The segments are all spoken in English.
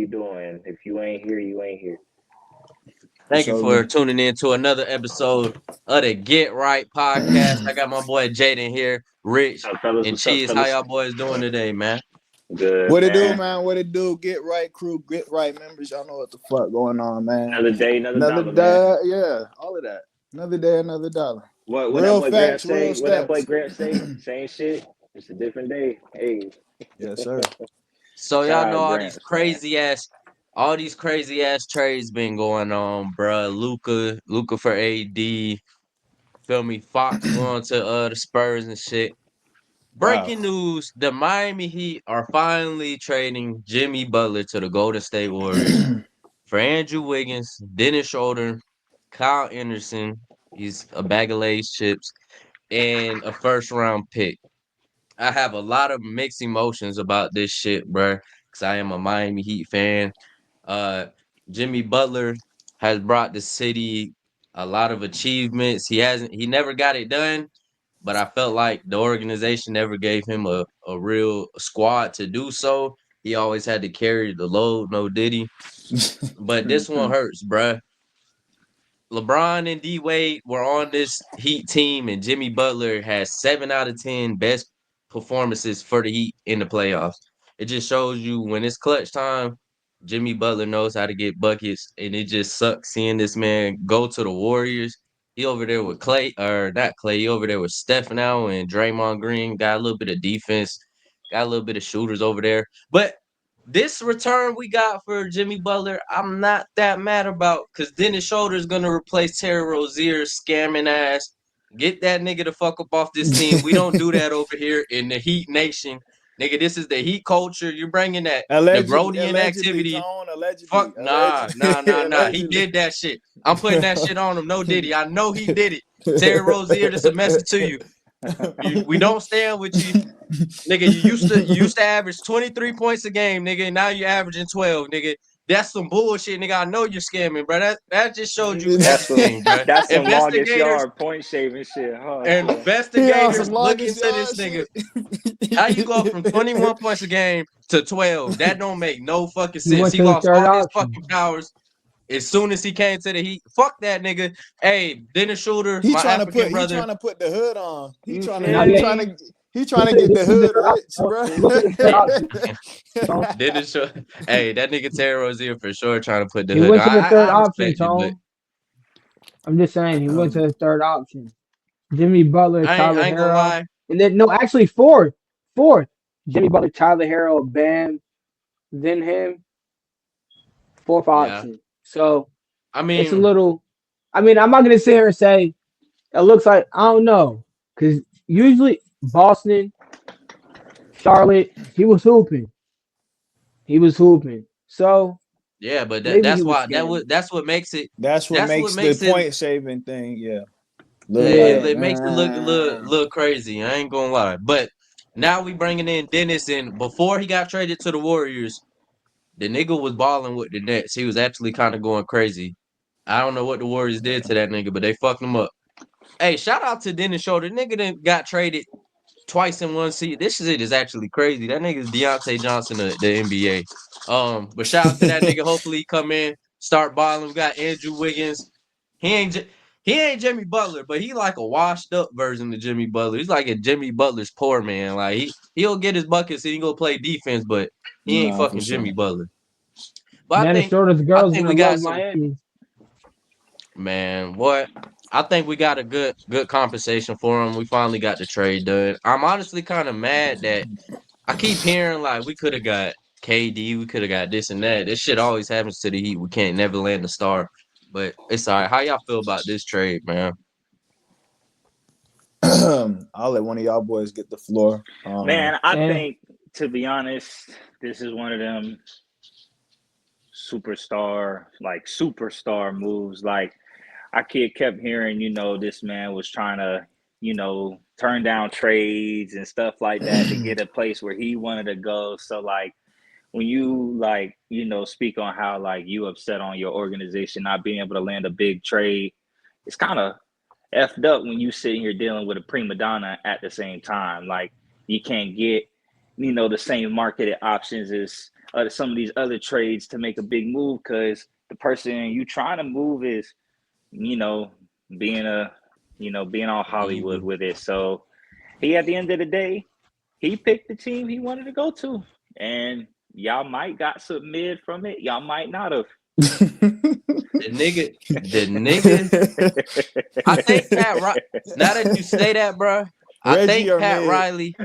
we doing. If you ain't here, you ain't here. Thank you So for tuning in to another episode of the Get Right podcast. I got my boy Jaden here, Rich, What's up, fellas? and What's up, Cheese. How fellas? y'all boys doing today, man? Good, what it do, man. man? What it do? Get right, crew. Get right, members. Y'all know what the fuck going on, man. Another day, another Another dollar, man. day, yeah, all of that. Another day, another dollar. What that Real boy Grant facts, real say? What that boy stats. Grant say? Same shit. It's a different day. Hey, Yes, sir. So shout y'all know out Grants, man. all these crazy ass trades been going on, bruh. Luca for AD. Feel me? Fox going to the Spurs and shit. Wow. Breaking news: the Miami Heat are finally trading Jimmy Butler to the Golden State Warriors for Andrew Wiggins, Dennis Schroeder, Kyle Anderson. He's a bag of Lay's chips and a first round pick. I have a lot of mixed emotions about this shit, bruh, because I am a Miami Heat fan. Uh, Jimmy Butler has brought the city a lot of achievements. He never got it done, but I felt like the organization never gave him a real squad to do so. He always had to carry the load, no diddy. But this one hurts, bruh. LeBron and D Wade were on this Heat team, and Jimmy Butler has 7 out of 10 best performances for the Heat in the playoffs. It just shows you when it's clutch time, Jimmy Butler knows how to get buckets, and it just sucks seeing this man go to the Warriors. He over there with Clay, or not Clay, he over there with Steph now and Draymond Green. Got a little bit of defense, got a little bit of shooters over there. But this return we got for Jimmy Butler, I'm not that mad about because Dennis Schroeder is gonna replace Terry Rozier's scamming ass. Get that nigga the fuck up off this team. We don't do that over here in the Heat Nation, nigga. This is the Heat culture. You're bringing that Negrodian Allegedly, activity. Tone. Allegedly, Fuck nah. He allegedly. did that shit. I'm putting that shit on him. No Diddy. I know he did it. Terry Rozier, this a message to you. We don't stand with you. Nigga, you used to average 23 points a game, nigga, and now you're averaging 12, nigga. That's some bullshit, nigga. I know you're scamming, bro. That just showed you That's some everything, bro. that's some longest Investigators yard point shaving shit, huh? He on some investigators look longest into yard this nigga. shit. How you go from 21 points a game to 12? That don't make no fucking He sense. went He to the lost third all his option. fucking powers as soon as he came to the Heat. Fuck that nigga. Hey, Dennis Schroeder, He my trying to African put. He brother. trying to put the hood on. He You trying to. feel Now, He yeah, trying me? to. He trying to get the he was the hood third rich, option. bro. He went to the third Hey, option. Tone. Dennis Schroeder. Hey, that nigga Terry Rozier for sure trying to put the He hood on. went to the third I option, respect it, but Tone. I'm just saying, he went to the third option. Jimmy Butler, Tyler I ain't gonna Hero, lie. and then no, actually fourth. Fourth. Jimmy Butler, Tyler Hero, Bam, then him, fourth Yeah. option. So I it's a mean, little. I mean, I'm not gonna sit here and say it looks like I don't know, because usually Boston, Charlotte, he was hooping. He was hooping. So yeah, but maybe he that's was why scamming. that's what makes it That's what that's what makes the makes it point saving thing. Yeah, look Yeah. it like. makes it look a little crazy. I ain't gonna lie. But now we bringing in Dennis, and before he got traded to the Warriors, the nigga was balling with the Nets. He was actually kind of going crazy. I don't know what the Warriors did to that nigga, but they fucked him up. Hey, shout out to Dennis Schroeder. Nigga then got traded twice in one season. This shit is actually crazy. That nigga's Deontay Johnson of the NBA. But shout out to that nigga. Hopefully he come in, start balling. We got Andrew Wiggins. He ain't he ain't Jimmy Butler, but he like a washed up version of Jimmy Butler. He's like a Jimmy Butler's poor man. Like he'll get his buckets and he go play defense, but he ain't Nah, for fucking sure. Jimmy Butler. But Dennis Schroeder's I girl's think gonna we got love some Miami. man. What I think we got a good compensation for him. We finally got the trade done. I'm honestly kind of mad that I keep hearing like we could have got KD, we could have got this and that. This shit always happens to the Heat. We can't never land a star. But it's all right. How y'all feel about this trade, man? I'll let one of y'all boys get the floor. Man, I And think to be honest, this is one of them superstar moves. Like I kid kept hearing, this man was trying to, turn down trades and stuff like that to get a place where he wanted to go. So like when you like, speak on how like you upset on your organization not being able to land a big trade, it's kind of effed up when you sitting here dealing with a prima donna at the same time. Like you can't get, the same marketed options as some of these other trades to make a big move because the person you trying to move is, you know, being a, being all Hollywood Diva. with it. So he, at the end of the day, he picked the team he wanted to go to, and y'all might got some mid from it. Y'all might not have. The nigga. I think now that you say that, bro, I Reggie think or Pat mid? Riley.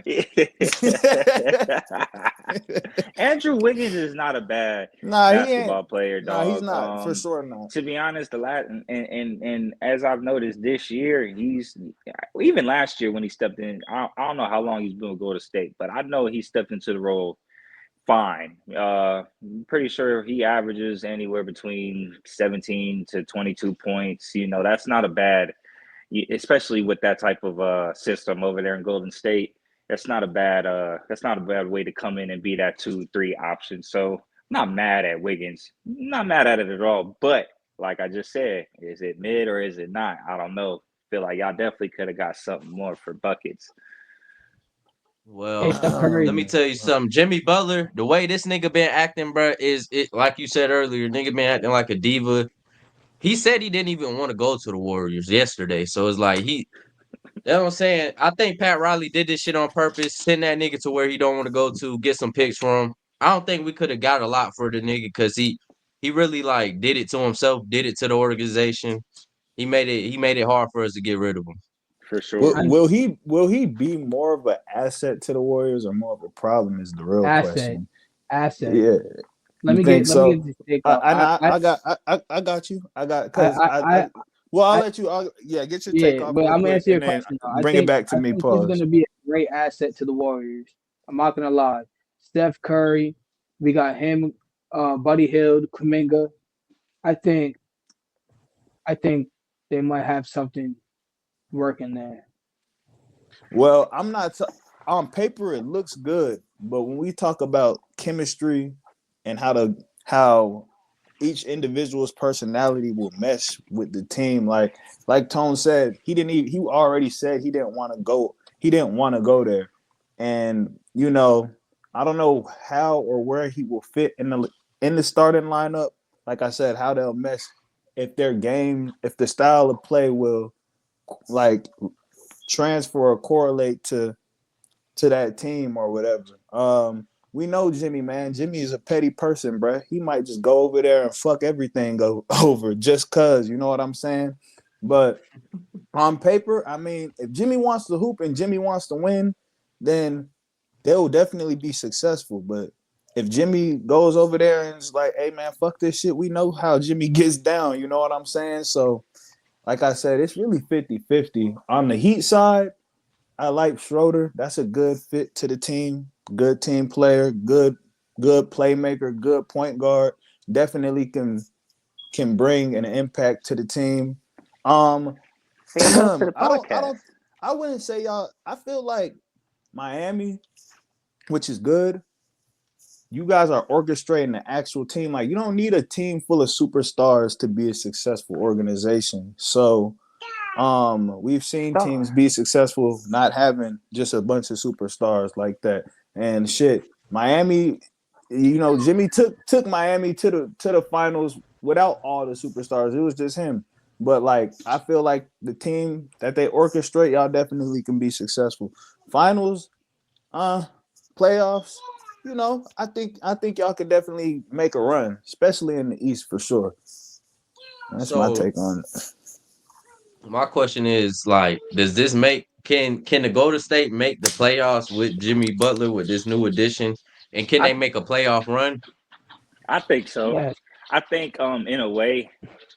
Andrew Wiggins is not a bad Nah, he ain't. basketball player, Nah, he's dog. not. For sure not. To be honest, the last and as I've noticed this year, he's even last year when he stepped in. I don't know how long he's been with Golden State, but I know he stepped into the role fine. I'm pretty sure he averages anywhere between 17 to 22 points. That's not a bad, especially with that type of system over there in Golden State. That's not a bad way to come in and be that 2-3 option. So I'm not mad at Wiggins. I'm not mad at it at all. But like I just said, is it mid or is it not? I don't know. Feel like y'all definitely could have got something more for buckets. Hey, Well, Steph Curry. let me tell you something. Jimmy Butler, the way this nigga been acting, bro, is it like you said earlier, nigga been acting like a diva. He said he didn't even want to go to the Warriors yesterday. So it's like you know what I'm saying? I think Pat Riley did this shit on purpose, send that nigga to where he don't want to go to, get some picks from him. I don't think we could have got a lot for the nigga because he really like did it to himself, did it to the organization. He made it hard for us to get rid of him. For sure. Will he be more of an asset to the Warriors or more of a problem is the real Asset. question. Asset. Yeah, Let you me think get so? this take off. I got you. I got I, because I, well, I'll I, let you. Get your take yeah, off but real I'm gonna quick, answer your and then question though. bring it back to I me. think he's Pause. gonna be a great asset to the Warriors. I'm not gonna lie. Steph Curry, we got him, Buddy Hield, Kuminga. I think I think they might have something working there. Well, I'm not on paper. It looks good, but when we talk about chemistry and how each individual's personality will mesh with the team, like Tone said, he already said he didn't want to go. He didn't want to go there, and I don't know how or where he will fit in the starting lineup. Like I said, how they'll mesh if the style of play will like transfer or correlate to that team or whatever. We know Jimmy, man. Jimmy is a petty person, bro. He might just go over there and fuck everything over just cause, you know what I'm saying? But on paper, I mean, if Jimmy wants to hoop and Jimmy wants to win, then they'll definitely be successful. But if Jimmy goes over there and is like, hey man, fuck this shit, we know how Jimmy gets down, you know what I'm saying? So like I said, it's really 50-50. On the Heat side, I like Schroeder. That's a good fit to the team. Good team player, good playmaker, good point guard. Definitely can bring an impact to the team. Say hello to the I podcast. wouldn't say y'all. I feel like Miami, which is good. You guys are orchestrating the actual team. Like you don't need a team full of superstars to be a successful organization. So we've seen teams be successful not having just a bunch of superstars like that. And shit, Miami, Jimmy took Miami to the finals without all the superstars. It was just him. But like I feel like the team that they orchestrate, y'all definitely can be successful. Finals, playoffs, I think y'all could definitely make a run, especially in the East for sure. That's my So take on it. my question is like, does this make can the Golden State make the playoffs with Jimmy Butler with this new addition? And can I they make a playoff run? I think so. Yes. I think in a way,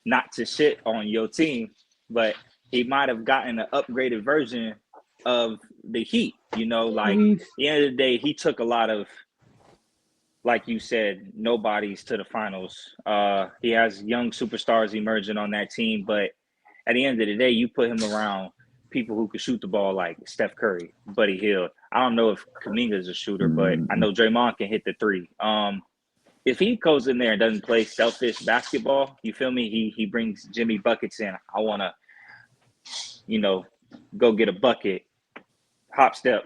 not to shit on your team, but he might have gotten an upgraded version of the Heat. Like at He's the end of the day, he took a lot of, like you said, nobodies to the finals. He has young superstars emerging on that team, but at the end of the day, you put him around people who could shoot the ball like Steph Curry, Buddy Hield. I don't know if Kuminga's a shooter, but I know Draymond can hit the three. If he goes in there and doesn't play selfish basketball, you feel me? He brings Jimmy buckets in. I want to, go get a bucket, hop step,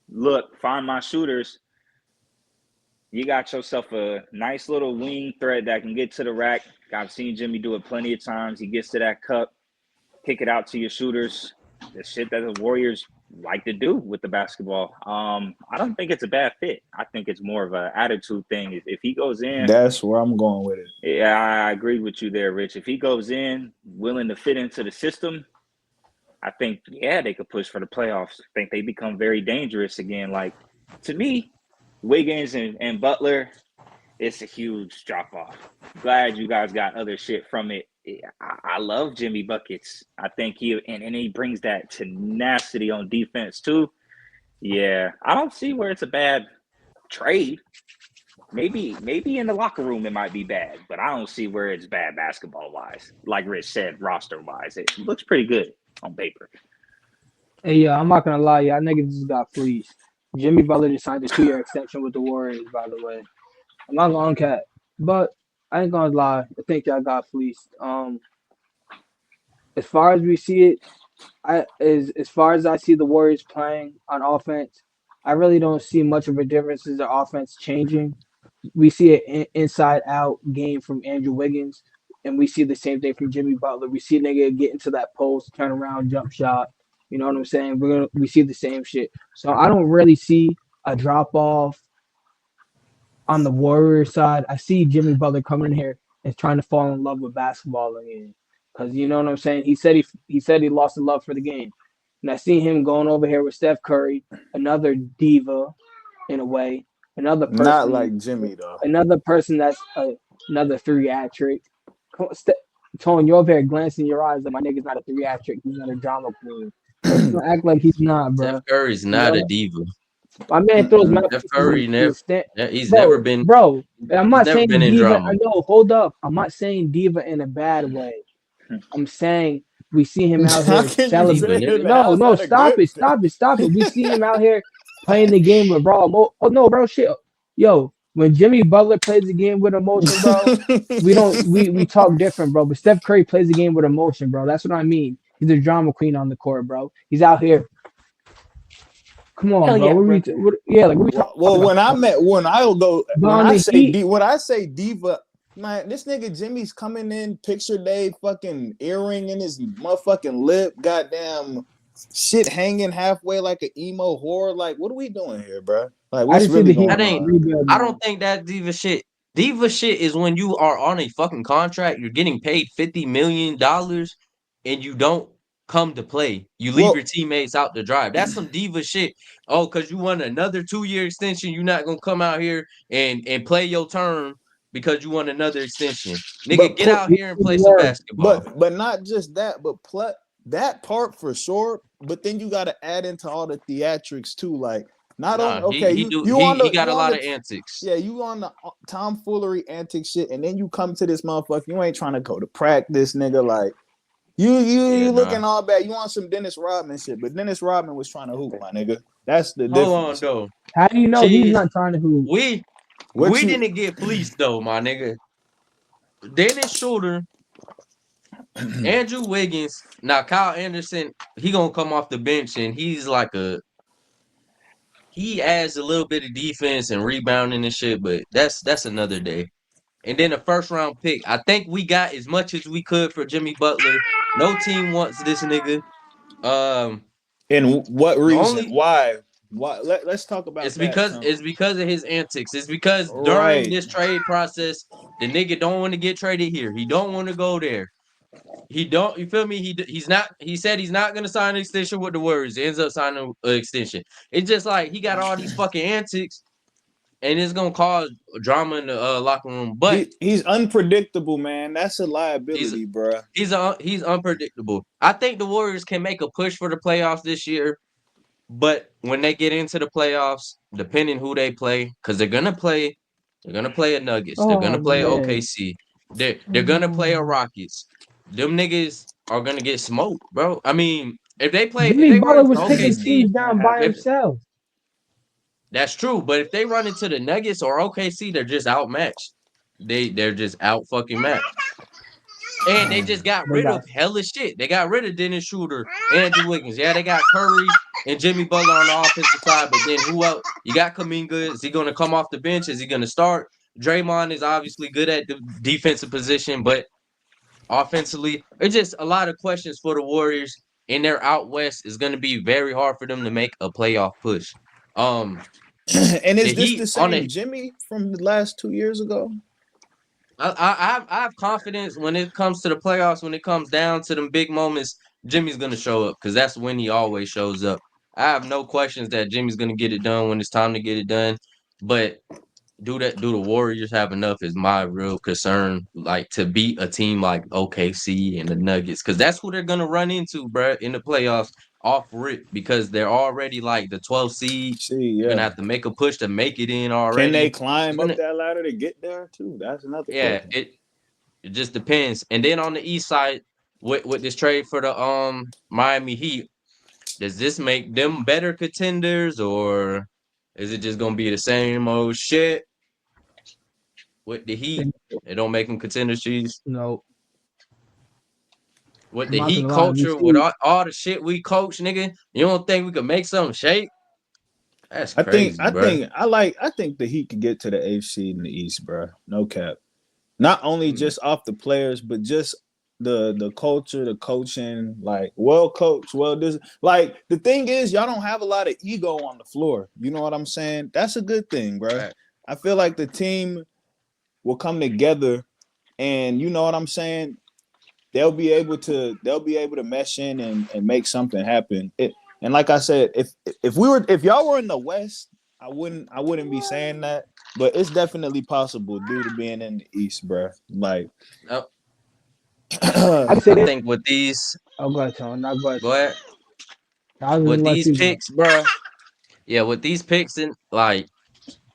look, find my shooters. You got yourself a nice little wing threat that can get to the rack. I've seen Jimmy do it plenty of times. He gets to that cup, kick it out to your shooters. The shit that the Warriors like to do with the basketball. I don't think it's a bad fit. I think it's more of an attitude thing. If he goes in, That's where I'm going with it. yeah, I agree with you there, Rich. If he goes in willing to fit into the system, I think, yeah, they could push for the playoffs. I think they become very dangerous again. Like, to me, Wiggins and Butler, it's a huge drop off. Glad you guys got other shit from it. I love Jimmy Buckets. I think and he brings that tenacity on defense too. Yeah, I don't see where it's a bad trade. Maybe in the locker room it might be bad, but I don't see where it's bad basketball wise. Like Rich said, roster wise, it looks pretty good on paper. Hey, yeah, I'm not gonna lie, y'all niggas just got fleeced. Jimmy Butler just signed a 2-year extension with the Warriors, by the way. I'm not gonna cap, but I ain't gonna lie. I think y'all got fleeced. As far as we see it, as far as I see the Warriors playing on offense, I really don't see much of a difference as their offense changing. We see an inside out game from Andrew Wiggins, and we see the same thing from Jimmy Butler. We see a nigga get into that post, turn around, jump shot. You know what I'm saying? We see the same shit. So I don't really see a drop off on the Warriors side. I see Jimmy Butler coming in here and trying to fall in love with basketball again. Cause you know what I'm saying? He said he lost the love for the game. And I see him going over here with Steph Curry, another diva in a way, another Not person, like Jimmy though. that's another three-hat-trick. Tone, you're over here glancing your eyes that my nigga's not a three-hat-trick. He's not a drama queen. Don't act like he's not, bro. Steph Curry's You not a know, diva. my man throws Mm-mm. Steph mouthpieces Curry in the never. stand. He's never Bro, been. bro, and I'm He's not never saying been in diva. drama. No, hold up. I'm not saying diva in a bad way. I'm saying we see him out How here can you Diva, say celebrating. nigga. that? No, How's no, that a stop good it, thing? stop it, stop it. We see him out here playing the game with oh no, bro, shit. Yo, when Jimmy Butler plays the game with emotion, bro, we talk different, bro. But Steph Curry plays the game with emotion, bro. That's what I mean. He's a drama queen on the court, bro. He's out here. Come on, Hell bro. yeah, bro. Yeah, like what we Well, talking about? But on the Heat, when I say diva, man, this nigga Jimmy's coming in picture day, fucking earring in his motherfucking lip, goddamn shit hanging halfway like an emo whore. Like, what are we doing here, bro? Like, I what's just see the really Heat That going ain't. on? rebuild, I don't man. think that diva shit. Diva shit is when you are on a fucking contract. You're getting paid $50 million, and you don't come to play. You leave your Well, teammates out to drive. That's some diva shit. Oh, cause you want another 2-year extension. You're not gonna come out here and play your term because you want another extension. Nigga, but get out put here and play some Work. basketball. but not just that, but that part for sure. But then you got to add into all the theatrics too. Like, not only Nah, okay, he do you on he the got you a on lot the of antics. yeah, you on the tomfoolery antic shit, and then you come to this motherfucker. You ain't trying to go to practice, nigga. Like, Yeah, you nah. looking all bad. You want some Dennis Rodman shit, but Dennis Rodman was trying to hoop, my nigga. That's the Hold on difference. though. How do you know he's Cheese. not trying to hoop? We What you didn't get fleeced though, my nigga. Dennis Schroeder, Andrew Wiggins. Now Kyle Anderson, he gonna come off the bench and he adds a little bit of defense and rebounding and shit, but that's another day. And then a first round pick. I think we got as much as we could for Jimmy Butler. No team wants this nigga. Um, and what the reason? only Why? Let's talk about that, Tom. it's because of his antics. It's because during Right. this trade process, the nigga don't want to get traded here. He don't want to go there. He don't. You feel me? He's not. He said he's not gonna sign an extension with the Warriors. He ends up signing an extension. It's just like he got all these fucking antics, and it's gonna cause drama in the locker room. But He's unpredictable, man. That's a he's liability, bruh. he's unpredictable. I think the Warriors can make a push for the playoffs this year, but when they get into the playoffs, depending who they play, because they're gonna play a Nuggets. They're Oh gonna play man. OKC. They're gonna play a Rockets. Them niggas are gonna get smoked, bro. I mean, if Jimmy they run Butler into was taking OKC, teams down by if himself. that's true, but if they run into the Nuggets or OKC, they're just outmatched. They're just out fucking matched. And they just got They rid got of hella shit. They got rid of Dennis Schroeder, Andrew Wiggins. Yeah, they got Curry. and Jimmy Butler on the offensive side. But then who else? You got Kuminga. Is he going to come off the bench? Is he going to start? Draymond is obviously good at the defensive position, but offensively, it's just a lot of questions for the Warriors. In their out west, is going to be very hard for them to make a playoff push. And The is this Heat the on same the Jimmy from the last 2 years ago? I have confidence when it comes to the playoffs. When it comes down to them big moments, Jimmy's gonna show up because that's when he always shows up. I have no questions that Jimmy's gonna get it done when it's time to get it done. But do the Warriors have enough is my real concern. Like to beat a team like OKC and the Nuggets, because that's who they're gonna run into, bruh, in the playoffs off rip because they're already like the 12th seed. See, They're gonna yeah. have to make a push to make it in Can they already. It's climb up gonna, that ladder to get there too? That's another yeah, question. it just depends. And then on the east side, with this trade for the Miami Heat, does this make them better contenders or is it just gonna be the same old shit with the Heat? It don't make them contenders, cheese. No, With I'm the not Heat gonna lie. We culture, with see. all the shit we coach, nigga, you don't think we could make something shake? That's I think crazy, I bro. think I think the Heat could get to the eighth seed in the East, bro. No cap. Not only just off the players, but just the culture, the coaching, like well coached, well this like the thing is y'all don't have a lot of ego on the floor. You know what I'm saying? That's a good thing, bro. Right. I feel like the team will come together and you know what I'm saying? They'll be able to mesh in and make something happen. And like I said, if y'all were in the West, I wouldn't be saying that, but it's definitely possible due to being in the East, bro. Like, Yep. I can say I this. think with these, Oh, go ahead, Tone. Not go ahead, go Tone. ahead. I was gonna With let these you go. picks, bro. Yeah, with these picks and like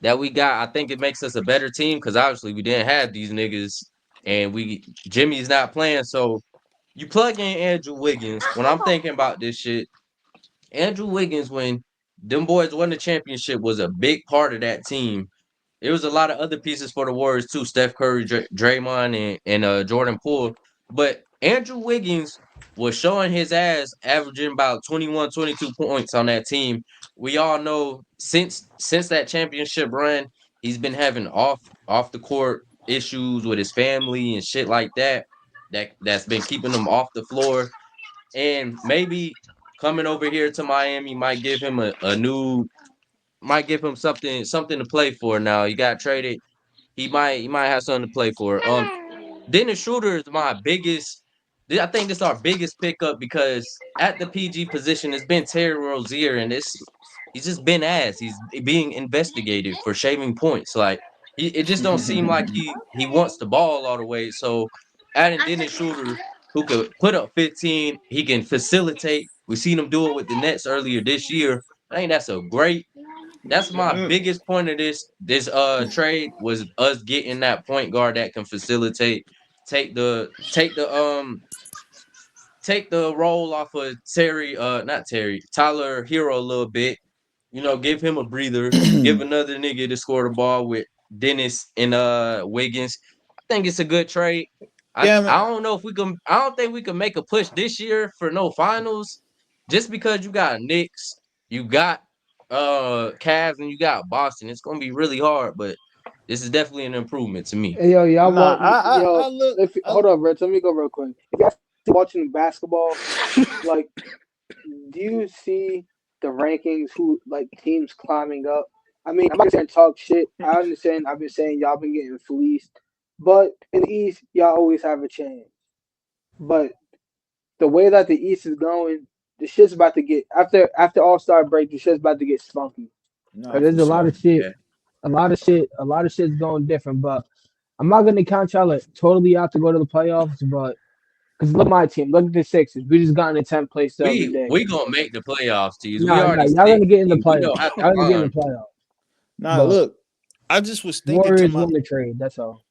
that we got, I think it makes us a better team because obviously we didn't have these niggas and Jimmy's not playing. So you plug in Andrew Wiggins. When I'm thinking about this shit, Andrew Wiggins, when them boys won the championship, was a big part of that team. There was a lot of other pieces for the Warriors too. Steph Curry, Draymond, and Jordan Poole. But Andrew Wiggins was showing his ass, averaging about 21, 22 points on that team. We all know since that championship run, he's been having off the court issues with his family and shit like that. That's been keeping him off the floor. And maybe coming over here to Miami might give him a new might give him something to play for now. He got traded. He might have something to play for. Dennis Schroeder is my biggest. I think this is our biggest pickup because at the PG position, it's been Terry Rozier, and he's just been ass. He's being investigated for shaving points. Like it just don't seem like he wants the ball all the way. So adding Dennis Schroeder, who could put up 15, he can facilitate. We seen him do it with the Nets earlier this year. I think that's my biggest point of this trade was us getting that point guard that can facilitate, take the take the take the role off of not Terry, Tyler Hero a little bit. You know, give him a breather, give another nigga to score the ball with Dennis and Wiggins. I think it's a good trade. I yeah, I man. don't know if we can I don't think we can make a push this year for no finals just because you got Knicks, you got Cavs and you got Boston. It's gonna be really hard, but this is definitely an improvement to me. Hey, yo, y'all Nah, want I yo? look. If hold up, Rich. Let me go real quick. If y'all watching basketball, like, do you see the rankings? Who like teams climbing up? I mean, I'm not saying talk shit. I understand. I've been saying y'all been getting fleeced, but in the East, y'all always have a chance. But the way that the East is going, the shit's about to get after All Star break. The shit's about to get spunky Nah, because for there's a lot sure. of shit, Yeah. a lot of shit's going different. But I'm not gonna count y'all like totally out to go to the playoffs, but because look at my team, look at the Sixers. We just got in the 10th place the other day. We gonna make the playoffs, teams. We Nah, nah, already y'all gonna six. get in the We don't playoffs. have to Y'all gonna get in the climb. playoffs. Nah, But look. I just was thinking to Warriors my win the trade. That's all.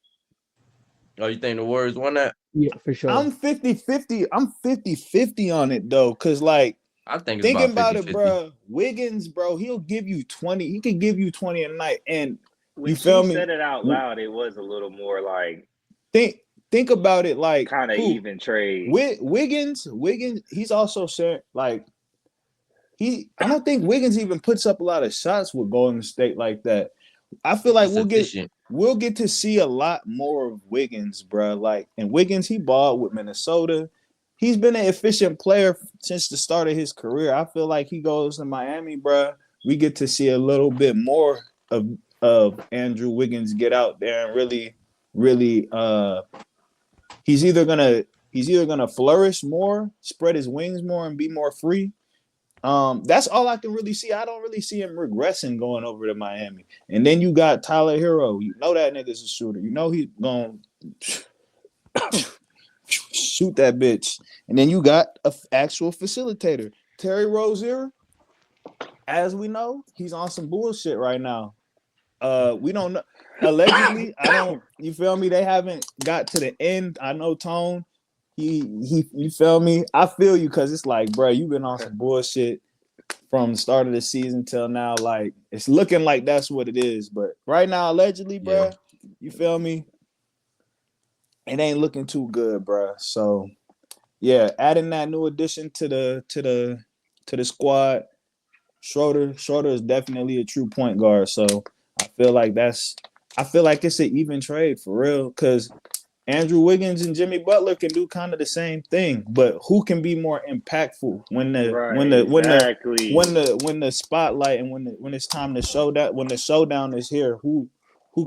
Oh, you think the Warriors won that? Yeah, for sure. I'm 50-50. I'm 50-50 on it though. Cause like I think it's thinking about about it, 50-50. bro, Wiggins, bro, he'll give you 20. He could give you 20 a night. And When you she feel me? said it out loud, it was a little more like Think think about it like kind of who even trade. Wiggins, he's also sharing like I don't think Wiggins even puts up a lot of shots with Golden State like that. I feel like He's efficient. we'll get to see a lot more of Wiggins, bro. Like, and Wiggins, he balled with Minnesota. He's been an efficient player since the start of his career. I feel like he goes to Miami, bro. We get to see a little bit more of Andrew Wiggins get out there and really he's either gonna flourish more, spread his wings more, and be more free. That's all I can really see. I don't really see him regressing going over to Miami. And then you got Tyler Hero. You know that nigga's a shooter. You know he's gonna shoot that bitch. And then you got an actual facilitator, Terry Rozier. As we know, he's on some bullshit right now. We don't know. Allegedly, I don't. You feel me? They haven't got to the end. I know Tone. You feel me? I feel you because it's like, bro, you've been on some bullshit from the start of the season till now. Like, it's looking like that's what it is. But right now, allegedly, bro, you feel me? It ain't looking too good, bro. So, yeah, adding that new addition to the squad, Schroeder is definitely a true point guard. So I feel like it's an even trade for real because Andrew Wiggins and Jimmy Butler can do kind of the same thing, but who can be more impactful when the spotlight and when it's time to show that when the showdown is here, who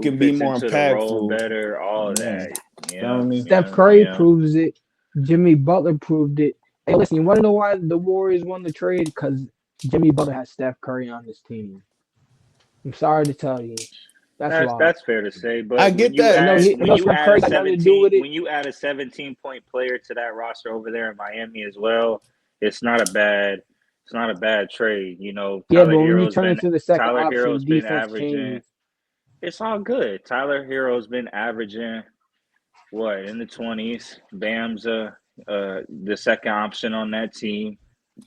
can be more impactful better, all that. Yeah. Steph Curry proves it. Jimmy Butler proved it. Hey, listen, you want to know why the Warriors won the trade? Because Jimmy Butler has Steph Curry on his team. I'm sorry to tell you. That's fair to say, but I get that. When you add a 17-point player to that roster over there in Miami as well, it's not a bad trade. You know, yeah, but when you turn into the second option, Hero's been defense averaging. changes. It's all good. Tyler Hero's been averaging what in the 20s. Bam's the second option on that team.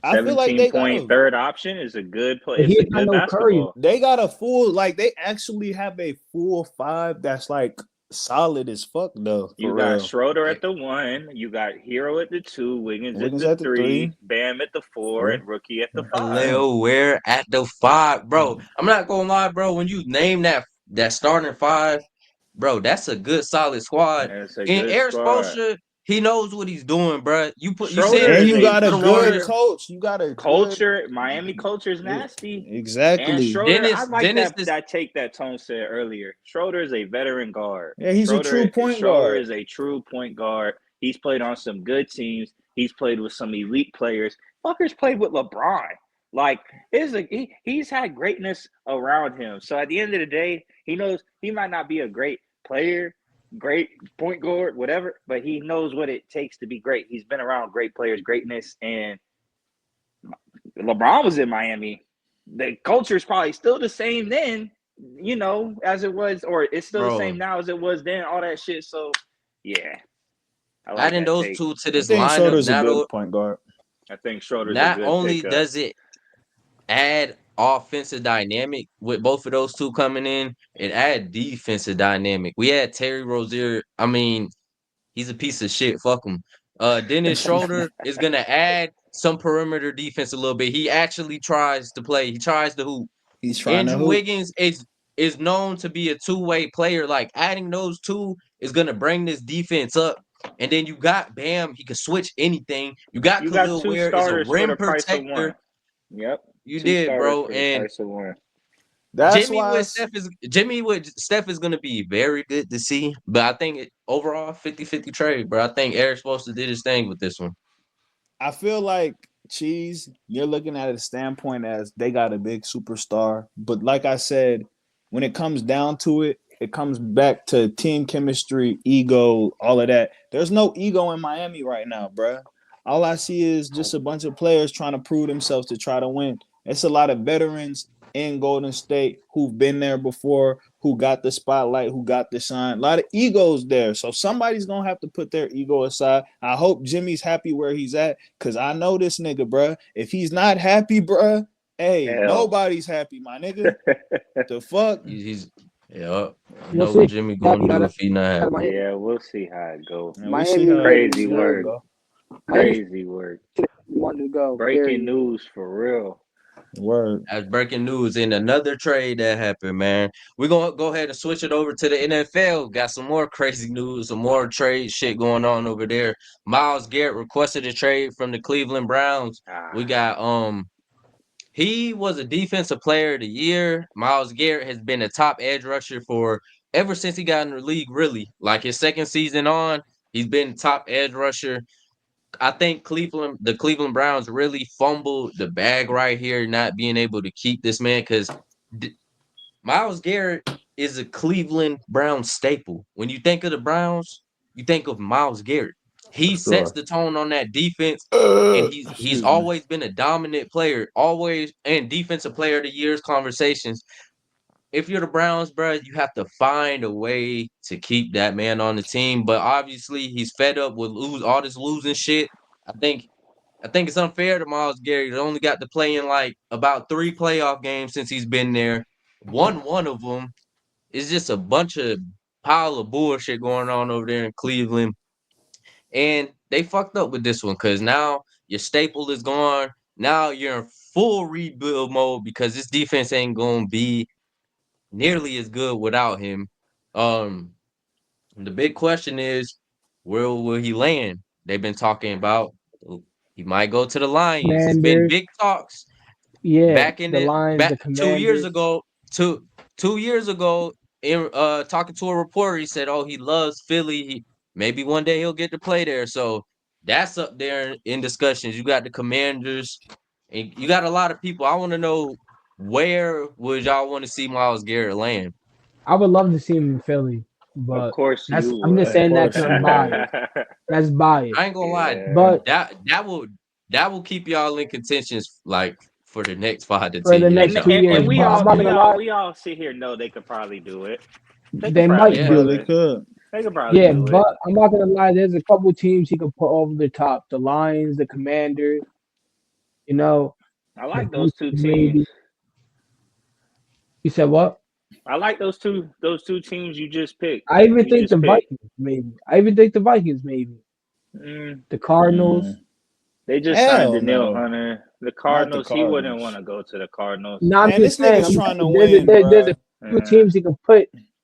I feel like they got third option is a good play. It's a good basketball. They got a full they actually have a full five that's like solid as fuck though. You got Schroeder at the 1, you got Hero at the 2, Wiggins at the 3, Bam at the 4, and Rookie at the 5. Lil Ware at the 5, bro. I'm not gonna lie, bro. When you name that starting 5, bro, that's a good solid squad. And Eric Spoelstra, he knows what he's doing, bro. You got a good coach. You got a culture. Miami culture is nasty. Exactly. And Schroeder, I like that take that Tone said earlier. Schroeder is a veteran guard. Yeah, he's a true point guard. Schroeder is a true point guard. He's played on some good teams. He's played with some elite players. Fuckers played with LeBron. Like, he's had greatness around him. So at the end of the day, he knows he might not be a great player, great point guard, whatever, but he knows what it takes to be great. He's been around great players, greatness, and LeBron was in Miami. The culture is probably still the same then, you know, as it was, or it's still the same now as it was then, all that shit. So, yeah. Adding those two to this lineup, Schroeder's a good point guard. I think Schroeder's not a good only pickup. does it add offensive dynamic with both of those two coming in, it add defensive dynamic. We had Terry Rozier. I mean, he's a piece of shit. Fuck him. Dennis Schroeder is gonna add some perimeter defense a little bit. He actually tries to play. He tries to hoop. He's trying Andrew to hoop. Wiggins is known to be a two-way player. Like, adding those two is gonna bring this defense up. And then you got Bam. He can switch anything. You got Khalil Ware is a rim protector. Yep. You did, bro. And that's Jimmy with Steph is gonna be very good to see. But I think overall 50-50 trade, bro. I think Eric Spoelstra did his thing with this one. I feel like Cheese, you're looking at it a standpoint as they got a big superstar. But like I said, when it comes down to it, it comes back to team chemistry, ego, all of that. There's no ego in Miami right now, bro. All I see is just a bunch of players trying to prove themselves to try to win. It's a lot of veterans in Golden State who've been there before, who got the spotlight, who got the shine. A lot of egos there. So somebody's going to have to put their ego aside. I hope Jimmy's happy where he's at because I know this nigga, bro. If he's not happy, bro, nobody's happy, my nigga. The fuck? I know what Jimmy going to do if he not happy. Yeah, we'll see how it goes. Crazy work. Crazy work. Wanted to go. Breaking news for real. Word. That's breaking news in another trade that happened, man. We're gonna go ahead and switch it over to the NFL. Got some more crazy news, some more trade shit going on over there. Myles Garrett requested a trade from the Cleveland Browns. We Ah, got he was a defensive player of the year. Myles Garrett has been a top edge rusher for ever since he got in the league, really. Like his second season on, he's been top edge rusher. I think the Cleveland Browns really fumbled the bag right here, not being able to keep this man because Myles Garrett is a Cleveland Browns staple. When you think of the Browns, you think of Myles Garrett. He For sets sure. the tone on that defense, and he's Excuse me. always been a dominant player, always in defensive player of the year's conversations. If you're the Browns, bro, you have to find a way to keep that man on the team. But obviously, he's fed up with all this losing shit. I think I think it's unfair to Myles Garrett. He only got to play in like about 3 playoff games since he's been there. Won one of them. It's just a bunch of pile of bullshit going on over there in Cleveland. And they fucked up with this one because now your staple is gone. Now you're in full rebuild mode because this defense ain't gonna be nearly as good without him. Um, the big question is, where will he land? They've been talking about he might go to the Lions. It's been Commanders. big talks Yeah, back in the it Lions, back the 2 years Commanders. ago. Two years ago, in talking to a reporter, he said, "Oh, he loves Philly. Maybe one day he'll get to play there." So that's up there in discussions. You got the Commanders, and you got a lot of people. I want to know, where would y'all want to see Myles Garrett land? I would love to see him in Philly, of but course you I'm just Of would. saying that because course I'm you would. biased. That's biased. I ain't gonna lie, Yeah. But that will keep y'all in contentions like for the next 5 to 10 for the years. next And, I two and years, and promise we but you. I'm all not we gonna all lie, we all sit here know they could probably do it. They could they probably might Yeah, do do Probably it. it. could. They could probably Yeah, do it. but I'm not gonna lie. There's a couple teams he could put over the top. The Lions, the Commanders, you know, I the like those two Vikings teams. maybe. You said what? I like those two teams you just picked. I even You think the just picked. Vikings maybe. I even think the Vikings maybe. Mm, The Cardinals. Mm. they just signed Hell Daniil no. Hunter. The Not the Cardinals. He wouldn't want Cardinals. to go to the Cardinals. No, I'm Man, just this saying. nigga's I'm trying to saying win, there's a bruh. few Uh, teams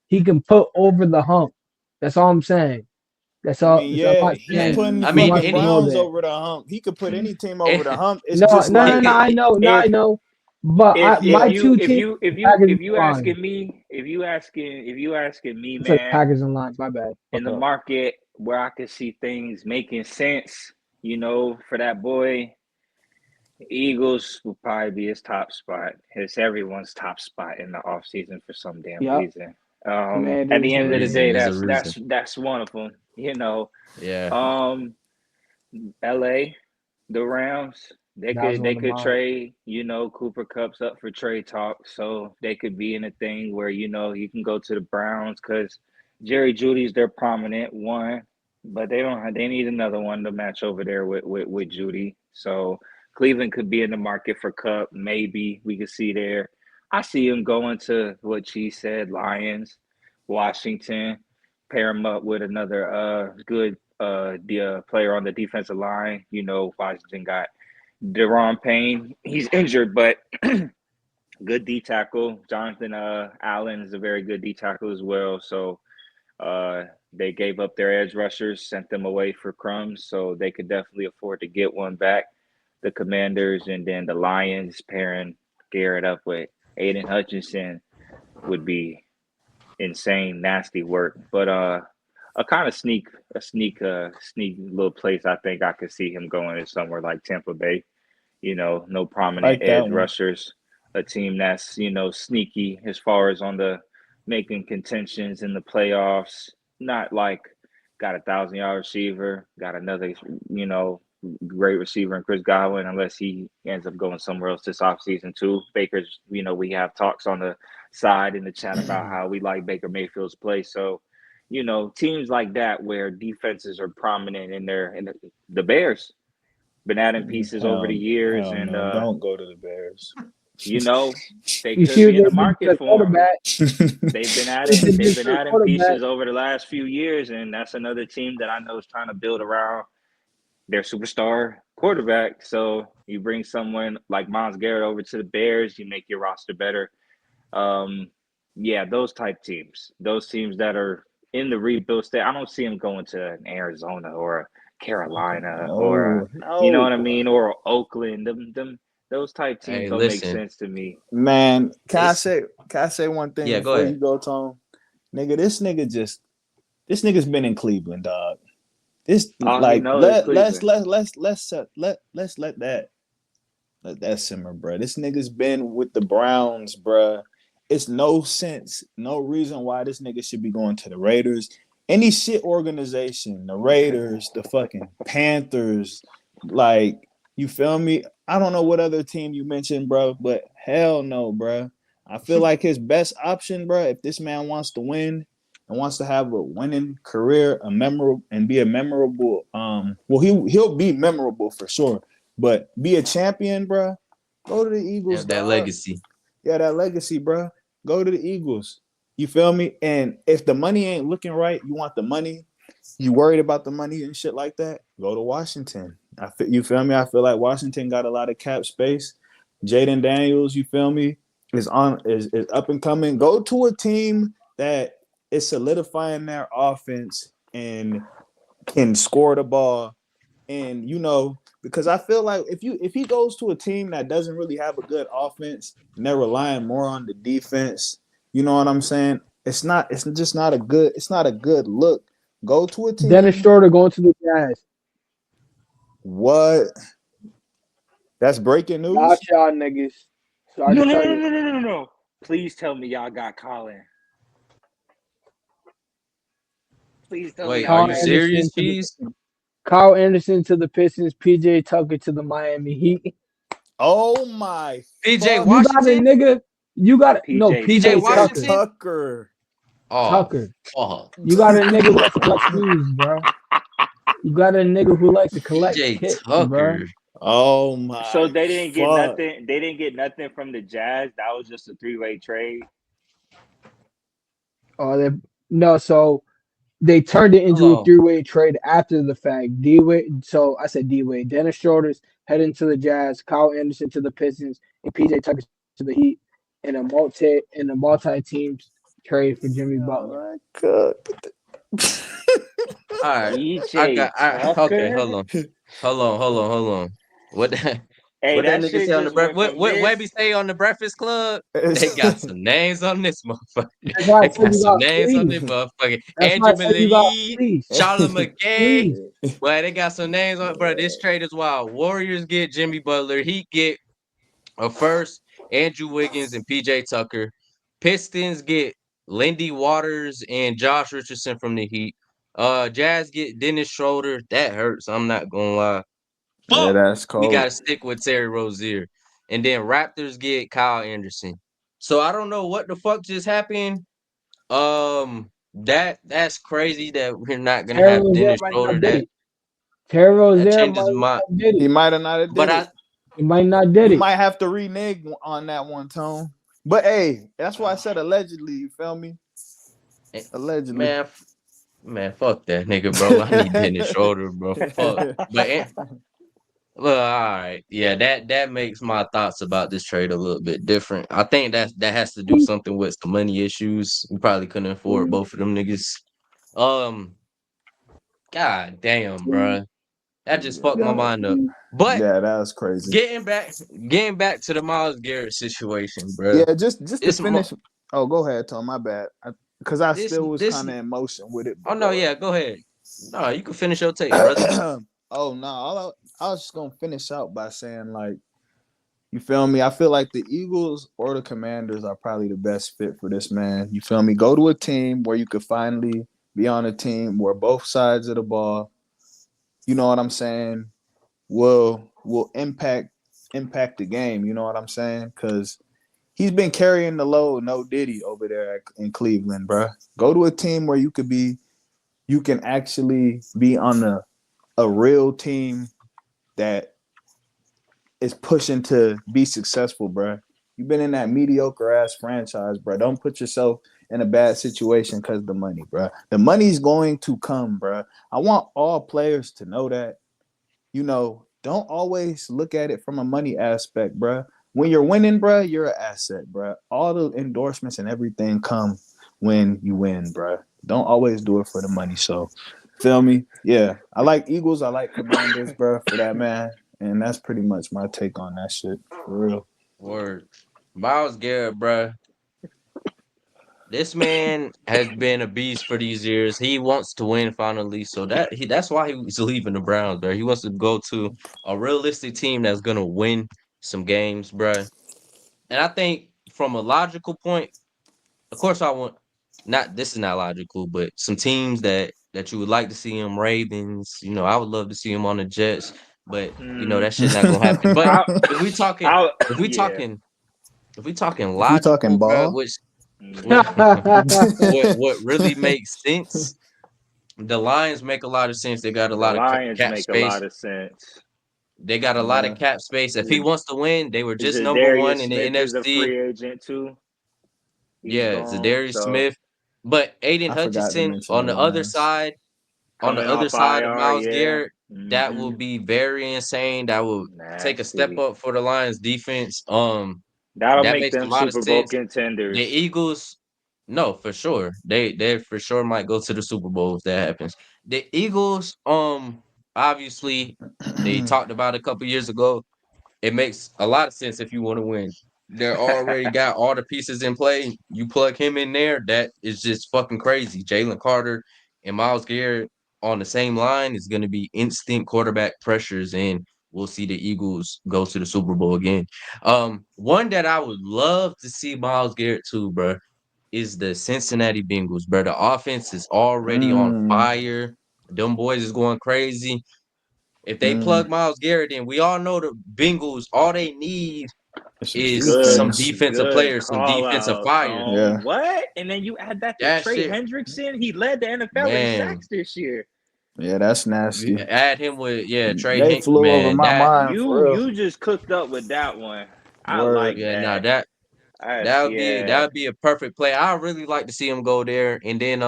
he can put over the hump. That's all I'm saying. That's I all. mean, I'm yeah, not he's yeah. saying putting the I he mean, fucking wants to any go Browns there. over the hump. He could put any team over the eh, hump. It's No, just no, no, like no. I know, no, I if know. But if my you two if teams, you if the you Packers and if the you Lions. asking me if you asking me, I said man, Packers and Lions. My bad. in Fuck the up. market where I could see things making sense, for that boy, Eagles will probably be his top spot. It's everyone's top spot in the offseason for some damn Yep. reason. At Commanders the end of the maybe. day, reason. There's a that's reason. that's one of them. Yeah. Um, LA, the Rams, they That was could they one of could mine. trade, Cooper Cup's up for trade talk, so they could be in a thing where you can go to the Browns because Jerry Judy's their prominent one, but they need another one to match over there with Judy. So Cleveland could be in the market for Cup, maybe we could see there. I see him going to what she said, Lions, Washington, pair him up with another good the player on the defensive line. Washington got Deron Payne. He's injured, but good D tackle. Jonathan Allen is a very good D tackle as well. So they gave up their edge rushers, sent them away for crumbs, so they could definitely afford to get one back. The Commanders and then the Lions pairing Garrett up with Aiden Hutchinson would be insane, nasty work. But a kind of sneak little place I think I could see him going is somewhere like Tampa Bay. No prominent like that edge one. rushers, a team that's sneaky as far as on the making contentions in the playoffs. Not like got 1,000-yard receiver, got another great receiver in Chris Godwin, unless he ends up going somewhere else this offseason too. Baker's, we have talks on the side in the chat about how we like Baker Mayfield's play. So, teams like that where defenses are prominent in the Bears been adding pieces over the years, Hell and no. Don't go to the Bears. you know they You see could what be in the they did to market the for him. quarterback? They've been What they adding they've did to been the adding quarterback? pieces over the last few years, and that's another team that I know is trying to build around their superstar quarterback. So you bring someone like Myles Garrett over to the Bears, you make your roster better. Um, yeah, those type teams, those teams that are in the rebuild state. I don't see them going to an Arizona or a Carolina or No, you know no. what I mean, or Oakland. Those type teams Hey, don't make listen, sense to me. Man, it's can I say one thing yeah. Go before you ahead. go, Tone? Nigga, this nigga's been in Cleveland, dog. This All he like knows is Cleveland. let's let that simmer, bro. This nigga's been with the Browns, bro. It's no sense, no reason why this nigga should be going to the Raiders. Any shit organization, the Raiders, the fucking Panthers, like, you feel me? I don't know what other team you mentioned, bro, but hell no, bro. I feel like his best option, bro, if this man wants to win and wants to have a winning career, a memorable and be a memorable, well, he'll be memorable for sure. But be a champion, bro. Go to the Eagles, Have that dog. legacy. Yeah, that legacy, bro. Go to the Eagles. You feel me? And if the money ain't looking right, you want the money, you worried about the money and shit like that, go to Washington. You feel me? I feel like Washington got a lot of cap space. Jaden Daniels, you feel me, is up and coming. Go to a team that is solidifying their offense and can score the ball. And because I feel like if he goes to a team that doesn't really have a good offense and they're relying more on the defense, you know what I'm saying? It's just not a good look. Go to a Dennis team. Schroeder going to the Jazz. What? That's breaking Watch news. y'all niggas. Sorry No, to no, tell no, you. no, no, no, no, no. Please tell me y'all got Colin. Please tell me Wait, y'all are Kyle you got him. Anderson serious, to the Cheese? Kyle Anderson to the Pistons. PJ Tucker to the Miami Heat. Oh my PJ fuck. You got a Washington? nigga. You got no PJ PJ PJ Tucker. PJ Tucker. Washington? Tucker. Oh, Tucker. fuck. You got a nigga who likes to collect shoes, bro. You got a nigga who likes to collect PJ kicks, bro. Tucker. Oh So my they didn't get fuck. nothing. They didn't get nothing from the Jazz. That was just a three-way trade. Oh, they no. So they turned it into a Hello. three-way trade after the fact. D Wade. So I said D Wade. Dennis Schroeder's heading to the Jazz. Kyle Anderson to the Pistons, and PJ Tucker to the Heat, in a multi teams trade for Jimmy Oh Butler. my god. All right. PJ Okay, Tucker. hold on. What that Hey, what that that nigga shit say on the just went what from what this. Webby say on the Breakfast Club? They got some names on this motherfucker. That's why I They said got you some got names on this fleas. motherfucker. That's why I Andrew said you got Lee, fleas. Charlotte McGay. Fleas. Well, they got some names on it, bro. This trade is wild. Warriors get Jimmy Butler. He get a first, Andrew Wiggins and PJ Tucker. Pistons get Lindy Waters and Josh Richardson from the Heat. Jazz get Dennis Schroeder. That hurts. I'm not gonna lie. Yeah, But that's we cold. gotta stick with Terry Rozier. And then Raptors get Kyle Anderson. So I don't know what the fuck just happened. That's crazy that we're not gonna Terry have Rozier Dennis might Schroeder. not did That it. Terry that Rozier changes might my. not did He it. might have not have But did I it. He might not did You it. might have to renege on that one, Tone. But hey, that's why I said allegedly. You feel me? eh, Allegedly. man, man, fuck that nigga, bro. I need Dennis Schroeder, bro. Fuck. Well, all right, yeah, that makes my thoughts about this trade a little bit different. I think that has to do something with some money issues. We probably couldn't afford both of them niggas. Um, god damn, bro, that just fucked my mind up. But Yeah, that's crazy. getting back, getting back to the Myles Garrett situation, bro. Yeah, just to This finish. Oh, go ahead, Tom. My bad. Because I this still was this. kind of in motion with it. Oh But no, go yeah, go ahead. No, you can finish your take, brother. ahead. Oh no, I was just gonna finish out by saying, like, you feel me? I feel like the Eagles or the Commanders are probably the best fit for this man. You feel me? Go to a team where you could finally be on a team where both sides of the ball, you know what I'm saying, will impact the game. You know what I'm saying? Because he's been carrying the load, no Diddy over there in Cleveland, bro. Go to a team where you can actually be on a real team that is pushing to be successful, bro. You've been in that mediocre ass franchise, bro. Don't put yourself in a bad situation because of the money, bro. The money's going to come, bro. I want all players to know that. don't always look at it from a money aspect, bruh. When you're winning, bruh, you're an asset, bruh. All the endorsements and everything come when you win, bruh. Don't always do it for the money. So, feel me? Yeah, I like Eagles. I like Commanders, bruh, for that, man. And that's pretty much my take on that shit, for real. Word. Myles Garrett, bruh. This man has been a beast for these years. He wants to win finally, so that's why he's leaving the Browns, bro. He wants to go to a realistic team that's gonna win some games, bro. And I think from a logical point, of course, I want not this is not logical, but some teams that you would like to see him. Ravens, I would love to see him on the Jets, but Mm, that shit not gonna happen. But I, if we talking, I, if we yeah. talking, if we talking If we talking logical, bro, ball, what Hmm. what really makes sense? The Lions make a lot of sense. They got a The lot of Lions cap make a space. lot of sense. They got a lot of yeah, cap space. If he wants to win, they were just number one Darius in the Smith is a NFC. free agent too. He's Yeah, gone, Zadarius so Smith. But Aiden I forgot to Hutchinson mention the Lions. on the coming other off side of IR, Myles yeah. Garrett, that Hmm. will be very insane. That will take a step Nasty. up for the Lions defense. That'll That make makes a them lot of Super Bowl sense. The contenders. Eagles, no, for sure. They for sure might go to the Super Bowl if that happens. The Eagles, obviously they talked about a couple years ago. It makes a lot of sense if you want to win. They're already got all the pieces in play. You plug him in there, that is just fucking crazy. Jalen Carter and Myles Garrett on the same line is going to be instant quarterback pressures, and we'll see the Eagles go to the Super Bowl again. One that I would love to see Myles Garrett too, bro, is the Cincinnati Bengals, bro. The offense is already on mm, fire. Them boys is going crazy. If they mm. plug Myles Garrett in, we all know the Bengals, all they need It's some is some Good, defense. defensive good players, some call defensive out, fire. Yeah, Tone. What? And then you add that to That Trey shit, Hendrickson. He led the NFL in man. sacks this year. yeah, that's You nasty. add him with Trey They Hank, flew over man. my That mind for You real. you just cooked up with that one. I Word. like yeah, nah, that. that That's that would be yeah. a perfect play. I really like to see him go there. And then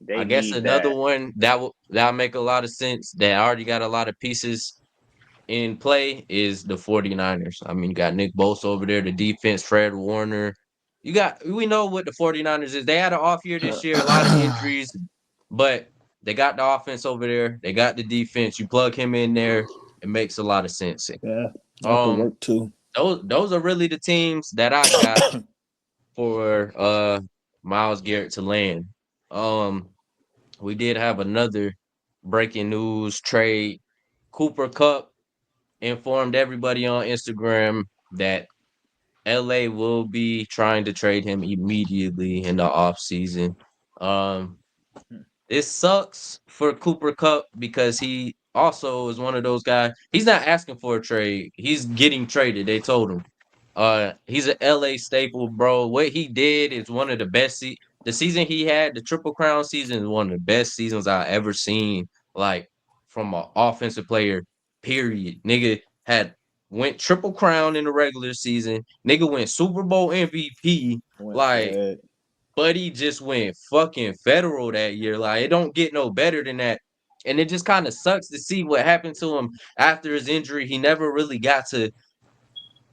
They I guess need another that. one that'll make a lot of sense that already got a lot of pieces in play is the 49ers. I mean, you got Nick Bosa over there, the defense, Fred Warner. We know what the 49ers is. They had an off year this year, a lot of injuries, but they got the offense over there. They got the defense. You plug him in there, it makes a lot of sense. Yeah, that could Um, work too. those are really the teams that I got for Myles Garrett to land. Um, we did have another breaking news trade. Cooper Cup informed everybody on Instagram that LA will be trying to trade him immediately in the offseason. Um, it sucks for Cooper Cup because he also is one of those guys. He's not asking for a trade. He's getting traded. They told him. He's an LA staple, bro. What he did is one of the best. The season he had, the Triple Crown season, is one of the best seasons I ever seen. Like from an offensive player, period. Nigga had went Triple Crown in the regular season. Nigga went Super Bowl MVP. Went Like Fed. Buddy just went fucking federal that year. Like it don't get no better than that. And it just kind of sucks to see what happened to him after his injury. He never really got to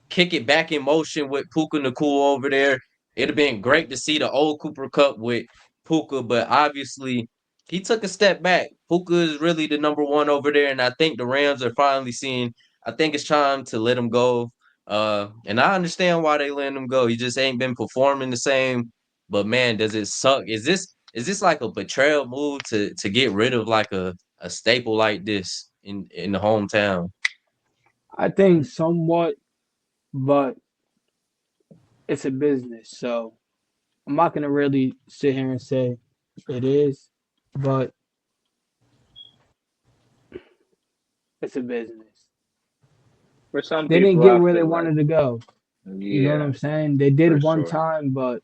kick it back in motion with Puka Nakua over there. It'd have been great to see the old Cooper Cup with Puka, but obviously he took a step back. Puka is really the number one over there, and I think the Rams are finally seeing. I think it's time to let him go. And I understand why they let him go. He just ain't been performing the same. But man, does it suck? Is this like a betrayal move to get rid of like a staple like this in the hometown? I think somewhat, but it's a business, so I'm not gonna really sit here and say it is, but it's a business. For some They didn't people, get I where they feel like wanted to go. You know what yeah, I'm saying? They did for it one sure. time, but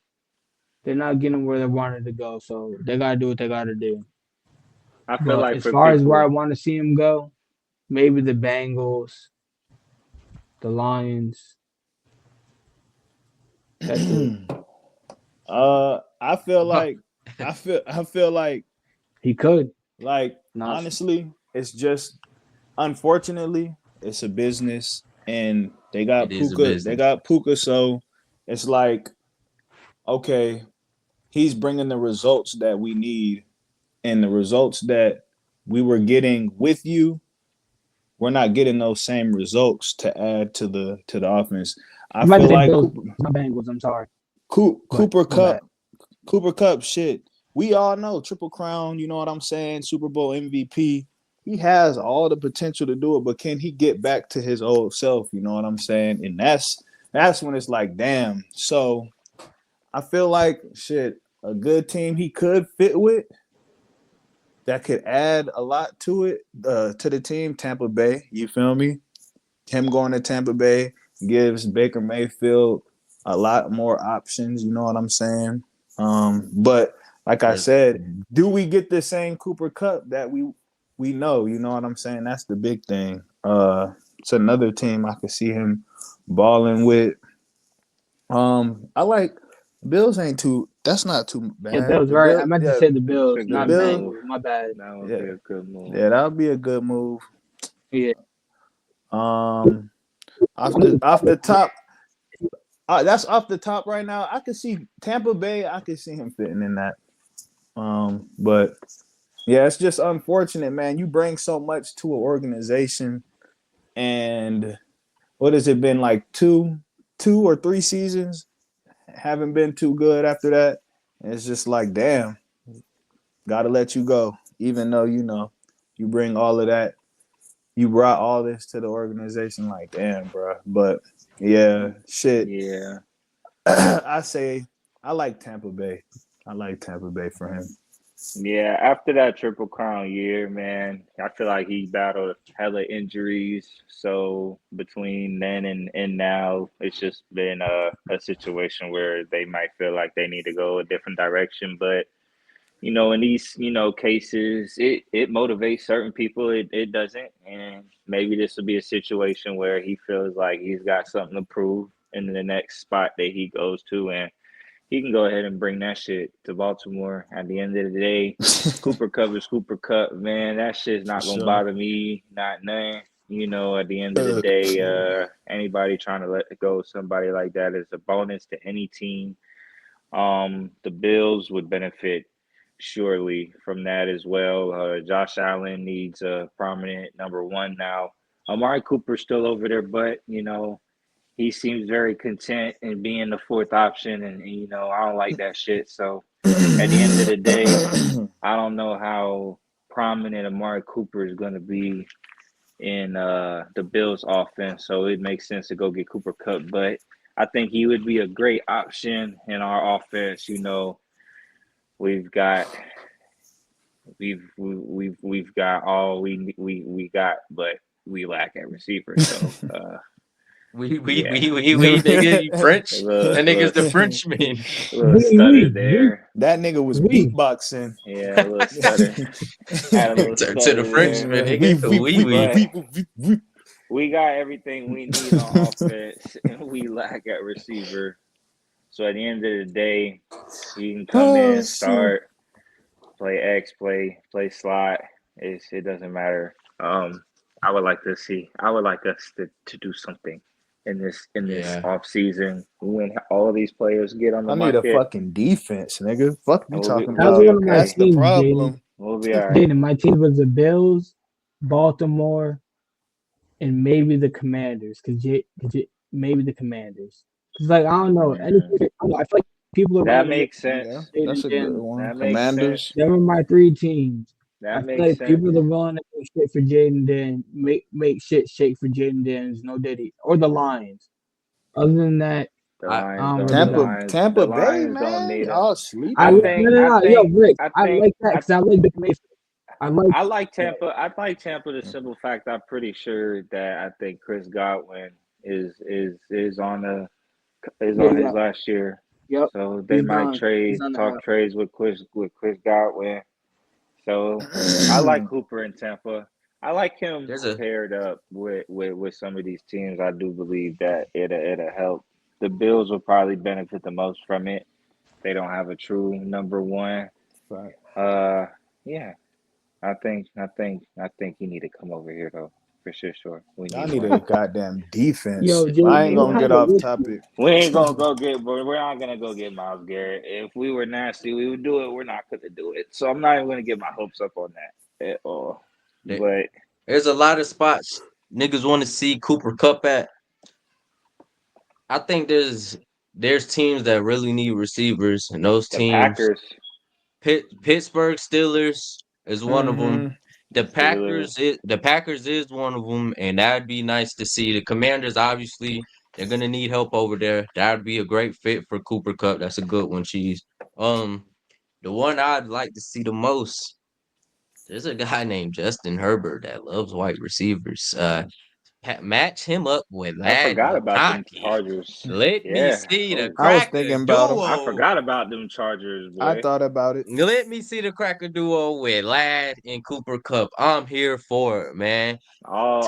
they're not getting where they wanted to go. So they gotta do what they gotta do. I feel But like as for far as where I people, want to see him go, maybe the Bengals, the Lions. That's it. I feel like I feel He could. like Not honestly, it's just unfortunately, it's a business, and they got It is a Puka. They business. got Puka, so it's like, okay, he's bringing the results that we need, and the results that we were getting with you, we're not getting those same results to add to the offense. I I'm about to feel say like Bills, not Bengals. I'm sorry, but Cooper my bad. Cup, Cooper Cup, shit. We all know Triple Crown. You know what I'm saying? Super Bowl MVP. He has all the potential to do it, but can he get back to his old self? You know what I'm saying? And that's when it's like, damn. So I feel like shit. A good team he could fit with that could add a lot to it, to the team. Tampa Bay. You feel me? Him going to Tampa Bay gives Baker Mayfield a lot more options. You know what I'm saying? But like I Yes. said, do we get the same Cooper Cup that we know? You know what I'm saying? That's the big thing. It's another team I could see him balling with. I like Bills ain't too. That's not too Yeah, bad. Bills, The right? Bill, I meant to yeah, say the It's a Bills, the not good Bill, move. Bengals. My bad. That would yeah, be a good move. yeah, that would be a good move. Yeah, Um, off the top, that's off the top right now. I could see Tampa Bay. I could see him fitting in that. But yeah, it's just unfortunate, man. You bring so much to an organization, and what has it been like two or three seasons? Haven't been too good after that. And it's just like, damn, gotta let you go. Even though you bring all of that, you brought all this to the organization. Like, damn, bro. But yeah, shit. Yeah. I say I like Tampa Bay. I like Tampa Bay for him. Yeah, after that Triple Crown year, man, I feel like he battled hella injuries. So between then and now, it's just been a situation where they might feel like they need to go a different direction. But in these cases, it motivates certain people. It doesn't, and maybe this will be a situation where he feels like he's got something to prove in the next spot that he goes to, and he can go ahead and bring that shit to Baltimore. At the end of the day, Cooper Cup is Cooper Cup, man. That shit's For not gonna sure. bother me, not none. At the end of the day, anybody trying to let go of somebody like that is a bonus to any team. The Bills would benefit surely from that as well. Josh Allen needs a prominent number one now. Amari Cooper's still over there, but he seems very content in being the fourth option, and I don't like that shit. So at the end of the day, I don't know how prominent Amari Cooper is going to be in the Bills offense. So it makes sense to go get Cooper Cup, but I think he would be a great option in our offense. We've got we've got all we got, but we lack at receiver. So yeah, We nigga, you a French. little That little nigga's the Frenchman. little stutter we, there. That nigga was we. beatboxing. Yeah, a little stutter. Had a little Turn to the stutter there, Frenchman, we, nigga. we, we, we, but We. we. we got everything we need on offense, and we lack at receiver. So at the end of the day, he can come Oh in, shit. start, play X, play slot. It doesn't matter. I would like us to do something in this Yeah. off season when all of these players get on the I need a market, fucking defense, nigga. Fuck and you talking That was we'll about. be one of my That's okay. the teams, Jaden. problem. We'll be all right. Jaden, my team was the Bills, Baltimore, and maybe the Commanders. Maybe the Commanders. Cause like I don't know Mm, anything. I feel like people that around the league, makes Yeah, sense. Jaden that's and a good Jaden, one. That makes Commanders. sense. they were my three teams. I That feel makes like sense. people are willing to do shit for Jaden Dan, make shit shake for Jaden Daniels, no Diddy, or the Lions. Other than that, The I Lions I don't don't. really The know. Lions. Tampa The Bay, Lions don't man. need him. Y'all I sleeping. think. No, I no, no, yo, think. Rick, I I think. like that because I like Baker Mayfield. I like I like that. Tampa. I like Tampa. The simple fact, I'm pretty sure that I think Chris Godwin is Yeah, on his yeah, last year, yep. so they He's might done. He's on the talk out. trades with Chris Godwin. So I like Cooper in Tampa. I like him there's a paired up with some of these teams. I do believe that it'll help. The Bills will probably benefit the most from it. They don't have a true number one. Right. Uh, yeah, I think you need to come over here though. For sure. We Y'all need need a one. goddamn defense. Yo, But We I JD, ain't need you gonna one. have get a off whiskey. topic. We ain't gonna go get, but we're not gonna go get Myles Garrett. If we were nasty, we would do it. We're not gonna do it. So I'm not even gonna get my hopes up on that at all. There- But There's a lot of spots niggas want to see Cooper Cup at. I think there's teams that really need receivers, and those the teams, Packers, Pittsburgh Steelers is one of them. Mm-hmm. Steelers, The Packers is one of them, and that'd be nice to see. The Commanders, obviously, they're gonna need help over there. That'd be a great fit for Cooper Cup. That's a good one, Cheese. Um, the one I'd like to see the most. There's a guy named Justin Herbert that loves white receivers. Match him up with I Lad forgot about them McConkey. Chargers. Let me Yeah. see the Oh, I was cracker thinking about him. I duo. forgot about them Chargers, I boy. thought about it. Let me see the cracker duo with Lad and Cooper Cup. I'm here for it, man.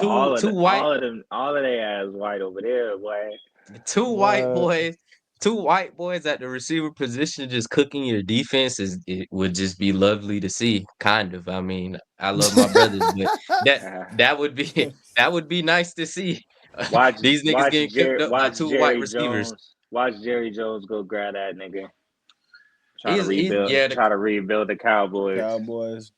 Two two white All of they ass white over there, boy. two white What? boys, two white boys at the receiver position just cooking your defense it would just be lovely to see. Kind of. I mean, I love my brothers, but that Uh, that would be that would be nice to see. watch, These niggas getting cooked up by watch two white Jerry receivers. Jones. Watch Jerry Jones go grab that nigga. He's yeah, Try to rebuild the Cowboys. Cowboys.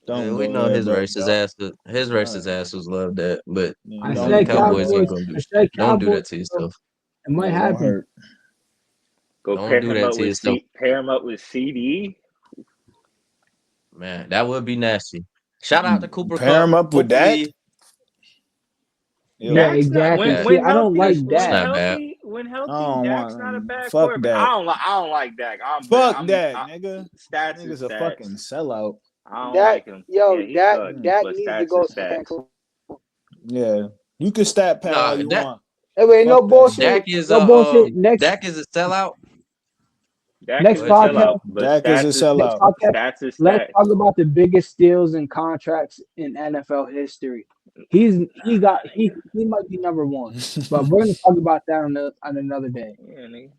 Don't we go know there, his bro. racist Don't. ass. His racist Don't. ass was love that, but Yeah, I you know the said don't go Cowboys there. ain't Cowboys. gonna do I shit. said Don't do Cowboys. that to Bro. yourself. It might Yeah, it won't happen. hurt. Go Don't do that to yourself, pair him up with CD. man. That would be nasty. Shout out to Cooper Pair Cup. him up with Dak. Hopefully, Ew. Yeah, Dak's not exactly. that See, I don't like it's that. not bad. when I healthy, don't Dak's not a want. bad Fuck quarterback. Dak. I don't like Dak. Fuck Dak, nigga. Stats is Nigga's a stats. fucking sellout. I don't Dak, like him. yo, Yeah, he Dak, sucks. Dak But needs to stats go is stand. stats. Yeah, you can stat pad all Nah, you that want. Hey, wait, no Fuck that bullshit. shit. No bullshit. Next, Dak is a sellout. Dak next is Go a ahead, Cheese. sellout, podcast. but Dak is a Next sellout. podcast. stats is Let's stats. talk about the biggest steals and contracts in NFL history. He might be number one, but we're gonna talk about that on another day. Yeah, nigga.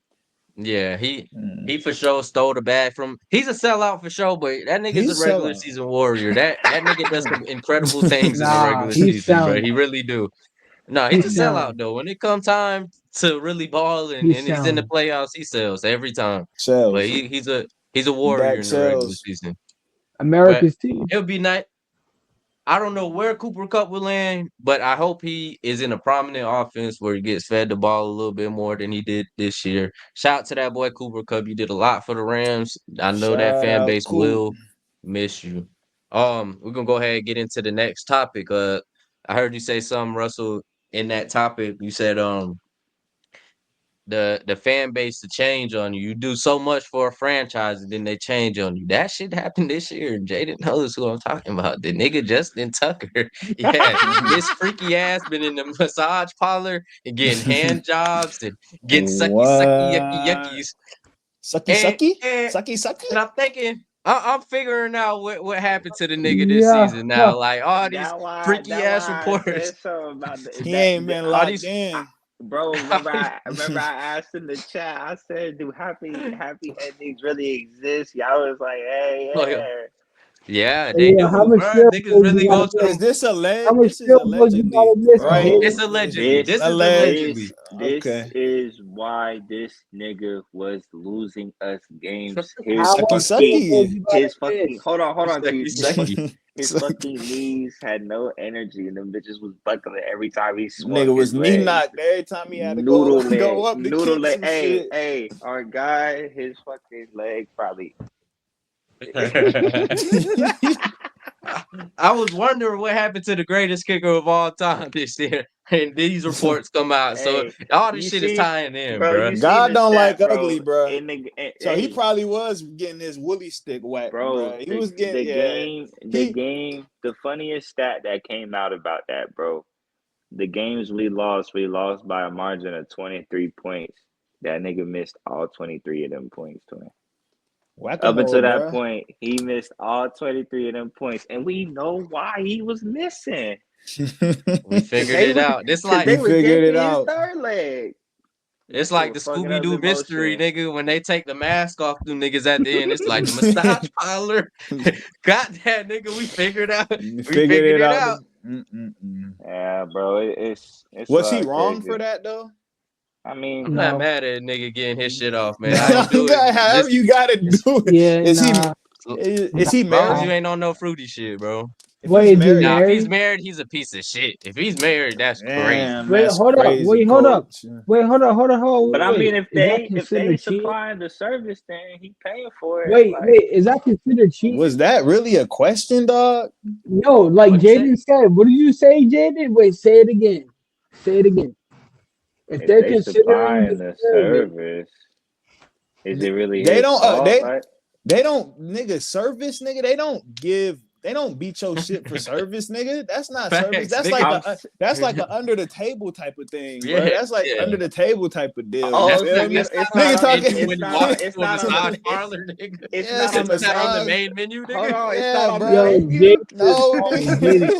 Yeah, Mm. he for sure stole the bag from. He's a sellout for sure, but that nigga's a He's regular sellout. season warrior. That nigga does Yeah. some incredible things in the Nah, regular he's season, bro. selling He out. really do. No, he's a He's sellout selling. though. When it come time to really ball He's and he's in the selling. playoffs, he sells every time. But Sells. he's a warrior Dak in the regular sells. season. But America's team. it would be nice. I don't know where Cooper Cup will land, but I hope he is in a prominent offense where he gets fed the ball a little bit more than he did this year. Shout out to that boy Cooper Cup. You did a lot for the Rams. I know that Shout fan out base Coop. will miss you. We're gonna go ahead and get into the next topic. I heard you say something, Russell, in that topic. You said the fan base to change on you. You do so much for a franchise and then they change on you. That shit happened this year. Jaden knows who I'm talking about. The nigga Justin Tucker. Yeah, his freaky ass been in the massage parlor and getting hand jobs and getting sucky What? yuckies. Sucky And sucky? and, Sucky sucky? and I'm thinking I'm figuring out what happened to the nigga this Yeah. season now. Like all these freaky That ass why I reporters, said something about He ain't been all locked these in. bro. all Remember I asked in the chat. I said, "Do happy endings really exist?" Y'all was like, "Hey, these, yeah." yeah, they Yeah, how do, much bro. field Niggas goals you really gotta go Is through. miss? this How much This is field goals you allegedly, gotta miss, right? Bro, It's Jaden? allegedly. This is Allegedly. allegedly. this Okay. is why this nigga was losing us games. How Sucky much field goals sucky. you gotta miss? Hold on, Sucky, Chief. sucky. His fucking knees had no energy, and them bitches was buckling every time he swung Nigga his was knee legs. knocked every time he had to go go up to Noodle kick leg. some shit. Hey, our guy, his fucking leg probably. I was wondering what happened to the greatest kicker of all time this year, and these reports come out. So Hey, all this you shit is see, tying in, bro, bro. you seen God the don't like stat, ugly, bro. bruh. In the So he hey, probably was getting his woolly stick whacked, bro, bruh. He was getting He the funniest stat that came out about that, bro. The games we lost by a margin of 23 points. That nigga missed all 23 of them points, twin. whack a Up until mole, that bruh. point, he missed all 23 of them points. And we know why he was missing. We figured it out. Because We they was figured it yanking his out. third leg. That It's shit like was the fucking Scooby us Doo in mystery, motion. nigga. When they take the mask off them niggas at the end, it's like the massage parlor. Got that, nigga. We figured out. We Figured figured it it out. out. Yeah, bro, it's Was he wrong crazy. for that though? I I'm mean, not No. mad at a nigga getting his shit off, man. I No, ain't you do it. got however Just you gotta as do it. Yeah, Is he nah. is he long as married? you ain't on no fruity shit, bro. If he's Wait, is he married, Now, if he's married? married, he's a piece of shit. If he's married, that's crazy. damn, Wait, that's hold up. crazy, Wait, hold up. coach. Wait, hold up. Hold up. Hold but up. I mean, Wait. Is that if they considered cheating? supplying the service, then he paying for it. Wait, Like, wait. Is that considered cheating? Was that really a question, dog? No, like What'd you say? Jaden said. What did you say, Jaden? Wait, say it again. Say it again. If if they're they considering the supplying the service, service, is it really They his don't fault? Like, they don't nigga service nigga. They don't beat your shit for service, nigga. That's not service. Facts, That's nigga. like I'm a that's like a under the table type of thing, bro. Yeah, That's like yeah. under the table type of deal. You oh, That's so feel not me? you that's it's not not Nigga on the it's menu talking. when it's you not walk on into it's a not on massage the parlor, nigga. it's Yeah, not it's a on the That's not on the massage. main menu, hold nigga. on, it's not Yeah, on the bro. yo, menu. Jaden is No, wrong. nigga.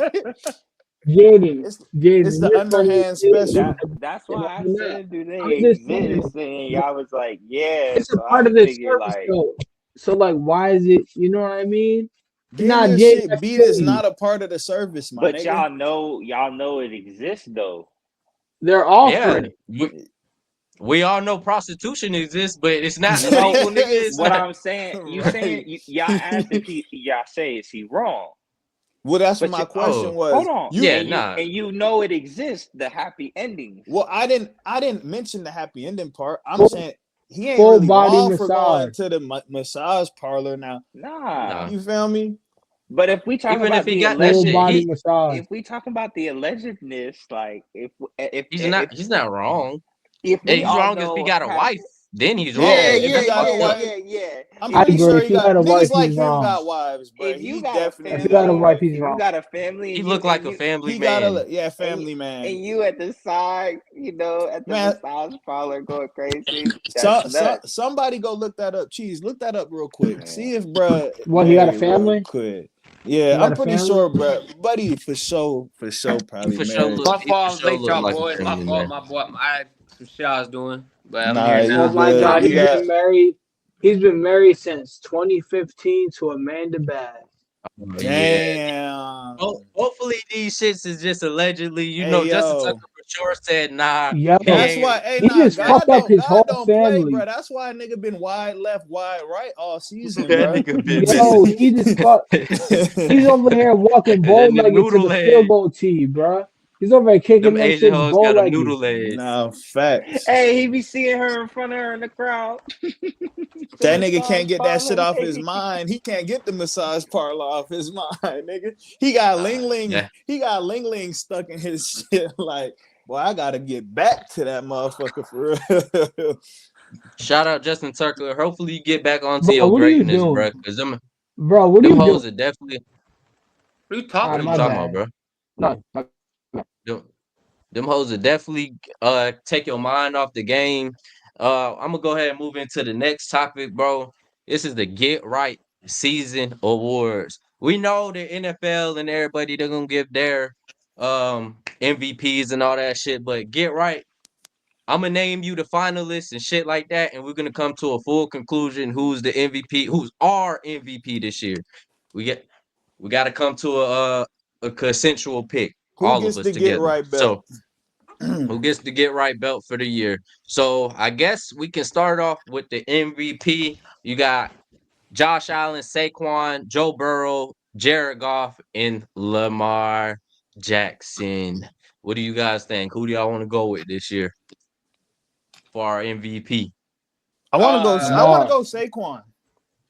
Jaden, It's Jaden, the you're funny as underhand shit. special. That's And why I I'm not. said, do I'm they just saying, exist? And y'all was like, yeah. it's a So part I of the figured, service like, though. So like, why is it? You know what I mean? Getting Nah, your Jaden, I shit beat feel is you. not a part of the service, my but nigga. y'all know it exists though. They're Yeah. offering. We all know prostitution exists, but it's not No, illegal, nigga. It's what not. I'm saying, you Right. saying y'all asked if y'all say is he wrong? Well, that's what But my you question Oh, hold was. on, You yeah, nah. and you know it exists, the happy endings. well, I didn't mention the happy ending part. I'm Full, saying he ain't full really body wrong for going massage. to the massage parlor now. Nah. Nah. You feel me? But if we talk Even if about he the got that Full alleged, shit, body massage. if we talk about the allegedness, like he's not wrong. if Hey, we he's all wrong if he know got a have wife, then he's Yeah, wrong. if he That's got a fucked up. wife, I'm I if pretty you agree. sure If he he got got a wife, niggas he's like him wrong. got wives, bro. if you He got a If he definitely got a got a wife, wife. he's if you wrong. got a family He looked like a family He got man. a and family man. you at the side, at the Man, massage parlor going crazy, that's nuts. somebody go look that up. Cheese, look that up real quick. Yeah. See if bruh What, he got a married real family? quick. He Yeah, got I'm a pretty family? sure, bruh. Buddy, for sure, He probably for sure married. look. My He for fault, sure late look y'all like a boys. My family fault, man. my boy. I had some shit I was doing, but I'm Nah, here you Oh now. my good. God, You he's got been married. He's been married since 2015 to Amanda Bass. Oh, yeah. damn. Hopefully these shits is just allegedly. You Hey know, Justin Tucker yo. for sure said, nah, he Yo, That's ain't. why, hey, he nah, just That, fucked up his God whole don't play, bro. family. That's why a nigga been wide left, wide right all season, that bro. nigga been Yo, missing. he just fucked. He's over here walking And then bow this legged to noodle the field leg. goal tee, bruh. He's over here kicking Them them Asian shits hoes bow got them legged. noodle legs. Nah, facts. Hey, he be seeing her in front of her in the crowd. The That nigga can't massage get that shit parlor. off his mind. He can't get the massage parlor off his mind, nigga. He got Ling Ling. Yeah. He got Ling Ling stuck in his shit. Like, boy, I gotta get back to that motherfucker for real. Shout out Justin Tucker. Hopefully you get back onto Bro, your what are you greatness, doing? bro. Cause them Bro, what are them you doing? hoes are definitely. What are you All What right, talking are you my about? talking about, bad. bro? No, Them, them hoes are definitely take your mind off the game. I'm gonna go ahead and move into the next topic, bro. This is the Get Right Season Awards. We know the NFL and everybody they're gonna give their MVPs and all that shit, but Get Right, I'm gonna name you the finalists and shit like that, and we're gonna come to a full conclusion who's the MVP, who's our MVP this year. We get we gotta come to a consensual pick, Who all of gets us to get together. right belt? So who gets to get right belt for the year? So I guess we can start off with the MVP. You got Josh Allen, Saquon, Joe Burrow, Jared Goff, and Lamar Jackson. What do you guys think? Who do y'all want to go with this year for our MVP? I want to go. I want to Lamar. go Saquon.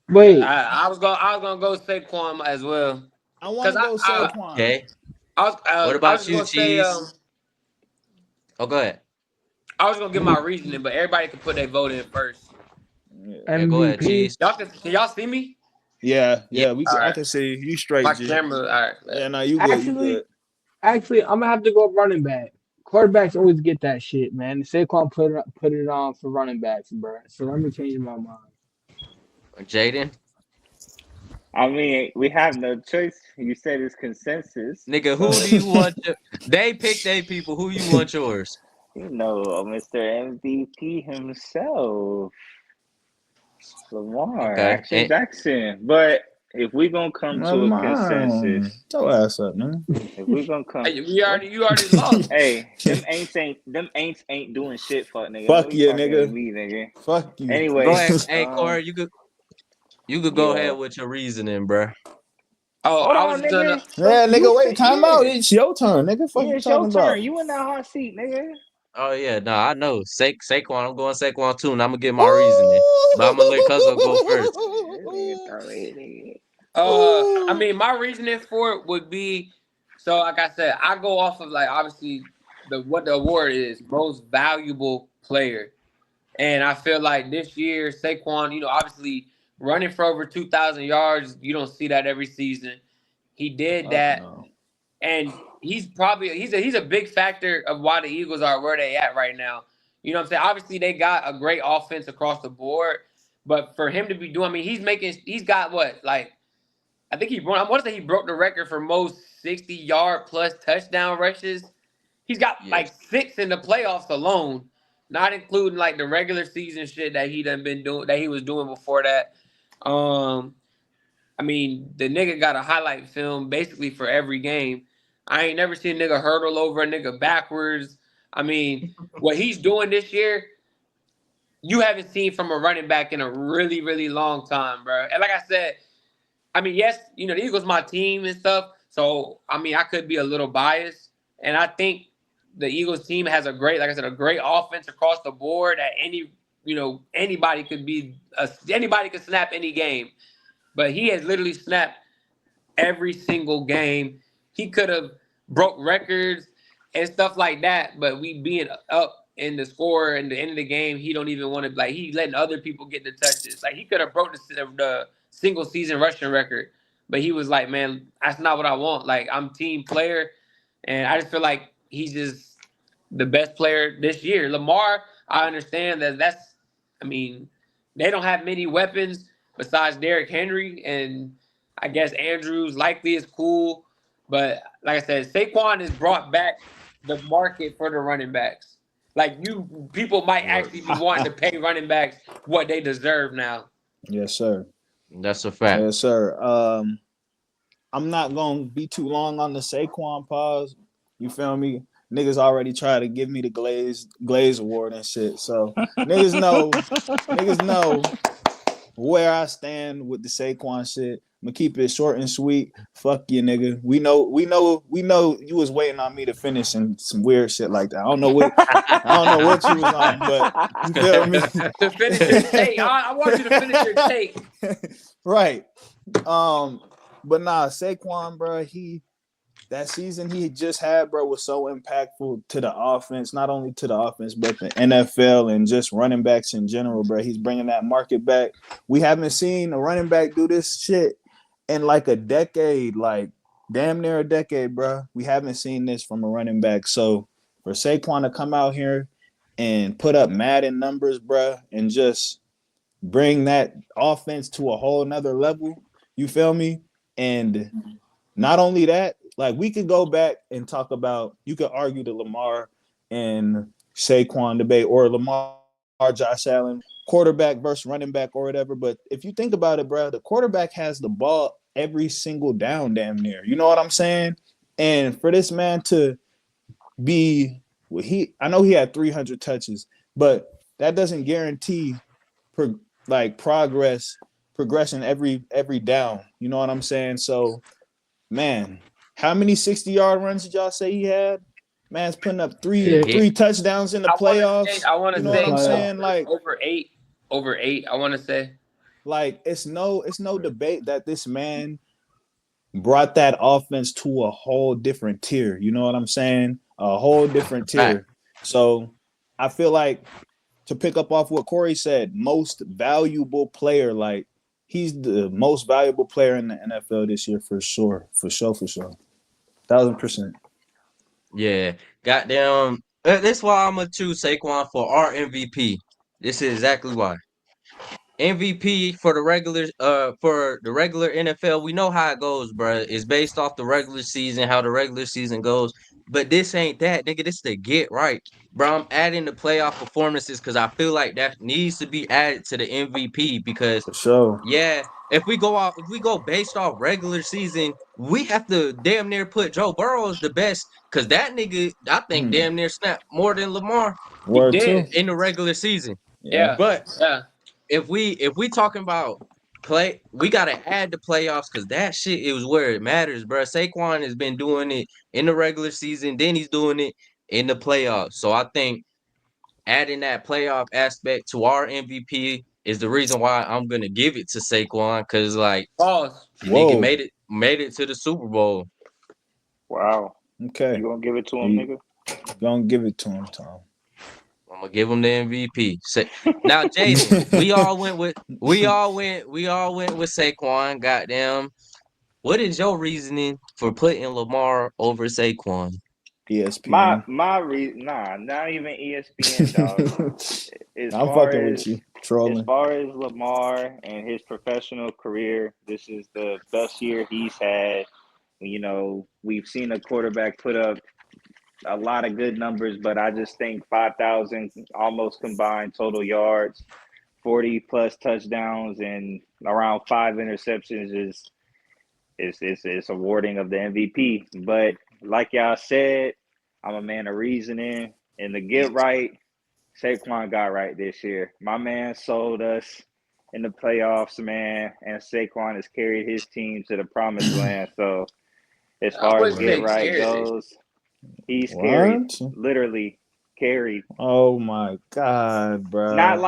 Wait, I was gonna go Saquon as well, I want cause to go Saquon. Okay. What I was about just you, gonna say Cheese? Oh, go ahead. I was gonna give my reasoning, but everybody can put their vote in first. Yeah, Yeah, go ahead, MVP. Cheese. Can y'all see me? Yeah. yeah. All I right, can see you straight, my G. camera. All right, Yeah, no, you good. You Actually, good. actually, I'm gonna have to go running back. Quarterbacks always get that shit, man. Saquon put it on for running backs, bro. So let me change my mind. Jaden? I mean, we have no choice. You said it's consensus, Nigga, who do so you want? They pick their people. Who you want yours? Mr. MVP himself, Lamar Okay. Action Jackson. But if we gonna come Never to a mind. consensus, Your ass up, man. if we gonna come, Hey, what? you already lost. Hey, them ain't doing shit, fuck nigga. Don't Fuck be you, talking to nigga. me, nigga. Fuck you. Go Anyway, ahead. Hey, Corey, you could go ahead yeah. with your reasoning, bruh. Oh, Hold I was on, just gonna. nigga. Yeah, You nigga, wait, say time out. yeah. It's your turn, nigga. Fuck Yeah, you it's your talking about? turn. You in that hot seat, nigga. Oh yeah, no, I know. Saquon, I'm going Saquon too, and I'm gonna get my reasoning. But I'm gonna let Cuzzo go first. This nigga throw it, nigga. I mean, my reasoning for it would be, so like I said, I go off of like obviously what the award is, most valuable player, and I feel like this year Saquon, obviously running for over 2,000 yards, you don't see that every season. He did Fuck that, no. and he's a big factor of why the Eagles are where they at right now. You know what I'm saying? Obviously, they got a great offense across the board, but for him to be doing, I mean, he's got what, like, I think I want to say he broke the record for most 60-yard plus touchdown rushes. He's got like Yes. 6 in the playoffs alone, not including like the regular season shit that he done been doing, that he was doing before that. Um, I mean, the nigga got a highlight film basically for every game. I ain't never seen a nigga hurdle over a nigga backwards. I mean, what he's doing this year, you haven't seen from a running back in a really, really long time, bro. And like I said, I mean, yes, the Eagles my team and stuff. So, I mean, I could be a little biased. And I think the Eagles team has like I said, a great offense across the board that anybody could snap any game. But he has literally snapped every single game. He could have broke records and stuff like that, but we being up in the score and the end of the game, he don't even want to, like, he letting other people get the touches. Like, he could have broke the single season rushing record, but he was like, man, that's not what I want. Like, I'm team player, and I just feel like he's just the best player this year. Lamar, I understand I mean, they don't have many weapons besides Derrick Henry, and I guess Andrews likely is cool. But like I said, Saquon has brought back the market for the running backs. Like, people might Word. actually be wanting to pay running backs what they deserve now. Yes, sir. That's a fact. Yes, sir. I'm not gonna be too long on the Saquon pause. You feel me? Niggas already try to give me the Glaze award and shit. So niggas know where I stand with the Saquon shit. I'm gonna keep it short and sweet. Fuck you, nigga. We know you was waiting on me to finish and some weird shit like that. I don't know what you was on, but you feel me? To finish your take, I want you to finish your take. Right. But nah, Saquon, bro, that season he just had, bro, was so impactful to the offense, not only to the offense, but the NFL and just running backs in general, bro. He's bringing that market back. We haven't seen a running back do this shit in like a decade, like damn near a decade, bro. We haven't seen this from a running back. So for Saquon to come out here and put up Madden numbers, bro, and just bring that offense to a whole nother level, you feel me? And not only that, like we could go back and talk about, you could argue the Lamar and Saquon debate or Lamar, Josh Allen, quarterback versus running back or whatever. But if you think about it, bro, the quarterback has the ball every single down damn near. You know what I'm saying? And for this man to be, I know he had 300 touches, but that doesn't guarantee progression every down. You know what I'm saying? So, man, how many 60-yard runs did y'all say he had? Man's putting up three Six. three touchdowns in the playoffs. I want You to know what say I'm Playoff. saying? Like over eight. Over eight, I want to say. it's no debate that this man brought that offense to a whole different tier. You know what I'm saying? A whole different Fact. tier. So I feel like, to pick up off what Corey said, most valuable player, like he's the most valuable player in the NFL this year for sure. For sure. 1,000%. Yeah. Goddamn. That's why I'm gonna choose Saquon for our MVP. This is exactly why. MVP for the regular NFL, we know how it goes, bro. It's based off the regular season, how the regular season goes. But this ain't that, nigga. This the get right, bro. I'm adding the playoff performances because I feel like that needs to be added to the MVP because For sure. yeah, if we go based off regular season, we have to damn near put Joe Burrow as the best because that nigga, I think, damn near snapped more than Lamar He Word too. did. in the regular season. Yeah. Yeah. But Yeah. if we talking about play, we gotta add the playoffs because that shit is where it matters, bro. Saquon has been doing it in the regular season, then he's doing it in the playoffs. So I think adding that playoff aspect to our MVP is the reason why I'm gonna give it to Saquon because like Pause. the nigga Whoa. made it to the Super Bowl. Wow. Okay. You gonna give it to him, You nigga? gonna give it to him, Tom. I'm gonna give him the MVP. Now, Jaden, we all went with Saquon. Goddamn, what is your reasoning for putting Lamar over Saquon? ESPN. Not even ESPN, dog. As I'm far fucking with as you. as Trolling. far as Lamar and his professional career, this is the best year he's had. You know, we've seen a quarterback put up a lot of good numbers, but I just think 5,000 almost combined total yards, 40 plus touchdowns, and around 5 interceptions is awarding of the MVP. But like y'all said, I'm a man of reasoning, and to get right, Saquon got right this year. My man sold us in the playoffs, man, and Saquon has carried his team to the promised land. So as I far as wouldn't get say right carried. goes, he's carried, What? literally carried. Oh my god, Not bro.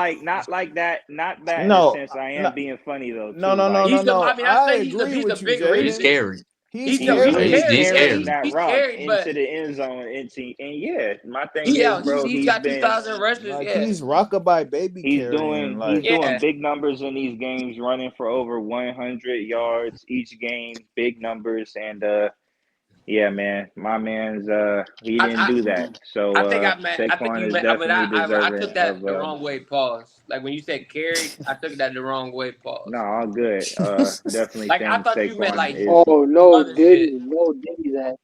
like that, not that in the No, sense I no, am being funny though no, too. no, no, Like no, He's the. no. I mean, I I say agree he's the with you, big He's Jaden. reason. carried. He's He's carried He's his carried carried. team. that he's rock carried, into but the end zone and yeah, my thing he is, out. bro, He's got 2,000 rushes. Like Yeah. he's rockabye baby carrying. he's Like doing Yeah. big numbers in these games, running for over 100 yards each game, big numbers, and yeah, man, my man's he didn't I, do that. So I think I meant. I think Saquon you is meant. I mean, definitely I deserving took of that the wrong way. Pause. Like when you said carried, I took that the wrong way. no, Pause. all good. Definitely Like I think thought you meant Saquon like is Oh some no, other Diddy, shit. no Diddy that,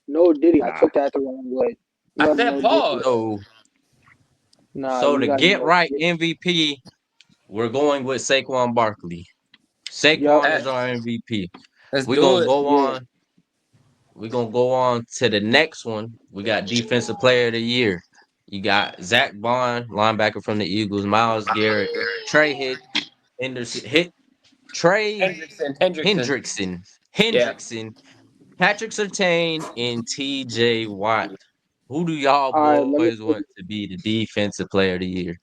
no Diddy. I nah. took that the wrong way. You I got said no Diddy. pause. So Nah, so you to got get no right Diddy. MVP, we're going with Saquon Barkley. Yup. Saquon Eh, is our MVP. let's We're do gonna it. go Yeah. on. We're gonna go on to the next one. We got Defensive Player of the Year. You got Zach Bond, linebacker from the Eagles, Myles Garrett, Trey Henderson, Trey Hendrickson. Yeah. Hendrickson, Patrick Surtain, and TJ Watt. Who do y'all All right. Let me. boys want to be the Defensive Player of the Year?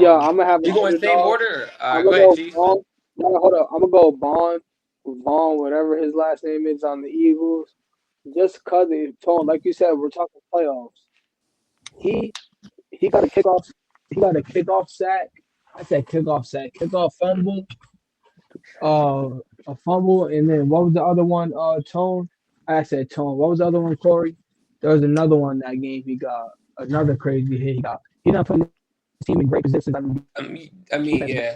Yeah. I'm gonna have an You going same underdog. order? All I'm right, go gonna ahead, go Chief. Vaughn. No, hold up. I'm gonna go Vaughn, whatever his last name is on the Eagles. Just cause it told, like you said, we're talking playoffs. He he got a kickoff. He got a kickoff sack. I said kickoff sack, kickoff fumble, uh, a fumble, and then what was the other one? Tone. I said Tone. What was the other one, Corey? There was another one that game. He got another crazy hit. He got. He not putting his team in great positions on I mean, defense yeah.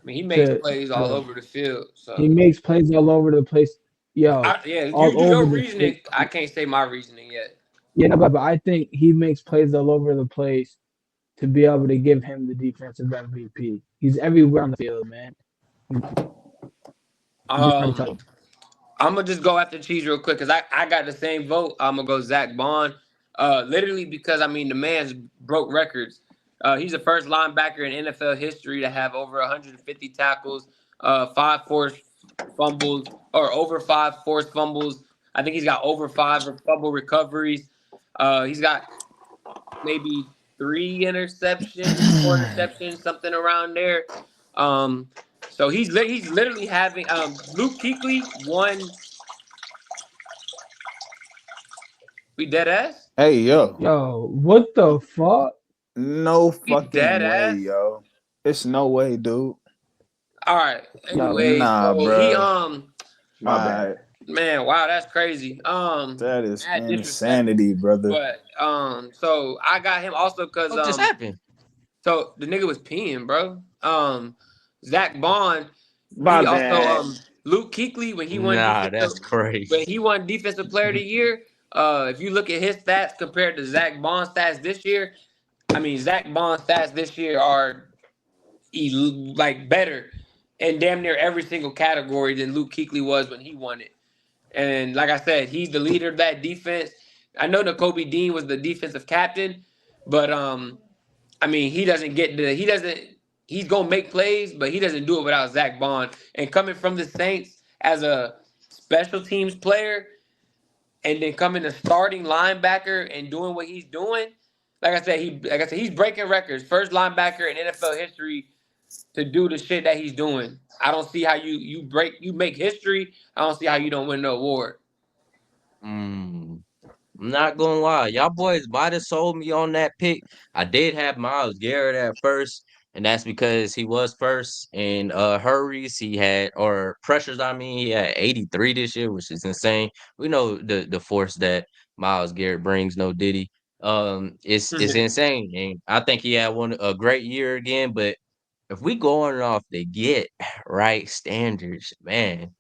I mean, he makes to plays all to. over the field. He So, makes plays all over the place. Yo, yeah, you all do over your the place. reasoning. I can't say my reasoning yet. Yeah, no, but I think he makes plays all over the place to be able to give him the defensive MVP. He's everywhere on the field, man. You just never touch Um, him. I'm gonna just go after Cheese real quick because I got the same vote. I'm gonna go Zach Bond. Literally because I mean the man's broke records. He's the first linebacker in NFL history to have over 150 tackles, five forced fumbles, or over five forced fumbles. I think he's got over five fumble recoveries. He's got maybe three interceptions, four interceptions, something around there. Um, so he's literally having Luke Kuechly won. We dead ass. Hey yo, Yo, what the fuck? no We dead fucking way, ass. yo. It's no way, dude. All right. Yo, Anyway, Nah, so he bruh. My bad. man, wow, that's crazy. That is Mad disrespectful. insanity, brother. But so I got him also because What just happened? so the nigga was peeing, bro. Zach Bond, My he also bad. Luke Kuechly Nah, that's when crazy. he won defensive player of the year. If you look at his stats compared to Zach Bond's stats this year, I mean Zach Bond's stats this year are like better. in damn near every single category than Luke Kuechly was when he won it. And like I said, he's the leader of that defense. I know Nakobe Dean was the defensive captain, but I mean, he's gonna make plays, but he doesn't do it without Zach Bond. And coming from the Saints as a special teams player, and then coming to starting linebacker and doing what he's doing, he's breaking records. First linebacker in NFL history to do the shit that he's doing. I don't see how you make history. I don't see how you don't win the award. Mm. I'm not gonna lie, y'all boys might have sold me on that pick. I did have Myles Garrett at first, and that's because he was first in hurries. He had or pressures. I mean, he had 83 this year, which is insane. We know the force that Myles Garrett brings. No Diddy. It's insane, and I think he had a great year again. But if we going off the get right standards, man,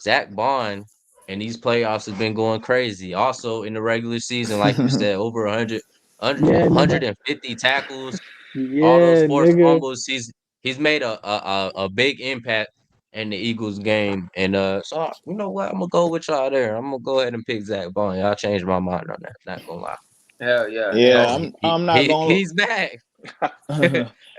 Zach Bond and these playoffs has been going crazy. Also in the regular season, like you said, over 100, Yeah, nigga. 150 tackles, all those Yeah, forced nigga. fumbles. He's made a big impact in the Eagles game. And so you know what? I'm gonna go with y'all there. I'm gonna go ahead and pick Zach Bond. Y'all changed my mind on that. Not gonna lie. Hell yeah, Yeah, hell Oh, yeah. I'm not gonna. he's back.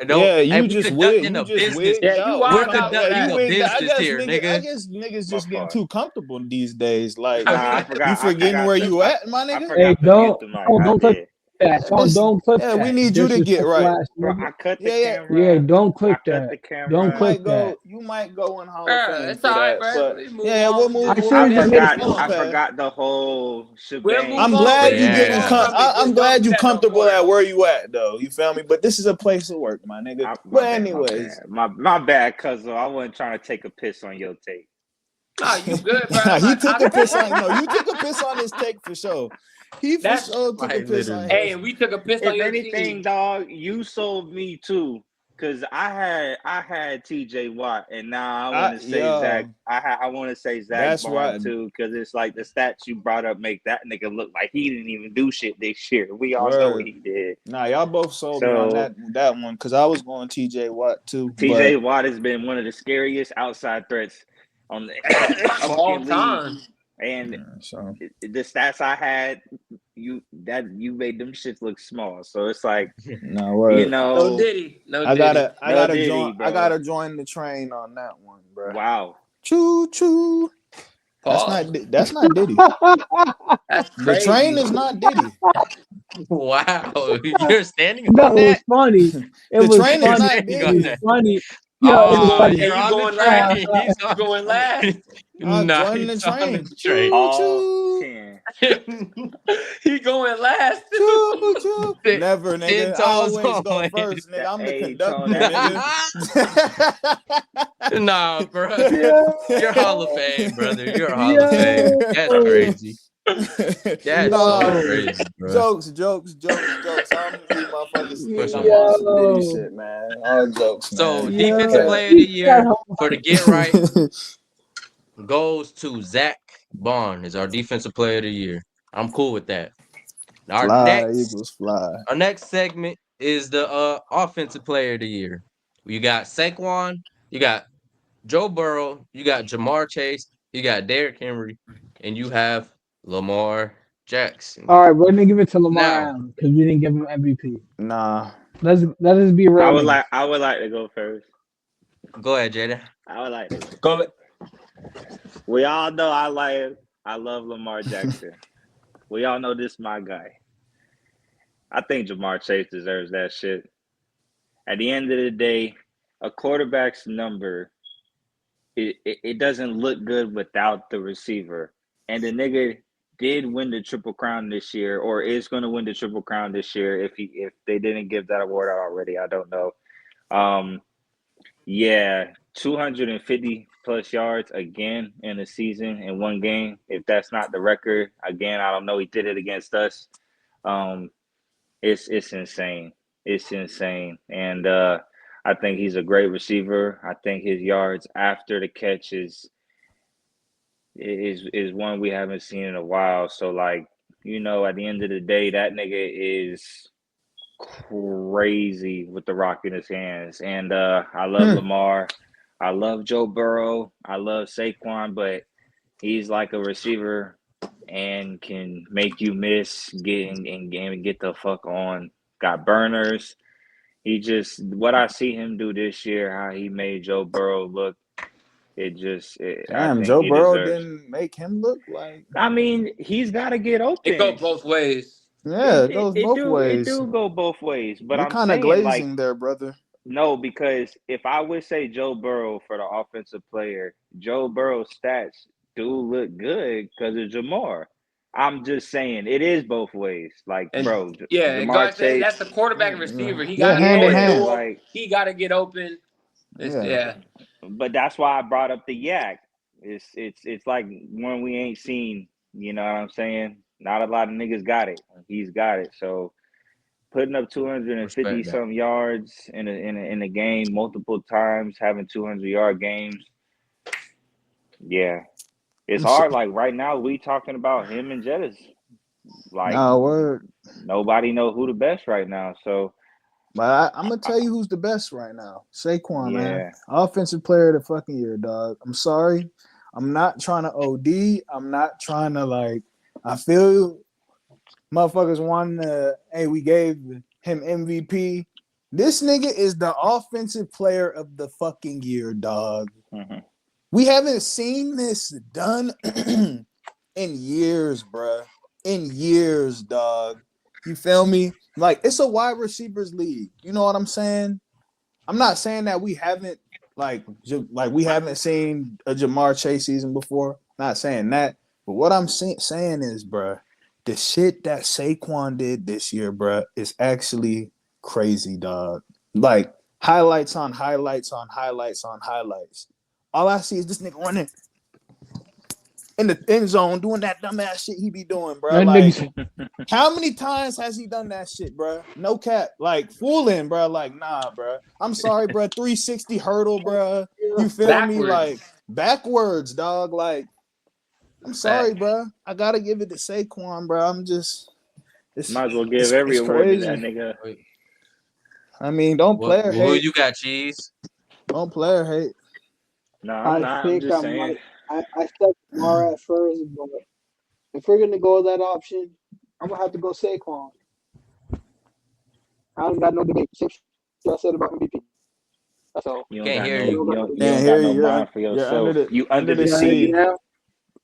No, Yeah, hey, you we just weird. conducting You a just business. wigged Yeah, you out. You We're wild come. out for Yeah, conducting you a that. wigged out. business here, I nigga. guess niggas My just getting fault. too comfortable these days. Like Nah, I you forgot. I forgetting forgot where to. you at, my I nigga. Hey, forgot to mute the mic. I don't click did, that. This. Don't click Yeah, we that. need you to get Disrespectful right. ass bro. nigga. I cut the Yeah, yeah. Yeah, camera. don't I click cut that. the Don't You camera. click might that. go. You might go in Hall of Bruh, Fame it's for all right, that. bro. But We move yeah, on. we'll We move. just I We'll should I have just move. made a forgot. We'll move I comment. past. forgot the whole we'll shebang. move I'm on. glad We you just getting. move Yeah. from it. I'm Just don't glad do you that no comfortable more. at where you at, though. You feel me? But this is a place of work, my nigga. My But bad. My anyways, bad. My bad, cuz I wasn't trying to take a piss on your take. Nah, you good, bro. he took a piss on. No, you took a piss on his take for sure. He for That's sure took a Like piss on literally. hey, his. and we took a piss on If your anything, team. dog, you sold me too. Cause I had TJ Watt, and now I want to say Zach. Yo, I want to say Zach that's Bond right. too, because it's like the stats you brought up make that nigga look like he didn't even do shit this year. We all know what Word. he did. Nah, y'all both sold me on So that one because I was going TJ Watt too, TJ but Watt has been one of the scariest outside threats on the Of all fucking league, time. and so the stats I had, you made them shits look small. So it's like, no you word. No know, Diddy. No I Diddy. gotta I no gotta Diddy, join bro. join the train on that one, bro. Wow. Choo choo. Pause. That's not Diddy. That's The train crazy. is not Diddy. Wow. You're standing No, on it was that? funny. It The was train is You're funny. not standing It on was Diddy. that. funny. Yo, it was Oh, funny. And you're you on the going last? train. He's on. You going last? I'm Nah, joining the he's on the train. train. Choo All choo. 10. He going last Choo too. choo. Ten, Never, 10 nigga. I toes always go on. first, nigga. That I'm the A tone conductor, that nigga. B. Nah, bro. You're Hall of Fame, brother. You're Hall of Fame. That's Yo, crazy. That's so Nah, yo, crazy, bro. jokes. I don't need motherfuckers to For think sure. I'm on some Diddy yo, shit, man. All jokes, So, man. defensive yo. player of the He got year home. for the get right goes to Zach Bond is our defensive player of the year. I'm cool with that. Our Fly, next Eagles, fly. our next segment is the offensive player of the year. You got Saquon, you got Joe Burrow, you got Jamar Chase, you got Derrick Henry, and you have Lamar Jackson. All right, we're gonna give it to Lamar Now, Allen because we didn't give him MVP. Nah. Let us be real niggas. I would like to go first. go ahead, Jada. I would like to go Go. first. We all know I love Lamar Jackson. We all know this is my guy. I think Jamar Chase deserves that shit. At the end of the day, a quarterback's number, it doesn't look good without the receiver. And the nigga did win the Triple Crown this year, or is going to win the Triple Crown this year. If they didn't give that award out already, I don't know. Yeah, 250 plus yards again in a season in one game. If that's not the record, again, I don't know. He did it against us. Um, it's insane. It's insane, and I think he's a great receiver. I think his yards after the catch is one we haven't seen in a while. So like, at the end of the day, that nigga is crazy with the rock in his hands. And I love Lamar. I love Joe Burrow. I love Saquon, but he's like a receiver and can make you miss, get in game and get the fuck on. Got burners. He just what I see him do this year, how he made Joe Burrow look. I Damn, think Joe he Burrow deserves. didn't make him look like. I mean, he's got to get It go open. both ways. Yeah, it goes It both do it ways. do go both ways, but You I'm kind of saying like glazing there, brother. no, because if I would say Joe Burrow for the offensive player, Joe Burrow's stats do look good because of Jamar. I'm just saying it is both ways. Like, And bro, yeah, and Jamar God said Chase, that's the quarterback and receiver. He Yeah, got to hand throw in it to yeah, hand. him. like, He got to get open. Yeah. Yeah. but that's why I brought up the yak. It's like when we ain't seen, you know what I'm saying? Not a lot of niggas got it. He's got it. So putting up 250 Respect that. some yards in a game multiple times, having 200-yard games. Yeah. It's hard. Like right now, we talking about him and Jettis. Like Nah, word. nobody know who the best right now. So But I'm gonna tell you who's the best right now. Saquon, man. yeah, Offensive player of the fucking year, dog. I'm sorry. I'm not trying to OD. I'm not trying to like. I feel motherfuckers wanting to. Hey, we gave him MVP. This nigga is the offensive player of the fucking year, dog. mm-hmm. We haven't seen this done in years, bruh. In years, dog. You feel me? Like it's a wide receivers league. You know what I'm saying? I'm not saying that we haven't like we haven't seen a Jamar Chase season before. Not saying that, but what I'm saying is, bruh, the shit that Saquon did this year, bruh, is actually crazy, dog. Like highlights on highlights on highlights on highlights. All I see is this nigga running in the end zone doing that dumbass shit he be doing, bro. That Like, nigga, how many times has he done that shit, bro? No cap. Like, fooling, bro. Like, nah, bro. I'm sorry, bro. 360 hurdle, bro. You feel me? Like, Backwards. backwards, dog. Like, I'm sorry, Fact. bro. I gotta give it to Saquon, bro. I'm just, Might as well give every it's award to that crazy. nigga. I mean, don't player Who hate. you got, Cheese? Don't player hate. No, I'm I not. I'm think I just saying. might. I said Kamara at first, but if we're gonna go with that option, I'm gonna have to go Saquon. I don't got no debate. Same shit I said about MVP. That's all. You don't Can't got hear no. you. You don't. You Can't don't got hear no you. mind for You're under yourself. the You under under the the Y'all hear me sea. sea. now?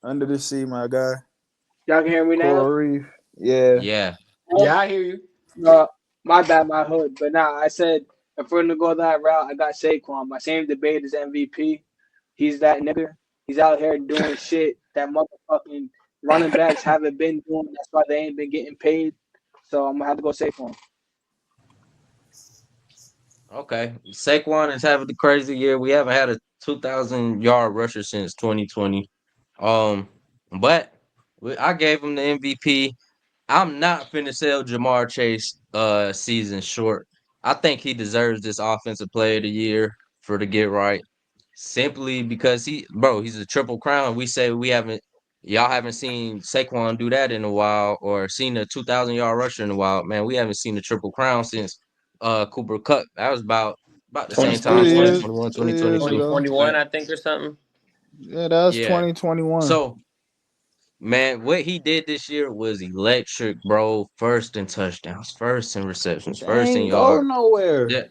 Under the sea, my guy. Y'all can hear me now? Coral Reef. Yeah. Yeah. Yeah, I hear you. My bad, my hood. But nah, I said if we're gonna go that route, I got Saquon. My same debate is MVP. He's that nigga. He's out here doing shit that motherfucking running backs haven't been doing. That's why they ain't been getting paid. So I'm gonna have to go Saquon. Okay. Saquon is having the crazy year. We haven't had a 2,000-yard rusher since 2020. But I gave him the MVP. I'm not finna sell Jamar Chase season short. I think he deserves this offensive player of the year for the get right. Simply because he's a triple crown. We say y'all haven't seen Saquon do that in a while or seen a 2,000-yard rusher in a while. Man, we haven't seen a triple crown since Cooper Kupp. That was about the same That's time, 2021, 2021, 3 years 2022. ago. 2021, I think, or something. Yeah, that was Yeah. 2021. So man, what he did this year was electric, bro. First in touchdowns, first in receptions, They first in ain't go yards. nowhere. That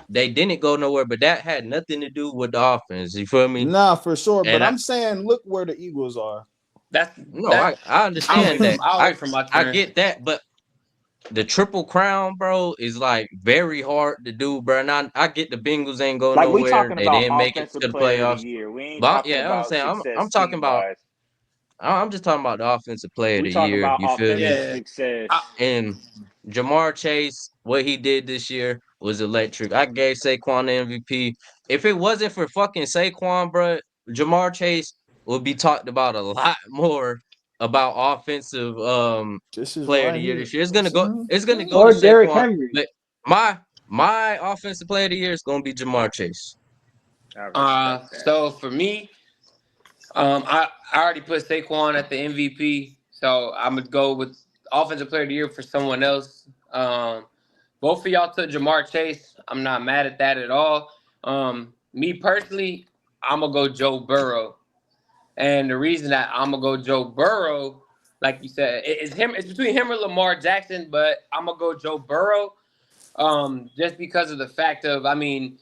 they didn't go nowhere, but that had nothing to do with the offense. You feel me? Nah, for sure. But And I'm saying, look where the Eagles are. That's no, that. I understand that. I'll wait for my I turn. get that, but the triple crown, bro, is like very hard to do, bro. And I get the Bengals ain't go Like we nowhere. talking They about didn't make it to offensive the player of the playoffs. year. We ain't But talking yeah, I'm about saying I'm success talking team about wise. I'm just talking about the offensive player of We the talking year. about You feel me? offensive Yeah. success. And Jamar Chase, what he did this year was electric. I gave Saquon the MVP. If it wasn't for fucking Saquon, bro, Jamar Chase would be talked about a lot more about offensive This is player of why the year he. this year. It's gonna go to Or Derrick Saquon, Henry. but my offensive player of the year is gonna be Jamar Chase. I respect that. So for me, I already put Saquon at the MVP, so I'm gonna go with offensive player of the year for someone else. Both of y'all took Jamar Chase. I'm not mad at that at all. me personally, I'm gonna go Joe Burrow, and the reason that I'm gonna go Joe Burrow, like you said, it's him. It's between him or Lamar Jackson, but I'm gonna go Joe Burrow, just because of the fact of, I mean,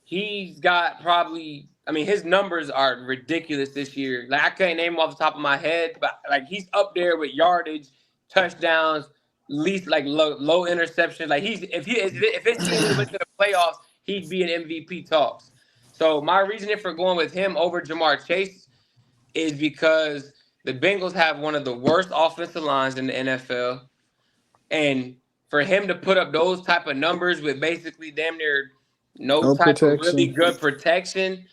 he's got probably, I mean, his numbers are ridiculous this year. Like I can't name him off the top of my head, but like he's up there with yardage, touchdowns, least like low interceptions. Like he's if his team was went to the playoffs, he'd be in MVP talks. So my reasoning for going with him over Jamar Chase is because the Bengals have one of the worst offensive lines in the NFL, and for him to put up those type of numbers with basically damn near no No type of really protection. good protection,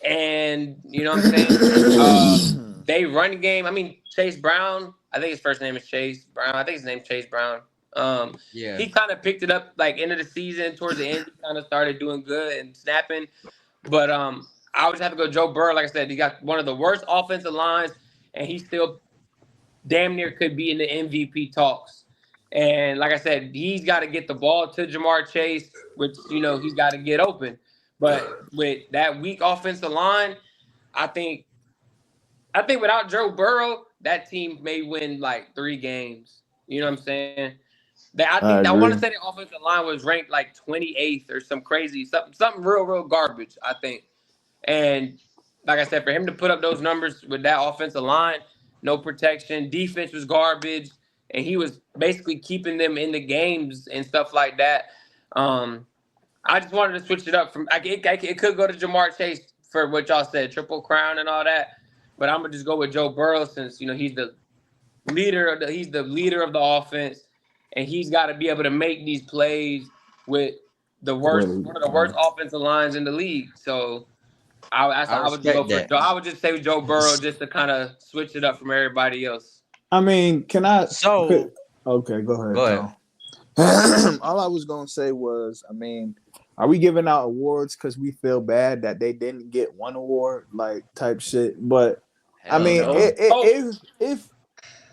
and you know what I'm saying? They run game. I mean, Chase Brown. I think his first name is Chase Brown. I think his name's Chase Brown. Yeah. He kind of picked it up like end of the season. Towards the end, he kind of started doing good and snapping. But I would just have to go Joe Burrow. Like I said, he got one of the worst offensive lines, and he still damn near could be in the MVP talks. And like I said, he's got to get the ball to Jamar Chase, which, you know, he's got to get open. But with that weak offensive line, I think without Joe Burrow, that team may win like 3 games. You know what I'm saying? I want to say the offensive line was ranked like 28th or some crazy something real garbage, I think. And like I said, for him to put up those numbers with that offensive line, no protection, defense was garbage, and he was basically keeping them in the games and stuff like that. I just wanted to switch it up from it could go to Jamar Chase for what y'all said, triple crown and all that, but I'm gonna just go with Joe Burrow since, you know, he's the leader of the offense, and he's got to be able to make these plays with one of the worst offensive lines in the league. So I would just go respect for that. Joe. I would just say Joe Burrow just to kind of switch it up from everybody else. I mean, can I? So Okay, go ahead. go ahead. Tom. All I was gonna say was, I mean, are we giving out awards because we feel bad that they didn't get one award, like type shit? But I Hell mean, no.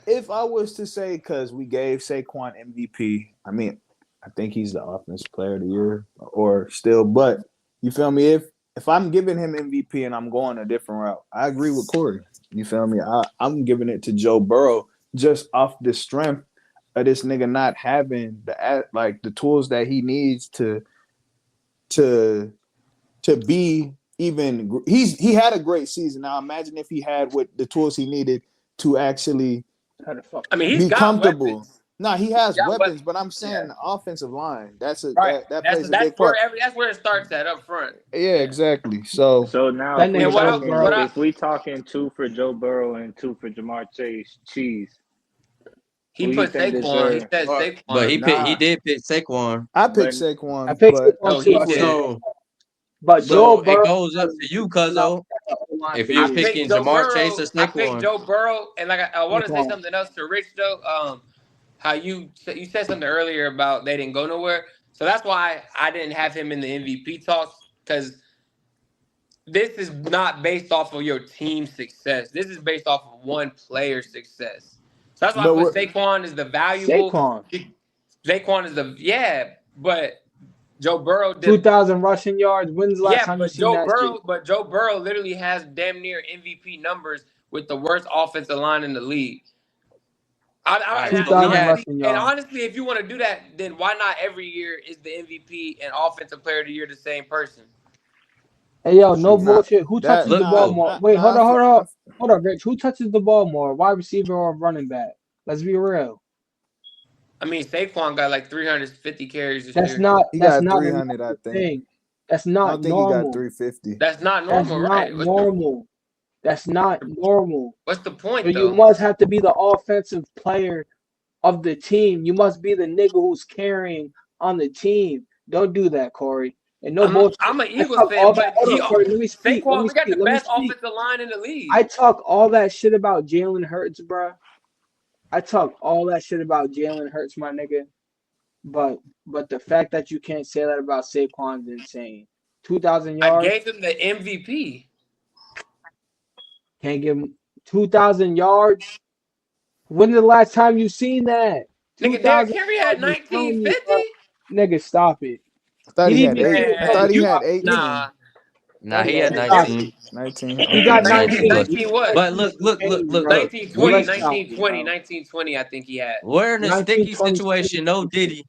if I was to say, because we gave Saquon MVP, I mean, I think he's the offensive player of the year or still, but you feel me? If I'm giving him MVP and I'm going a different route, I agree with Corey. You feel me? I'm giving it to Joe Burrow just off the strength of this nigga not having the tools that he needs to be even. He had a great season. Now imagine if he had what the tools he needed to actually I mean, he's be got comfortable. weapons. Nah, he has Yeah, weapons, but I'm saying the offensive line. That plays a big part. That's where it starts at up front. Yeah, exactly. So now That if we nigga what I- talking what I- if we talking 2 for Joe Burrow and 2 for Jamar Chase, cheese. He Who you put think Saquon. He deserve? said Saquon. But Nah. he did pick Saquon. I picked But Saquon, I picked but Saquon No, too. he I did. So But Joe it Burrow goes up to you, Cuzzo. If I you're picked picking Joe Jamar Burrow. Chase or I picked Saquon. Joe Burrow, and like I want to say Saquon. something else to Rich though. How you said something earlier about they didn't go nowhere, so that's why I didn't have him in the MVP talks, because this is not based off of your team's success. This is based off of one player's success. So that's why I put Saquon is the valuable. Saquon is but Joe Burrow did 2,000 rushing yards. When's the last time you but seen that shit? Joe Burrow literally has damn near MVP numbers with the worst offensive line in the league. Right, And 2,000 honestly, rushing yards. if you want to do that, then why not every year is the MVP and offensive player of the year the same person? Hey yo, no Nah, bullshit. Who touches Look the ball though. more? Wait, hold on, Rich. Who touches the ball more? Wide receiver or running back? Let's be real. I mean, Saquon got like 350 carries this That's year. not. he That's got not a 300, I normal think. thing. That's I not don't think he got normal. 350. That's not That's normal, not right? normal. That's not normal. What's the point, So you though? must have to be the offensive player of the team. You must be the nigga who's carrying on the team. Don't do that, Corey. And no bullshit. I'm an I Eagles talk fan, all but that. Hold on, Corey. Let me speak. Let Saquon, me we got speak. the Let me best speak. offensive line in the league. I talk all that shit about Jalen Hurts, bro. I talk all that shit about Jalen Hurts, my nigga. But the fact that you can't say that about Saquon is insane. 2,000 I yards. gave him the MVP. Can't give him 2,000 yards. When's the last time you seen that? Nigga, 2,000 Derrick Henry had yards. I'm telling you, 1950. bro. Nigga, stop it. I thought He he didn't had even eight. see a I couple. thought he You had nah. 18. Nah, Thought he he had had He got 18. 19. it. 19. He Okay. got 19 19. plus. 19 what? But look. 1920, We Let's count. 1920, 1920, I think he had. we're in a 19, sticky 20. situation. No Diddy.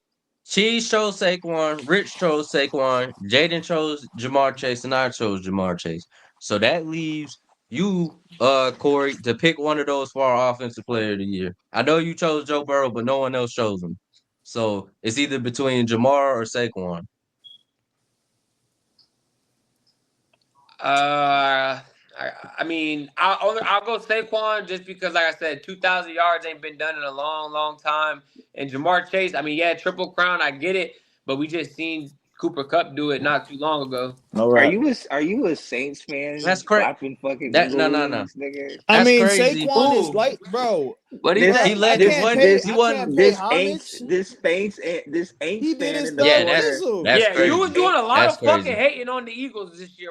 Cheese chose Saquon. Rich chose Saquon. Jaden chose Jamar Chase, and I chose Jamar Chase. So that leaves you, Corey, to pick one of those for our offensive player of the year. I know you chose Joe Burrow, but no one else chose him. So it's either between Jamar or Saquon. I mean, I'll go Saquon just because, like I said, 2,000 yards ain't been done in a long, long time. And Jamar Chase, I mean, yeah, Triple Crown, I get it, but we just seen Cooper Kupp do it not too long ago. No Are rap. you a Saints fan That's crazy. clapping fucking That Eagle no. wings, nigga? I That's mean, crazy. Saquon is Ooh, like, bro, what he This bruh, He say? I led his this can't what? pay. this He I wasn't. can't pay Aints homage. this Aints He did fan his in the Yeah, thug corner. thizzle. that's Yeah, you crazy. was doing Ain't a lot That's of fucking crazy. hating on the Eagles this year.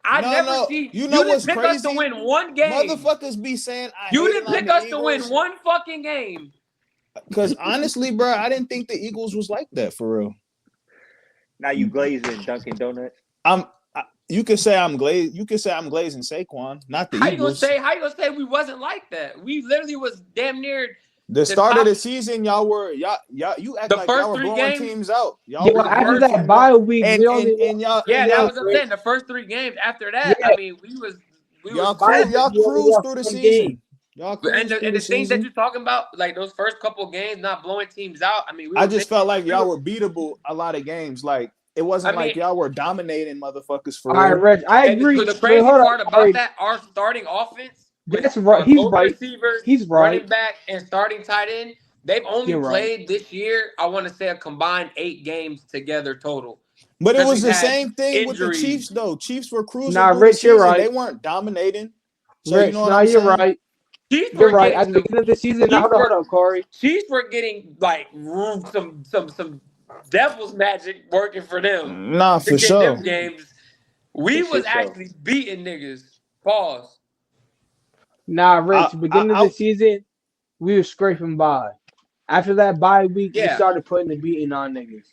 I No, never no. see You know you didn't what's pick us to crazy? win one game. Motherfuckers be saying I You hated didn't on pick the us to win Eagles. one fucking game. Because honestly, bro, I didn't think the Eagles was like that for real. now you glazing Dunkin' Donuts. You could say I'm glazed. You could say I'm glazing Saquon, not the How you gonna Eagles. say we wasn't like that? We literally was damn near The the start of top. the season, y'all. You act The like y'all first were three blowing games. teams out. Y'all Yeah, were Well, the after blowing first. that teams out, bye week, and we only and y'all Yeah, and that y'all was what I'm saying. The first three games. After that, yeah, I mean, we was bye chilling. week, y'all we only cruised lost through the one game. season. Y'all And cruised through the the things that season. you're talking about, like those first couple games, not blowing teams out. I mean, we I were just making. felt like y'all were beatable a lot of games. Like it I wasn't like mean, y'all were dominating motherfuckers All for right, real. Reg, I and agree. the But crazy hold up, part about Corey. that, our starting offense with That's right. He's both right. receivers, He's right. running back, and starting tight end, they've only You're right. played this year. I want to say a combined 8 games together total But it because was we've the had same thing with the injuries. Chiefs, though. Chiefs were cruising Nah, through the Rich, you're season. They right. weren't dominating. So you know Rich, what nah, I'm you're saying? right. Chiefs You're were right. getting At the some. beginning of the season, now Chiefs hold were on, Corey. Chiefs were getting like some devil's magic working for them Nah, to for get them sure. games. For We was shit show. actually beating niggas. Pause. Nah, I, Rich, I, beginning of I the season, we were scraping by. After that bye week, we Yeah, started putting the beating on niggas.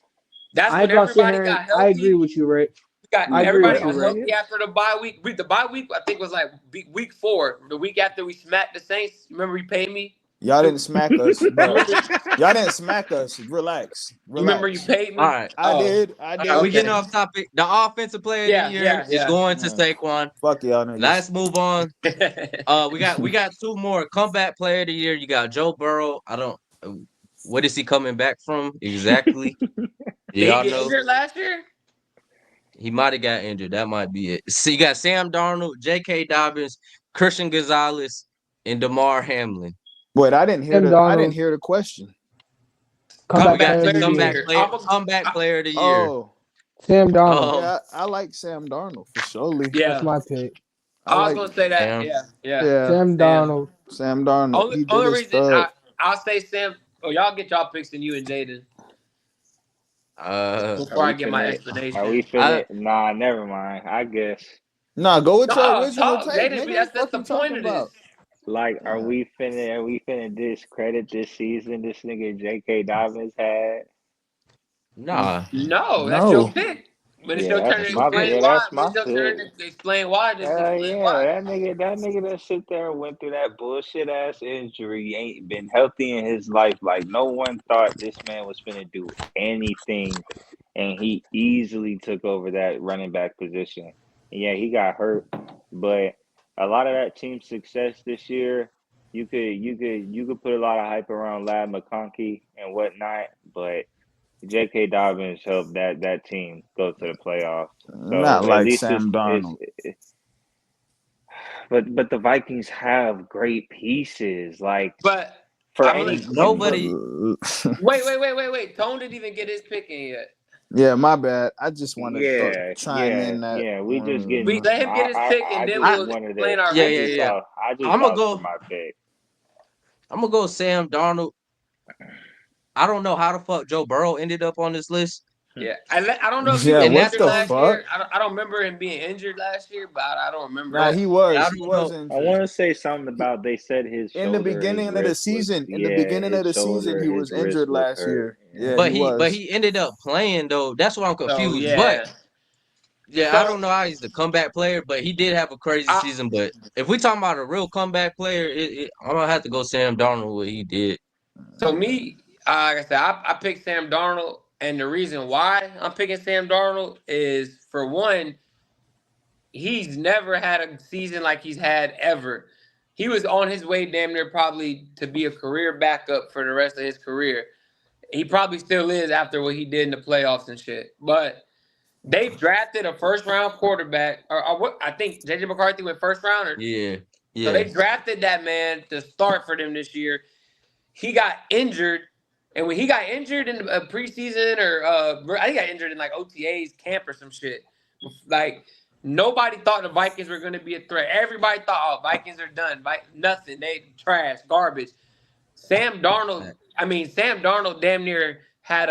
that's I when ain't gonna sit everybody here and got I agree healthy. with you, Rich. We got I agree everybody with you, got Rich. healthy after the bye week. The bye week I think was like week 4. The week after we smacked the Saints. Remember you paid me? y'all didn't You smack us, but remember? y'all didn't smack us. Relax, You remember you relax. paid All me? right. I Oh, did, I All right, we did. getting okay. off topic. The offensive player of the Yeah, year yeah, is yeah. going to Yeah. Saquon. Fuck y'all niggas. Let's move on. We got 2 more. Comeback player of the year. You got Joe Burrow. I don't. What is he coming back from exactly? Do Did he y'all get know? injured last year? He might have got injured. That might be it. So you got Sam Darnold, J.K. Dobbins, Christian Gonzalez, and Damar Hamlin. Wait, I didn't hear Sam the. I Darnold, didn't hear the question. We comeback got Comeback player the of player the of the year. year. comeback player of the year. Oh, Sam Darnold. Um, yeah, I like Sam Darnold for surely. That's Yeah, my pick. I I was like, gonna say that. Sam. Yeah, yeah. yeah, Sam Sam. Darnold. Sam Darnold. Only He did only his reason thug. I'll say Sam. Oh, y'all get y'all picks and you and Jaden Are before I we get my finna? Are we explanation. I finna? Nah, never mind. I guess. Nah, go with your No, original talk, take, Jaden. nigga. That's Fuck the you point talking of about? this. Like, Yeah. are we finna discredit this season this nigga J.K. Dobbins had? nah. No, that's your No. pick. When it's Yeah, your turn That's to your pick. explain why, that's when my it's your turn pick. to explain why, just explain Yeah, why. that nigga that sit there and went through that bullshit ass injury ain't been healthy in his life. Like no one thought this man was finna do anything, and he easily took over that running back position. And yeah, he got hurt, but a lot of that team success this year, you could put a lot of hype around Lad McConkey and whatnot, but J.K. Dobbins helped that team go to the playoffs. Not So at like least Sam it's Darnold. but the Vikings have great pieces. Like But for I'm gonna any Nobody. wait. Tone didn't even get his pick in yet. Yeah, my bad. I just wanted to chime yeah, in that yeah. We just We getting. one. let him get his pick I and then just I we'll wanted to. explain our yeah, I yeah, reasoning. just yeah. vouch. I just I'm gonna vouch for go. my pick. I'm gonna go Sam Darnold. I don't know how the fuck Joe Burrow ended up on this list, Yeah, I don't know if he Yeah, was And what that's injured the why last year. fuck? I don't remember him being injured last year, but I don't remember Nah, no, that. he I was. He don't know. was I injured. want to say something He, about they said his in the shoulder, his beginning of the wrist was season, his he shoulder, was his injured wrist was last hurt. year. Yeah. Yeah, he But was. he ended up playing though. That's why I'm So confused. But yeah, yeah, I so don't know how he's the comeback player, but he did have a crazy I season. But if we talking about a real comeback player, I'm gonna have to go Sam Darnold what he did. so me, like I said, I picked Sam Darnold, and the reason why I'm picking Sam Darnold is for one, he's never had a season like he's had ever. He was on his way damn near probably to be a career backup for the rest of his career. He probably still is after what he did in the playoffs and shit. But they drafted a first round quarterback, or what I think JJ McCarthy went first round. Yeah, So they yeah, drafted that man to start for them this year. He got injured, and when he got injured in a preseason or I think he got injured in like OTA's camp or some shit. Like nobody thought the Vikings were going to be a threat. Everybody thought, oh, Vikings are done. Nothing. They trash, garbage. Sam Darnold damn near had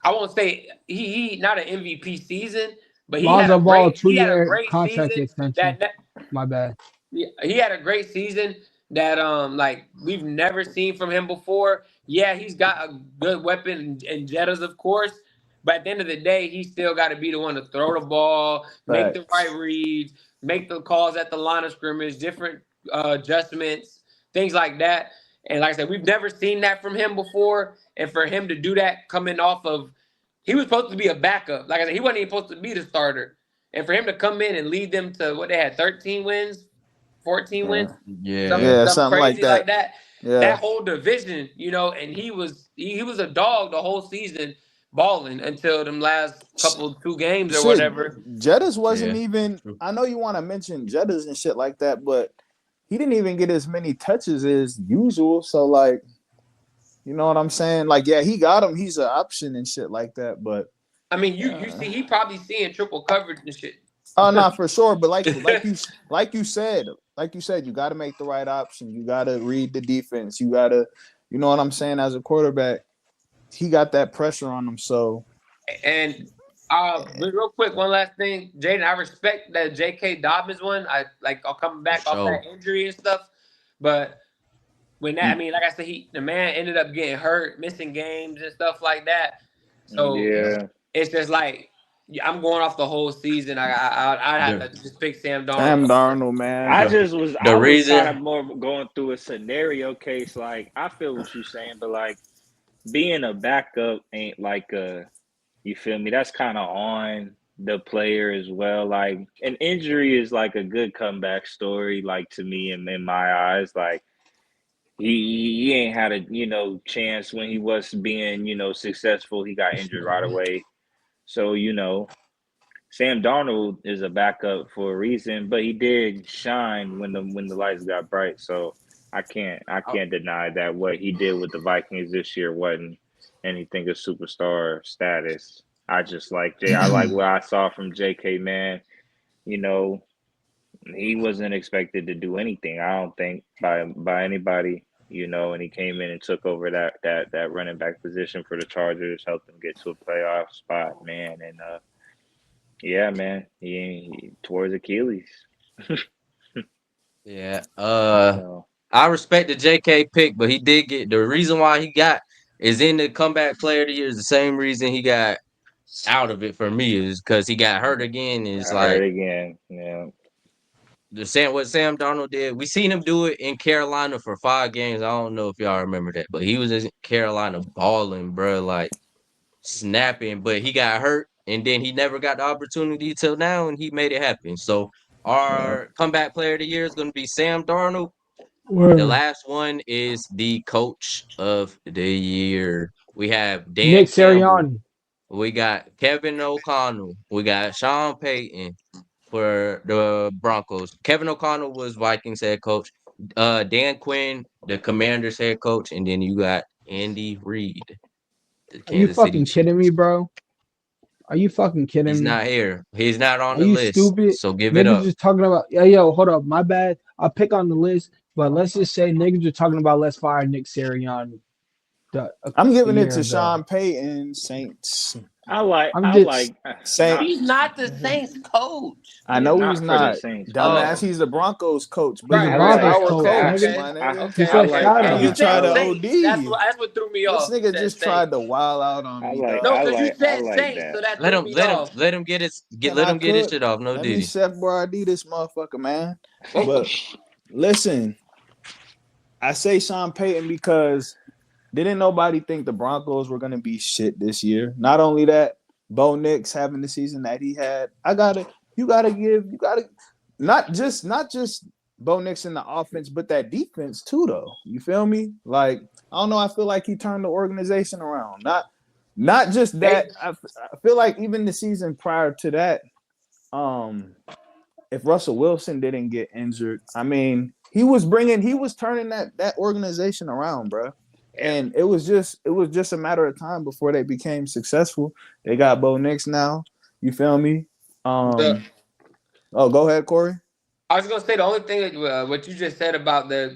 I won't say he not an MVP season, but Lonzo Ball he had a 2-year great contract season extension. that My bad. yeah, he had a great season that like we've never seen from him before. Yeah, he's got a good weapon in Jettas, of course, but at the end of the day, he still got to be the one to throw the ball, make the right Facts. reads, make the calls at the line of scrimmage, different adjustments, things like that. And like I said, we've never seen that from him before. And for him to do that coming off of, he was supposed to be a backup. Like I said, he wasn't even supposed to be the starter. And for him to come in and lead them to what they had 13 wins, 14 wins, yeah. Yeah, something something like crazy like that. that. Yeah. That whole division, and he was a dog the whole season balling until them last couple 2 games or Shit, whatever. Jettas wasn't Yeah. even. I know you want to mention Jettas and shit like that, but he didn't even get as many touches as usual. So like, you know what I'm saying? Like, yeah, he got him. He's an option and shit like that. But I mean, you see, he probably seeing triple coverage and shit. oh, not for sure. But like you said, you got to make the right option. You got to read the defense. You got to, you know what I'm saying? As a quarterback, he got that pressure on him. So And real quick, one last thing, Jaden. I respect that J.K. Dobbins one. I'll coming For back off sure. that injury and stuff, but when that, I mean, like I said, the man ended up getting hurt, missing games and stuff like that. So Yeah. Yeah. it's just like I'm going off the whole season. I'd have The to just pick Sam Darnold. Sam Darnold, man. I the just was the I was kind of reason more going through a scenario case. Like I feel what you're saying, but like being a backup ain't like you feel me? That's kind of on the player as well. Like an injury is like a good comeback story, like to me and in my eyes. Like he ain't had a chance when he was being successful. He got injured right away. So Sam Darnold is a backup for a reason, but he did shine when the lights got bright. So I can't deny that what he did with the Vikings this year wasn't anything of superstar status. I like what I saw from JK, man. You know, he wasn't expected to do anything, I don't think, by anybody, and he came in and took over that running back position for the Chargers, helped them get to a playoff spot, man. And yeah, man, he tore his Achilles. yeah. So I respect the JK pick, but he did get the reason why he got is in the comeback player of the year is the same reason he got out of it for me is because he got hurt again. Is I heard like again. Yeah. what Sam Darnold did. We seen him do it in Carolina for 5 games. I don't know if y'all remember that, but he was in Carolina balling, bro, like snapping. But he got hurt, and then he never got the opportunity till now, and he made it happen. So Yeah. our comeback player of the year is going to be Sam Darnold. The Word. last one is the coach of the year. We have Dan Nick Campbell. Sirianni. We got Kevin O'Connell. We got Sean Payton for the Broncos. Kevin O'Connell was Vikings head coach. Dan Quinn, the Commanders head coach, and then you got Andy Reid, the Are you Kansas City fucking kidding me, Chiefs. bro? Are you fucking kidding He's me? not here. He's not on Are the you list. stupid? So give it Niggas up. just talking about, yo, hold up, my bad. I'll pick on the list, but let's just say niggas are talking about let's fire Nick Sirianni. I'm giving it year to ago. Sean Payton, Saints. I like Saint. He's not the Saints coach. I yeah, know not he's for the not. Saints. Dumbass, Oh. he's the Broncos coach, but He's a Right, he's right. Broncos our coach, coach, Okay, my nigga. He okay, said, okay. "Shut And up." you Nigga tried said to Saints. OD. That's what threw me This off. You nigga said just tried Saints. to wild out on me, dog. No, because you I said like Saints, that. so that threw me off. Let him get his Can let I him get his cook? shit off. No Let me Diddy. Chef Boyardee this motherfucker, man. Oh, But listen, I say Sean Payton because didn't nobody think the Broncos were gonna be shit this year? Not only that, Bo Nix having the season that he had. You gotta not just Bo Nix in the offense, but that defense too, though. You feel me? Like, I don't know. I feel like he turned the organization around. Not just that. I feel like even the season prior to that, if Russell Wilson didn't get injured, I mean, he was turning that organization around, bro. And it was just a matter of time before they became successful. They got Bo Nix now. You feel me? The- Go ahead, Corey. I was gonna say the only thing that what you just said about their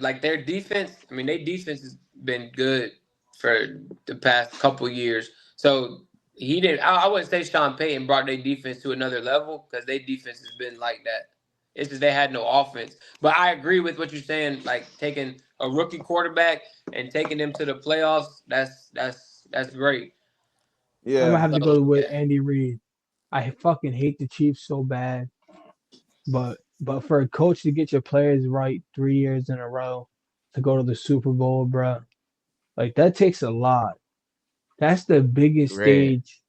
defense. I mean, their defense has been good for the past couple years. So he didn't. I wouldn't say Sean Payton brought their defense to another level because their defense has been like that. It's just they had no offense. But I agree with what you're saying. Like taking a rookie quarterback and taking them to the playoffs. That's great. I'm Yeah. gonna have to So, go with yeah. Andy Reid. I fucking hate the Chiefs so bad, but for a coach to get your players right 3 years in a row to go to the Super Bowl, bro, like that takes a lot. That's the biggest Red. stage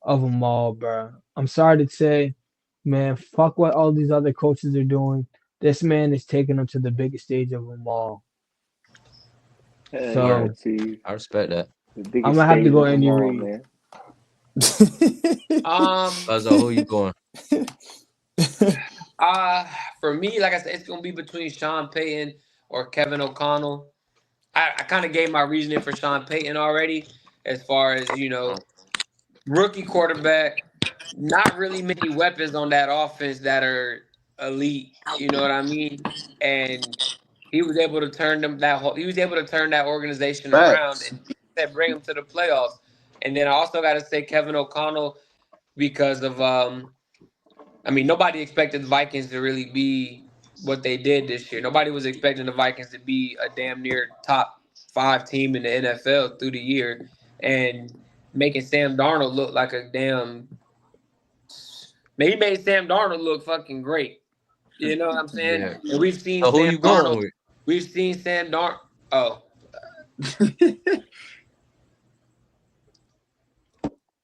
of them all, bro. I'm sorry to say, man, fuck what all these other coaches are doing. This man is taking them to the biggest stage of them all. Yeah, So T. I respect that. The I'm biggest gonna have to stage go of them Andy all, Reid. man. Who you going? For me, like I said, it's gonna be between Sean Payton or Kevin O'Connell. I kind of gave my reasoning for Sean Payton already, as far as rookie quarterback, not really many weapons on that offense that are elite. You know what I mean? And he was able to turn he was able to turn that organization around Facts. and bring them to the playoffs. And then I also got to say Kevin O'Connell because of I mean, nobody expected the Vikings to really be what they did this year. Nobody was expecting the Vikings to be a damn near top 5 team in the NFL through the year, and making Sam Darnold look like a damn. Man, he made Sam Darnold look fucking great. You know what I'm saying? Yeah. And we've seen So who Sam you going Darnold. with? We've seen Sam Darnold. Oh,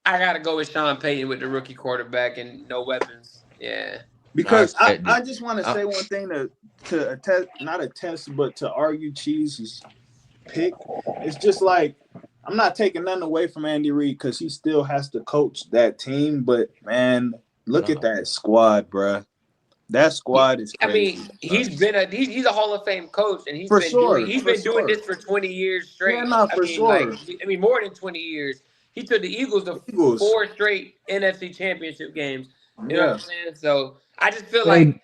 I gotta go with Sean Payton with the rookie quarterback and no weapons. Yeah. Because I respect I it. just want to say one thing to attest, not attest, but to argue Cheese's pick. It's just like I'm not taking nothing away from Andy Reid because he still has to coach that team. But man, look at that squad, bruh. That squad is I crazy. mean, he's a Hall of Fame coach, and he's For been sure, doing this for 20 years straight. Yeah, not I for mean, sure. more than 20 years. He took the Eagles to Eagles. 4 straight NFC Championship games. You know what I'm saying? So I just feel Hey, like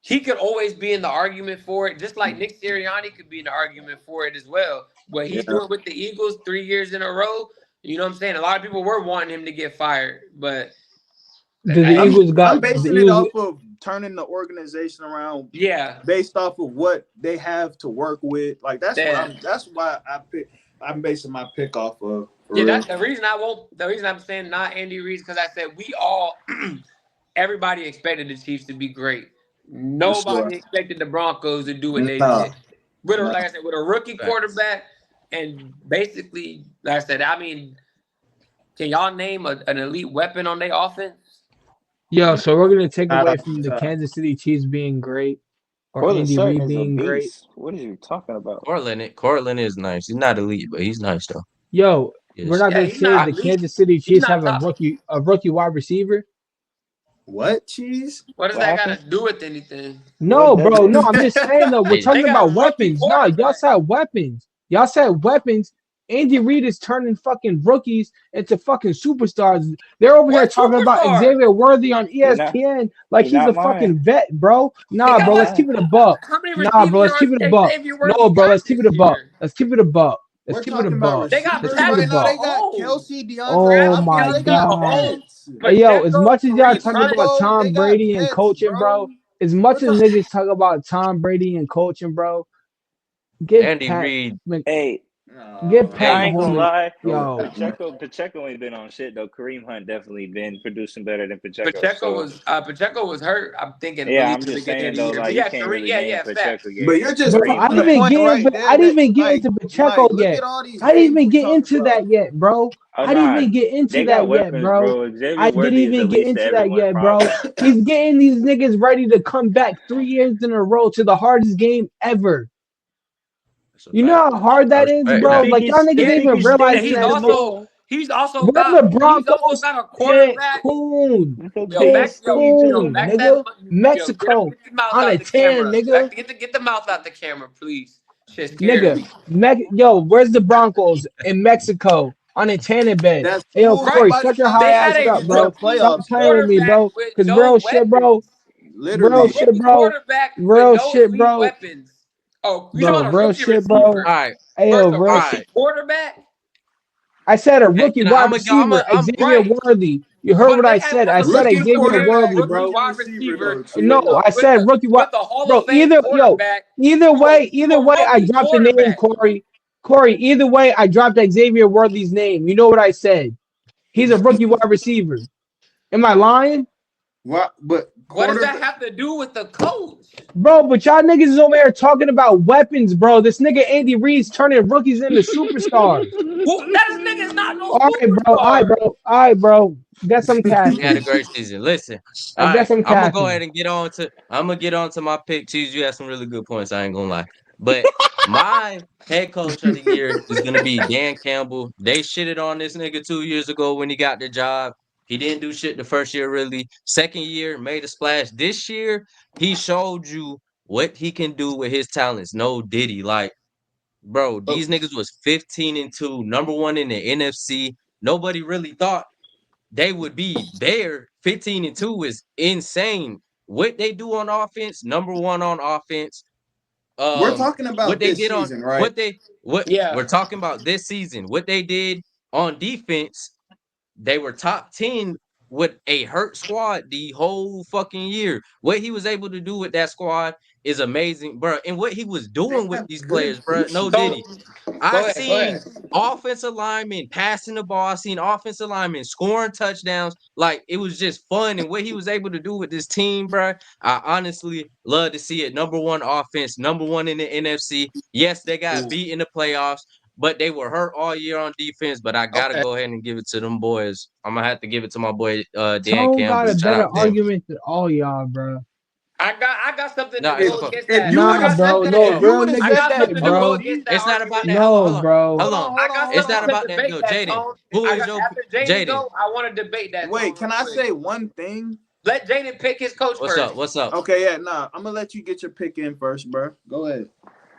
he could always be in the argument for it, just like Nick Sirianni could be in the argument for it as well. What he's doing with the Eagles 3 years in a row, you know what I'm saying? A lot of people were wanting him to get fired, but I'm basing it off of turning the organization around. Yeah, based off of what they have to work with. Like that's why I'm basing my pick off of. Yeah, that's the reason the reason I'm saying not Andy Reid, because I said we all everybody expected the Chiefs to be great. Nobody expected the Broncos to do what they did. Like I said, with a rookie quarterback, and basically, like I said, I mean, can y'all name an elite weapon on their offense? Yo, so we're gonna take away from the Kansas City Chiefs being great or Andy Reid being great. What are you talking about? Cortland is nice. He's not elite, but he's nice though. Yo, we're not gonna he's say not the elite. Kansas City He's Chiefs not have a rookie wide receiver. What, Cheese? What does that got to do with anything? No, bro. No, I'm just saying though. We're talking about weapons. No, y'all said weapons. Y'all said weapons. Andy Reid is turning fucking rookies into fucking superstars. They're over here talking about Xavier Worthy on ESPN like he's a fucking vet, bro. Nah, bro. Let's keep it a buck. Nah, bro. Let's keep it a buck. No, bro. Let's keep it a buck. Let's keep it a buck. Let's We're keep it a talking about buck. They got Let's receivers keep it a right Patrick now. They buck. got Mahomes. Kelsey, DeAndre Oh Travis Hopkins. my They Kelsey, got god. Mahomes, pets. Hey yo, as Pacheco, much as y'all Kareem talk Hunt. about Debo. They Tom got Brady and pets, coaching, bro. bro, as much as niggas talk about Tom Brady and coaching, bro, get Andy Pat Reid. Hey, get Pat I Hey, ain't gonna Mahomes. lie. Go ahead. Yo, Pacheco ain't been on shit though. Kareem Hunt definitely been producing better than Pacheco. Pacheco So was hurt. I'm thinking yeah, released I'm at the just beginning of saying the though, year. But like you yeah, can't Kareem, really yeah, name yeah, facts. Pacheco But yet you're just bro, Kareem I proving didn't the Hunt. even point get in, right but I there didn't that even get into Pacheco Look yet. at all these I didn't names even we get talking into about. that yet, bro. Oh I didn't nah, even get into they got that yet, weapons, bro. bro. Xavier I didn't Worthy is the even get least of into that everyone's yet, bro. problems. He's getting these niggas ready to come back 3 years in a row to the hardest game ever. That's a You know fact. how hard I that is, respect You bro? that. think Like y'all it's niggas you Yeah, ain't think even it's and realizing stingy that to make? shit. Bro, the he's also Broncos, got a quarterback. Cancun, It's okay. It's stingy to Cancun, him, Back man. that nigga, get Mexico the mouth on out a the 10, camera. nigga. Get the mouth out the camera, please. Shit scares Nigga, me. yo, where's the Broncos in Mexico on a tanning bed? That's Hey, yo, cool. Right. Corey, Somebody shut your got high They to had ass make a up, it to the bro. rookie Stop playoffs, playing with bro. me, quarterback bro. with Cause no real shit, bro. weapons. Real A Literally. shit, rookie bro. quarterback with Real no shit, elite bro. weapons. Oh, you Bro, talking about a real rookie shit, bro. All receiver right, Hey, yo, versus a all real right. rookie shit. quarterback? I said a And, rookie and wide I'm a, I'm receiver, a, I'm Xavier Right. Worthy. You heard But what I they had said. one I of the said Rookie biggest Xavier quarterback, comparing Worthy, rookie rookie bro. wide receiver receiver though, No, with chill. I said rookie wide. a Hall of Bro, Fame quarterback either to a way, I rookie dropped the name, quarterback. Corey. Corey, either way, I dropped Xavier Worthy's name. You know what I said? He's a rookie wide receiver. Am I lying? What? But What does that quarterback. have to do with the coach? Bro, but y'all niggas is over here talking about weapons, bro. This nigga Andy Reid's turning rookies into superstars. Well, that nigga is not no All right, bro. All right, superstar. bro. All right, bro. Guess I'm He had a capping. great season. Listen, I all guess right, I'm I'm gonna go ahead capping. and get on to. I'm gonna get on to my pick. Cheese, you had some really good points. I ain't gonna lie, but my head coach of the year is gonna be Dan Campbell. They shitted on this nigga 2 years ago when he got the job. He didn't do shit the first year, really. Second year, made a splash. This year, he showed you what he can do with his talents. No Diddy, like, bro, Oh, these niggas was 15-2, number one in the NFC. Nobody really thought they would be there. 15-2 is insane. What they do on offense, number one on offense. we're talking What about they this did on season, right? what Yeah. we're talking about this season. What they did on defense, they were top 10 with a hurt squad the whole fucking year. What he was able to do with that squad is amazing, bro. And what he was They doing with have these good players, bro. No pieces. Diddy. So I go ahead. Go seen ahead. offensive linemen passing the ball. I seen offensive linemen scoring touchdowns. Like it was just fun, and what he was able to do with this team, bro. I honestly love to see it. Number one offense, number one in the NFC. Yes, they got beat in the playoffs, but they were hurt all year on defense. But I gotta Okay. go ahead and give it to them boys. I'm gonna have to give it to my boy Dan Tone got Campbell. a Shout better out to him. argument than all y'all, bro. I got something to No, it's If go okay. against if that. you I would have Nah, got said bro. something that, to No, if Hold on. you real would have I nigga said got that, shit, something to go bro. before you, against that It's not about argument that. Hold on, No, hold on, bro. hold on. I got It's something not hold on. about to that. debate Go, that Jaden. tone. Who I is got your after Jaden Jaden? go, I want to debate that tone Wait, real can I quick. say one thing? Let Jaden pick his coach What's up? first. What's up? Okay, yeah, nah. I'm gonna let you get your pick in first, bro. Go ahead.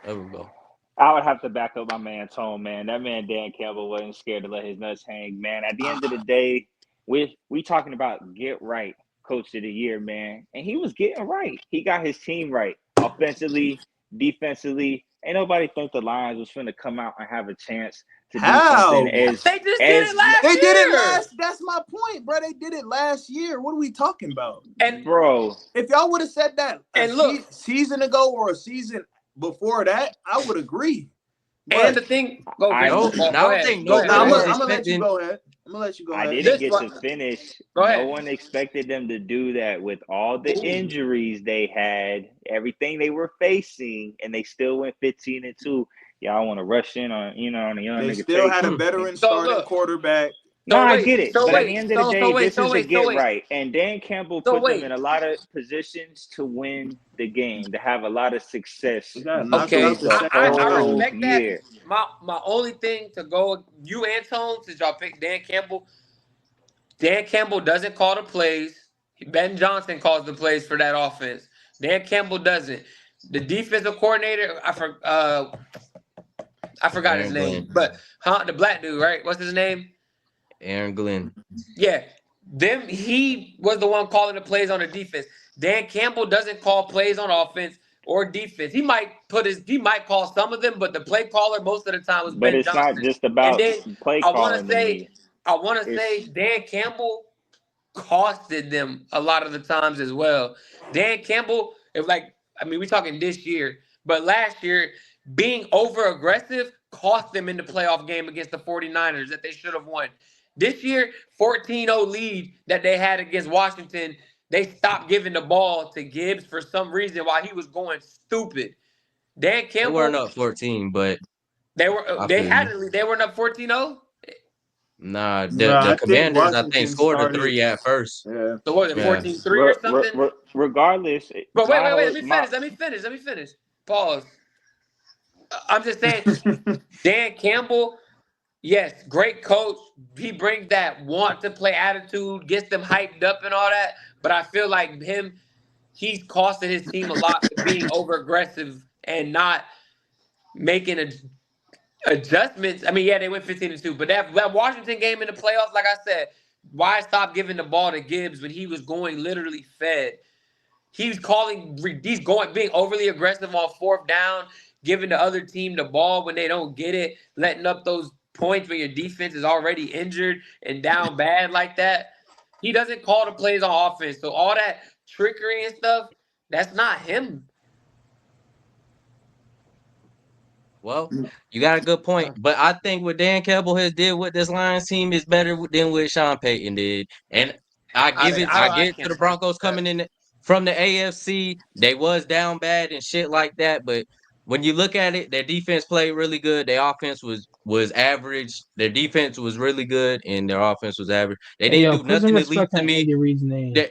There we go. I would have to back up my man Tone, man. That man Dan Campbell wasn't scared to let his nuts hang, man. At the end of the day, we talking about get right, coach of the year, man. And he was getting right. He got his team right. Offensively, defensively. Ain't nobody think the Lions was finna come out and have a chance to do something How? They just did it as last They did it year. last. That's my point, bro. They did it last year. What are we talking about? And bro. If y'all would have said that a look, season ago or a season before that, I would agree. and But the thing, go I No, Jaden. and I Go don't ahead. think Go nah, ahead. nobody I'm Go was gonna ahead. let you expecting. go ahead. I'm gonna let you go I ahead. didn't This get one. to finish. Go No ahead. one expected them to do that with all the injuries they had, everything they were facing, and they still went 15-2. Y'all want to rush in on on a young They nigga still had a Taysom? veteran So starting look. quarterback. No, So I wait. get it, So but at the wait. end of the day, this So is a wait. So get wait. right, and Dan Campbell So put them wait. in a lot of positions to win the game, to have a lot of They success got knocked Okay, out through the the second I round. whole respect that. year. My only thing to go you and Tone, since y'all picked Dan Campbell. Dan Campbell doesn't call the plays. Ben Johnson calls the plays for that offense. Dan Campbell doesn't. The defensive coordinator, I forgot his Aaron Glenn. name, but the black dude, right? What's his name? Aaron Glenn. Yeah, he was the one calling the plays on the defense. Dan Campbell doesn't call plays on offense, or defense. He might call some of them, but the play caller most of the time was But Ben it's not Johnson. just And about then play I want to calling to say, me. I want to say, It's Dan Campbell costed them a lot of the times as well. Dan Campbell, if like I mean, we're talking this year, but last year being over aggressive cost them in the playoff game against the 49ers that they should have won. This year, 14-0 lead that they had against Washington, they stopped giving the ball to Gibbs for some reason while he was going stupid. Dan They weren't Campbell, up 14, but they were I they feel had you. it. They weren't up 14-0. Nah, the Nah, the I think Commanders I think Washington scored a started. 3 at first. Yeah. So what was it, Yeah. 14-3 or something? regardless, But wait, wait, wait. Miles, Let me finish. Let me finish. Let me finish. Pause. I'm just saying, Dan Campbell, yes, great coach. He brings that want to play attitude, gets them hyped up and all that. But I feel like he's costing his team a lot with being over aggressive and not making adjustments. I mean, yeah, they went 15-2, but that Washington game in the playoffs, like I said, why stop giving the ball to Gibbs when he was going literally fed? He's being overly aggressive on fourth down, giving the other team the ball when they don't get it, letting up those points when your defense is already injured and down bad like that. He doesn't call the plays on offense. So all that trickery and stuff, that's not him. Well, you got a good point, but I think what Dan Campbell has did with this Lions team is better than what Sean Payton did, and I I give it to can't the agree Broncos with that. coming in from the AFC. They was down bad and shit like that, but when you look at it, their defense played really good. Their offense was average. Their defense was really good, and their offense was average. They Hey, didn't yo, do put some nothing elite respect to on me. Andy Reid's name. They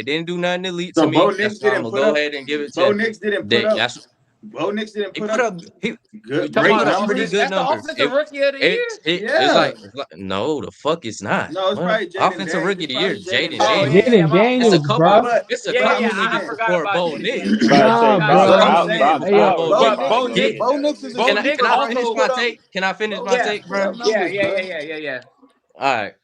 didn't do nothing elite to So Bo me. That's Nix why I'm didn't gonna put go up. ahead and give it Bo to. Nix didn't put up. That's Bo Nix didn't he put put up up. He You good, talking He great put about up pretty numbers. good that's the numbers. offensive rookie of the year? Yeah. It's like no, the fuck it's not. No, it's What probably Jaden offensive Daniels. rookie of It's the year? probably Jaden Jaden Oh Daniels. Daniels. yeah, Jaden my It's a Daniels, fault. couple. bro. But It's a Yeah, but couple I'm yeah, I niggas saying, forgot before about Bo Jaden Nix. Daniels. about to say, Nah, Forgot that's bro. what about I'm bro. Bo Bob, Nix. saying. Bob, Hey, Before Bob, yo, Bo Bo Nix. But Nix, Bo Bob. He Nix, Bo Nix is a Bo can I good can Nix I quarterback. finish He my put also. up. take? Can I finish my Bo, take, put bro? up Yeah, numbers, yeah, yeah, bro. yeah, yeah, yeah. All right.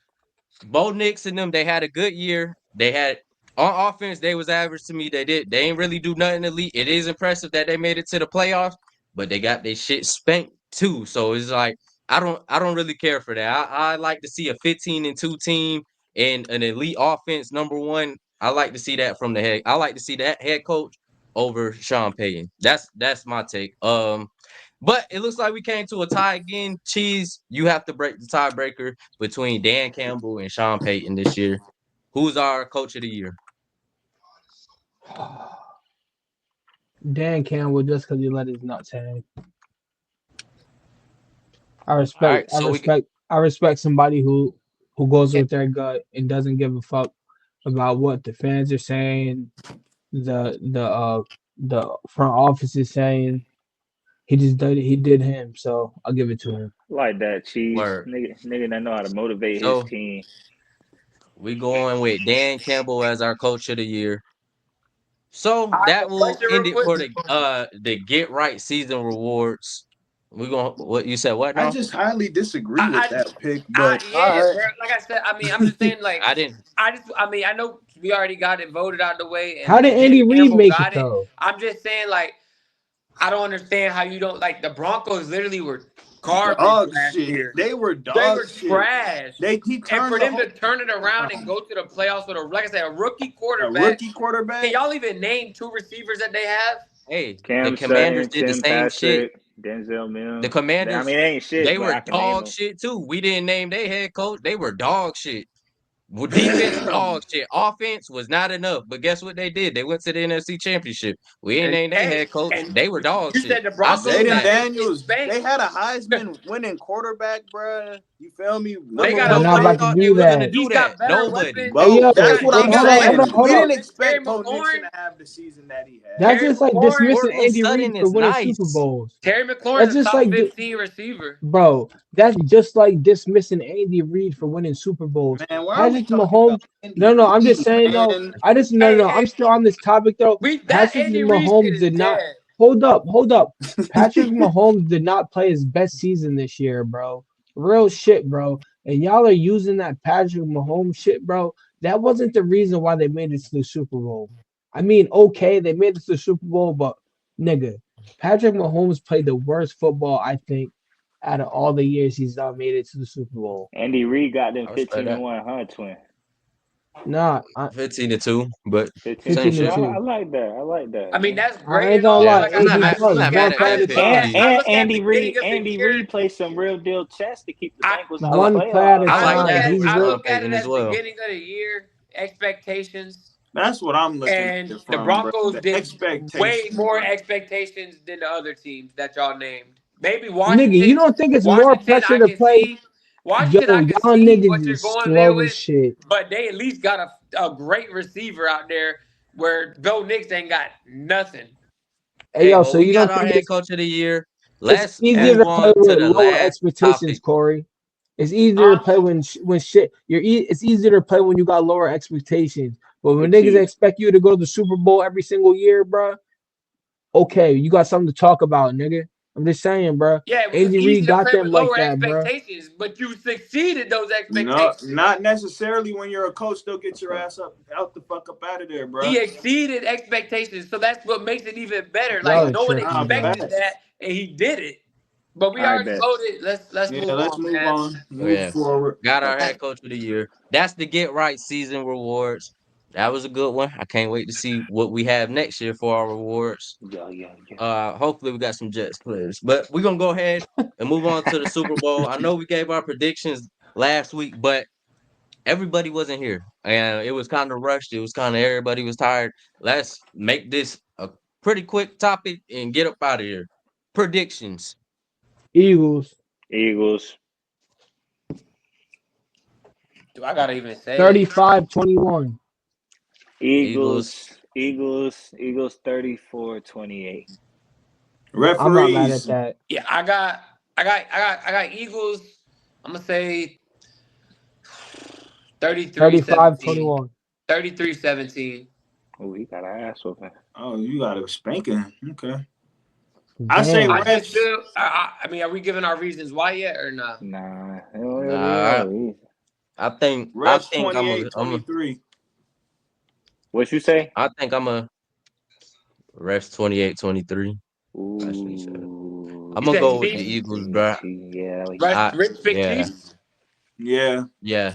Bo Nix and them, they had a good year. They had on offense, they was average to me. They ain't really do nothing elite. It is impressive that they made it to the playoffs, but they got their shit spanked too. So it's like I don't really care for that. I like to see a 15-2 team and an elite offense, number one. I like to see that from the head. I like to see that head coach over Sean Payton. That's my take. But it looks like we came to a tie again. Cheese, you have to break the tiebreaker between Dan Campbell and Sean Payton this year. Who's our coach of the year? Dan Campbell just because he let his nuts hang. I All respect, right, I so we respect, I respect somebody who goes can with their gut and doesn't give a fuck about what the fans are saying, the front office is saying. He did him, so I'll give it to him. Like that, cheese. word. Nigga that know how to motivate his So team. we going with Dan Campbell as our coach of the year. So I have that a will question real end it quick. for the Get Right season rewards. We going what you said? What I now? just highly disagree with I, that pick, I, but yeah, all right. bro. Like I said, I mean, I'm just saying, like, I didn't. I know we already got it voted out the way, How did and Dan Andy Reid Campbell make it got it. though? I'm just saying, like, I don't understand how you don't like the Broncos. Literally were garbage Dog last shit. year. They were They dog were shit. trash. He And turned for the them whole to turn it thing around and around. go to the playoffs with like I said, a rookie A quarterback. rookie Can quarterback. y'all even name two receivers that they have? Hey, the Cam Commanders Sutton, did the Tim same shit. Patrick, Denzel The Mims. I Commanders, mean, it ain't shit, they but were I can name dog them. shit too. We didn't name their head coach. They were dog shit. Well, defense, dog shit. Offense was not enough. But guess what they did? They went to the NFC Championship. We ain't And named their hey, head coach. and They were dog you shit. said the I Broncos seen Jaden that. defense get Daniels, spanked. they had a Heisman winning quarterback, bruh. You feel me? They Number got They're a one not Nobody about pick. to thought they do was gonna that. do he's that. got better Nobody. weapons. Hey Bo, yo, that's what He I'm hold got up, hold better up, saying. hold We weapons up. didn't than Terry expect Bo Nixon McLaurin. to have the season that he had. That's Terry just like McLaurin. dismissing Cortland Andy Reid Sutton for is winning Super nice. Bowls. Terry McLaurin's That's a just top like, 15 receiver. bro, that's just like dismissing Andy Reid for winning Super Bowls. Man, why are we Patrick talking about Mahomes, Andy no, I'm just Reid, saying though. man? Hey, I'm hey, still on this topic though. we that Patrick Andy Reid shit Mahomes is did not. dead. Hold up. Patrick Mahomes did not play his best season this year, bro. Real shit, bro. And y'all are using that Patrick Mahomes shit, bro. That wasn't the reason why they made it to the Super Bowl. I mean, okay, they made it to the Super Bowl, but nigga, Patrick Mahomes played the worst football I think out of all the years he's not made it to the Super Bowl. Andy Reid got them I respect 15 and that. 1, huh, twin? Nah, 15-2, but 15 same 2. 15 to shit. I 2. like that. I like that, I mean, man. that's I great ain't and gonna all, but lie, like I I'm said, not AD mad. I'm does not one mad at play I at a just look at time. MVP. I look at Andy beginning Reid, of the Andy year. Reid played some real deal chess to keep the I Bengals in I the like One play at a playoffs, I like man. time. that He's I over real. look at it Peyton as as well. beginning of the year expectations, That's what I'm looking at and it the from, bro. Broncos The did way expectation, more bro. expectations than the other teams that y'all named. Maybe Nigga, you don't think it's more Washington, pressure I to can play? see. Yo, Washington, I can y'all see niggas what you're is going there slow as with, shit. but they at least got a great receiver out there where Bill Nix ain't got nothing. Hey, Hey, yo, well, so we you got don't our think head coach of the year. it's Let's easier Yeah. move to play on to with the lower last expectations, topic. Corey? It's easier to Huh? play when shit. It's easier to play when you got lower expectations. But Hey, when niggas Chief. expect you to go to the Super Bowl every single year, bro, okay, you got something to talk about, nigga. I'm just saying, bro. Yeah, it's Andy easy Reid to got play with them like lower that, bro. expectations, but you succeeded those No, expectations. not necessarily when you're a coach. They'll get your ass up, out the fuck up out of there, bro. He exceeded expectations, so that's what makes it even better. Y'all Like are no one tripping, Nah, bro. expected that, facts. and he did it. But we I already bet. voted. Let's Yeah, move let's on, move man. on. Oh, Move yeah. forward. Got our head coach of the year. That's the Get Right season rewards. That was a good one. I can't wait to see what we have next year for our rewards. Yeah. Hopefully we got some Jets players. But we're gonna go ahead and move on to the Super Bowl. I know we gave our predictions last week, but everybody wasn't here. And it was kind of rushed. It was kind of everybody was tired. Let's make this a pretty quick topic and get up out of here. Predictions. Eagles, Eagles. Do I gotta even say it? 35-21. Eagles. Eagles 34-28. I'm not mad at Referees. that. Yeah, I got Eagles. I'm gonna say 33-17. 35-21. 33-17. Oh, he got an ass whooping. Oh, you got a spanking. Okay. I say Damn. I just refs. feel. I mean, are we giving our reasons why yet or not? Nah. Nah, I think Refs 28-23. What you say? I'm a refs 28-23. That's what he said. Ooh. I'm You gonna said go with the Chiefs. Eagles, bro. Yeah. Rich pick Yeah, Chiefs. Yeah. yeah.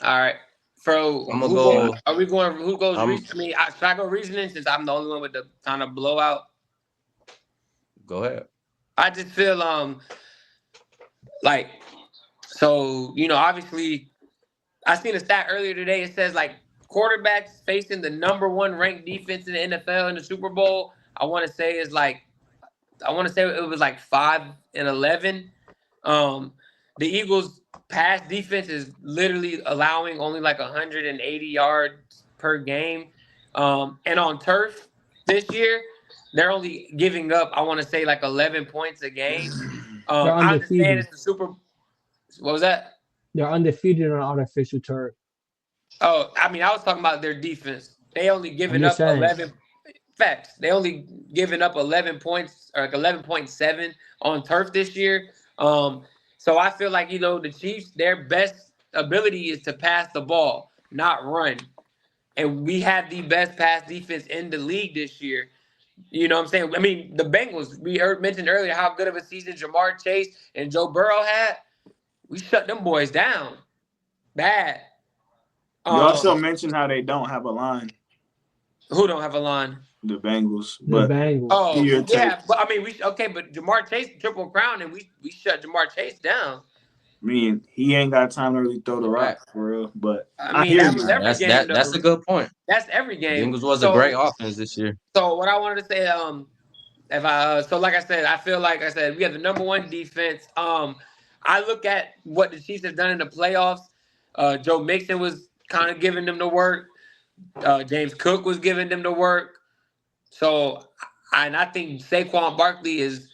All right. So I'm gonna who going? go. Are we going? Who goes? I'm I mean, should I go reasoning since I'm the only one with the kind of blowout? go ahead. I just feel like so obviously I seen a stat earlier today. It says like quarterbacks facing the number one ranked defense in the NFL in the Super Bowl. I want to say it was like 5-11. The Eagles' pass defense is literally allowing only like 180 yards per game. And on turf this year, they're only giving up, I want to say, like 11 points a game. They're I understand undefeated. it's the Super. What was that? They're undefeated on artificial turf. Oh, I mean, I was talking about their defense. They only I'm giving just up saying. 11 facts. They only giving up 11 points or like 11.7 on turf this year. So I feel like the Chiefs, their best ability is to pass the ball, not run. And we have the best pass defense in the league this year. You know what I'm saying? I mean, the Bengals, mentioned earlier how good of a season Jamar Chase and Joe Burrow had. We shut them boys down. Bad. You also Um, mentioned how they don't have a line, who don't have a line? the Bengals. The But Bengals. to your Oh, take, yeah. But I mean, but Jamar Chase triple crown and we shut Jamar Chase down. I mean, he ain't got time to really throw the Right. rock for real. But I I mean, hear that you. was Nah, every game that's though. a good point. That's every game. Bengals was a great So offense this year. so what I wanted to say, if I so like I said, I feel like I said we have the number one defense. I look at what the Chiefs have done in the playoffs. Joe Mixon was kind of giving them the work. James Cook was giving them the work. So, and I think Saquon Barkley is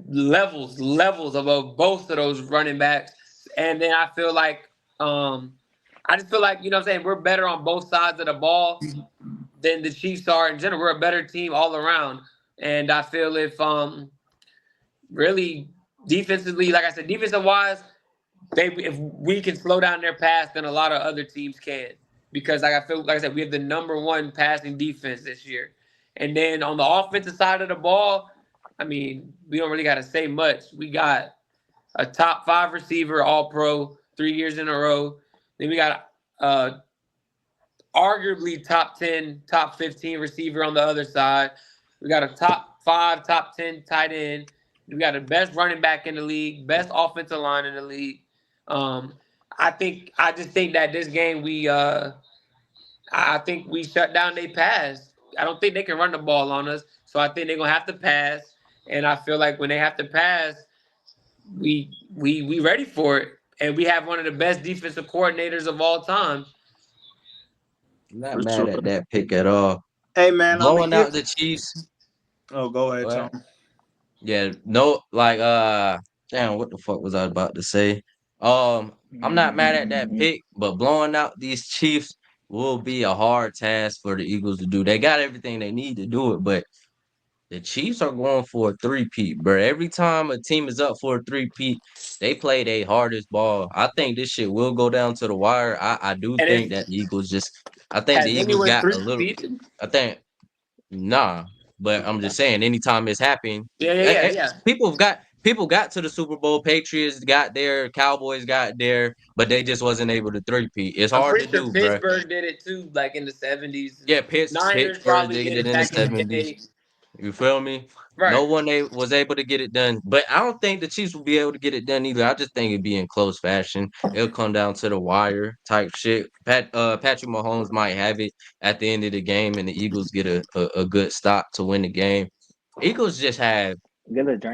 levels above both of those running backs. And then I feel like, I just feel like, what I'm saying, we're better on both sides of the ball than the Chiefs are in general. We're a better team all around. And I feel really defensively, like I said, defensive wise, if we can slow down their pass, then a lot of other teams can. because like I said, we have the #1 passing defense this year. And then on the offensive side of the ball, I mean, we don't really got to say much. We got a top 5 receiver, all pro, 3 years in a row. Then we got arguably top 10, top 15 receiver on the other side. We got a top 5, top 10 tight end. We got the best running back in the league, best offensive line in the league. I just think that this game I think we shut down their pass. I don't think they can run the ball on us, so I think they're gonna have to pass. And I feel like when they have to pass, we ready for it, and we have one of the best defensive coordinators of all time. I'm not mad at that pick at all. Hey man, Blowing out the Chiefs. Oh, go ahead, Tom. Yeah, no, like damn, what the fuck was I about to say? I'm not mad at that pick, but blowing out these Chiefs will be a hard task for the Eagles to do. They got everything they need to do it, but the Chiefs are going for a three-peat, bro. Every time a team is up for a three-peat, they play their hardest ball. I think this shit will go down to the wire. I do And think that the Eagles I think the has Eagles anyone got a little. three-peated? I think nah, but I'm just saying, anytime it's happened, Yeah. people got to the Super Bowl. Patriots got there, Cowboys got there, but they just wasn't able to three-peat. It's I'm hard to pretty sure do, bro. Pittsburgh did it too, like in the 70s. Yeah, Niners Pittsburgh probably did did it it in the back in the 70s. day. You feel me? Right. No one was able to get it done, but I don't think the Chiefs will be able to get it done either. I just think it'd be in close fashion. It'll come down to the wire type shit. Patrick Mahomes might have it at the end of the game, and the Eagles get a good stop to win the game. Eagles just have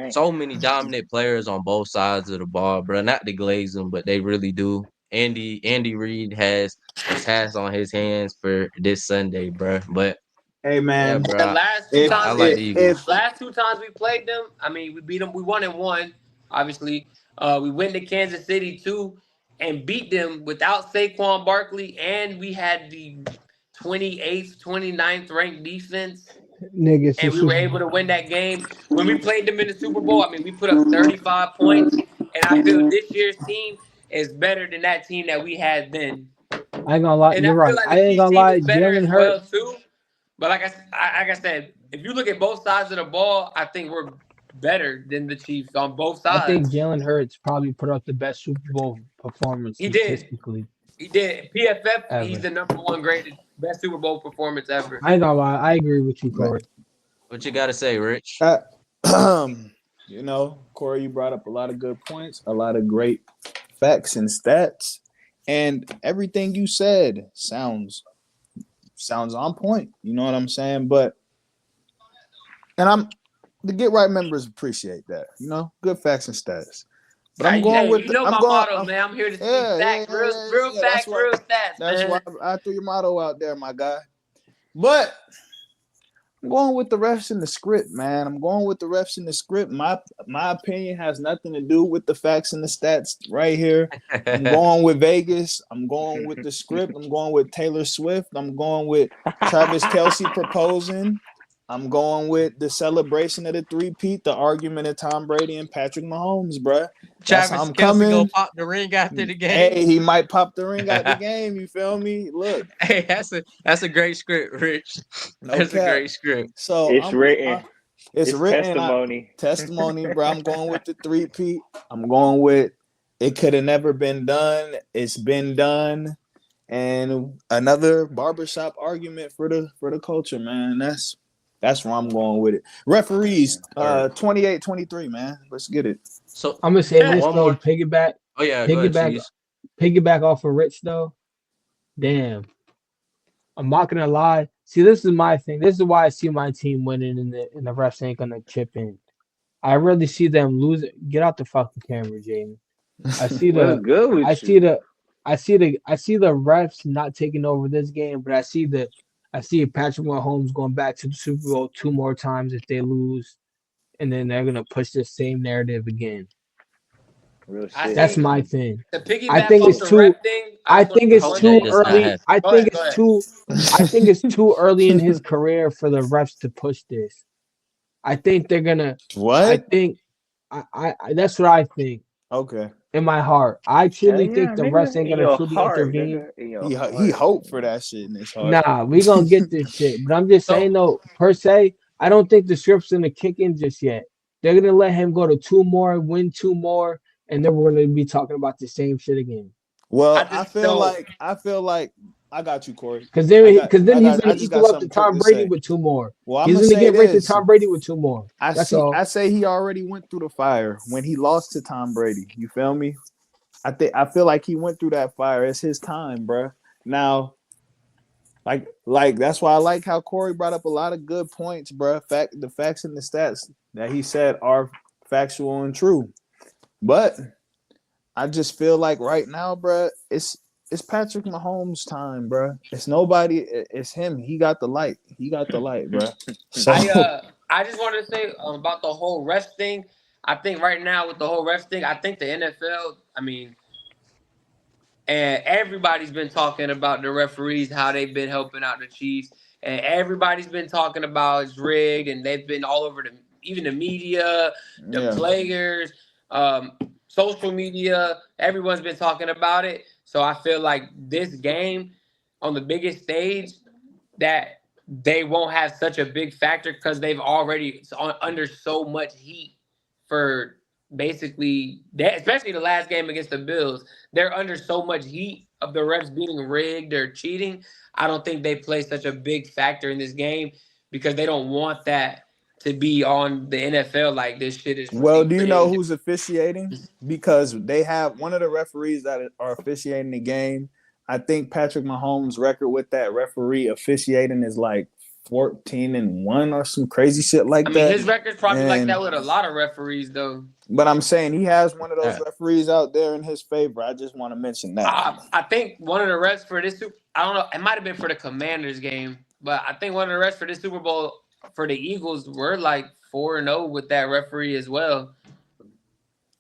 so many dominant players on both sides of the ball, bro. Not to glaze them, but they really do. Andy Reid has a task on his hands for this Sunday, bro. But Hey man, yeah, The bro. last two I times like the Eagles. last 2 times we played them, I mean, we beat them. We won and won, obviously. We went to Kansas City too and beat them without Saquon Barkley, and we had the 28th, 29th ranked defense, Niggas, and we were able to win that game. When we played them in the Super Bowl, I mean, we put up 35 points, and I feel this year's team is better than that team that we had then. I ain't gonna lie. And You're I feel right. like I the ain't Chiefs gonna team lie. is better Jalen as well Hurts. too. But like I said, if you look at both sides of the ball, I think we're better than the Chiefs on both sides. I think Jalen Hurts probably put up the best Super Bowl performance He did. statistically. He did. PFF, Ever. he's the #1 graded best Super Bowl performance ever. I ain't gonna lie. I agree with you, Corey. What you gotta say, Rich? You know, Corey, you brought up a lot of good points, a lot of great facts and stats, and everything you said sounds on point. You know what I'm saying? And the Get Right members appreciate that. You know, good facts and stats. But I'm going with my motto, man. I'm here to speak facts, real facts, real stats. That's man. why I threw your motto out there, my guy. But I'm going with the refs in the script, man. I'm going with the refs in the script. My opinion has nothing to do with the facts and the stats right here. I'm going with Vegas. I'm going with the script. I'm going with Taylor Swift. I'm going with Travis Kelce proposing. I'm going with the celebration of the three-peat, the argument of Tom Brady and Patrick Mahomes, bruh. Travis Kelce gonna pop the ring after the game. Hey, he might pop the ring out the game. You feel me? Look. Hey, that's a great script, Rich. That's a great script. So it's written. It's written. Testimony, bro. I'm going with the three-peat. I'm going with it could have never been done. It's been done. And another barbershop argument for the culture, man. That's where I'm going with it. Referees, 28-23, man. Let's get it. So I'm gonna say this though. Piggyback. Oh yeah, piggyback off of Rich though. Damn. I'm not gonna lie. See, this is my thing. This is why I see my team winning and the refs ain't gonna chip in. I really see them lose it. Get out the fucking camera, Jamie. I see I see the refs not taking over this game, but I see Patrick Mahomes going back to the Super Bowl 2 more times if they lose, and then they're gonna push the same narrative again. That's my thing. I think it's too. I think it's too early. I think it's too early in his career for the refs to push this. I think they're gonna. What? I think. I that's what I think. Okay. in my heart. I Hell truly yeah, think the refs nigga. ain't In gonna your truly heart, intervene. nigga. In your He heart, hoped for nigga. that shit in his heart. Nah, we gonna get this shit. But I'm just saying So though, per se, I don't think the script's gonna kick in just yet. They're gonna let him go to two more, win two more, and then we're gonna be talking about the same shit again. I Well, just don't. I feel like I got you, Corey. Cause then he's I gonna just got equal up to something quick Tom to Brady say. with two more. Well, I'm He's gonna gonna say get right to this. Tom Brady with two more. That's all. I say he already went through the fire when he lost to Tom Brady. You feel me? I feel like he went through that fire. It's his time, bruh. Now, that's why I like how Corey brought up a lot of good points, bruh. The facts and the stats that he said are factual and true. But I just feel like right now, bruh, it's Patrick Mahomes' time, bruh. It's nobody. It's him. He got the light. He got the light, bruh. So I just wanted to say about the whole refs thing. I think right now with the whole refs thing, I think the NFL. I mean, and everybody's been talking about the referees, how they've been helping out the Chiefs, and everybody's been talking about it's rigged, and they've been all over even the media, the yeah. players, social media. Everyone's been talking about it. So I feel like this game on the biggest stage, that they won't have such a big factor because they've already under so much heat for basically that, especially the last game against the Bills. They're under so much heat of the refs being rigged or cheating. I don't think they play such a big factor in this game because they don't want that to be on the NFL like this shit is Well, do you know rigged. who's officiating? Because they have one of the referees that are officiating the game. I think Patrick Mahomes' record with that referee officiating is like 14-1 or some crazy shit I like mean, that. his record's probably like And that with a lot of referees, though. but I'm saying he has one of those Uh, referees out there in his favor. I just want to mention that. I think one of the refs for this I don't know, it might have been for the Commanders game, but I think one of the refs for this Super Bowl for the Eagles were like 4-0 with that referee as well.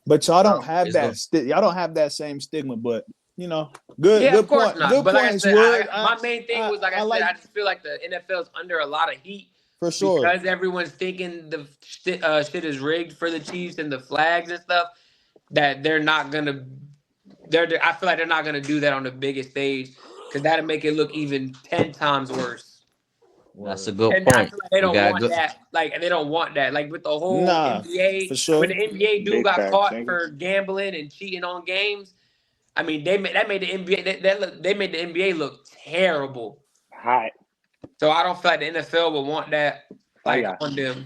But y'all don't have it's that. go- Y'all don't have that same stigma. But you know, good Yeah, of good course point. not. Good But like I points, said, Wood. my main thing was like I I said, like I just feel like the NFL's under a lot of heat for sure. because everyone's thinking the shit is rigged for the Chiefs and the flags and stuff. That they're not gonna. I feel like they're not gonna do that on the biggest stage because that'll make it look even 10 times worse. that's a Word. good And I point. feel like they We don't got want good. that. Like they don't want that. Like with the whole Nah, NBA, for when sure. the NBA dude Big got facts, caught nigga. for gambling and cheating on games. I mean, that made the NBA they made the NBA look terrible. Hot So I don't feel like the NFL would want that like fire. on them.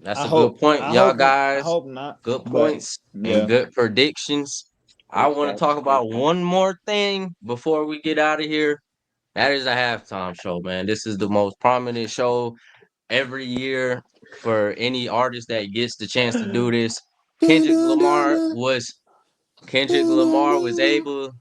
That's a good point, y'all I guys. hope not. Good But points and yeah. good predictions. I Big want to facts. talk Big about facts. one more thing before we get out of here. That is a halftime show, man. This is the most prominent show every year for any artist that gets the chance to do this. Kendrick Lamar was Kendrick Lamar was able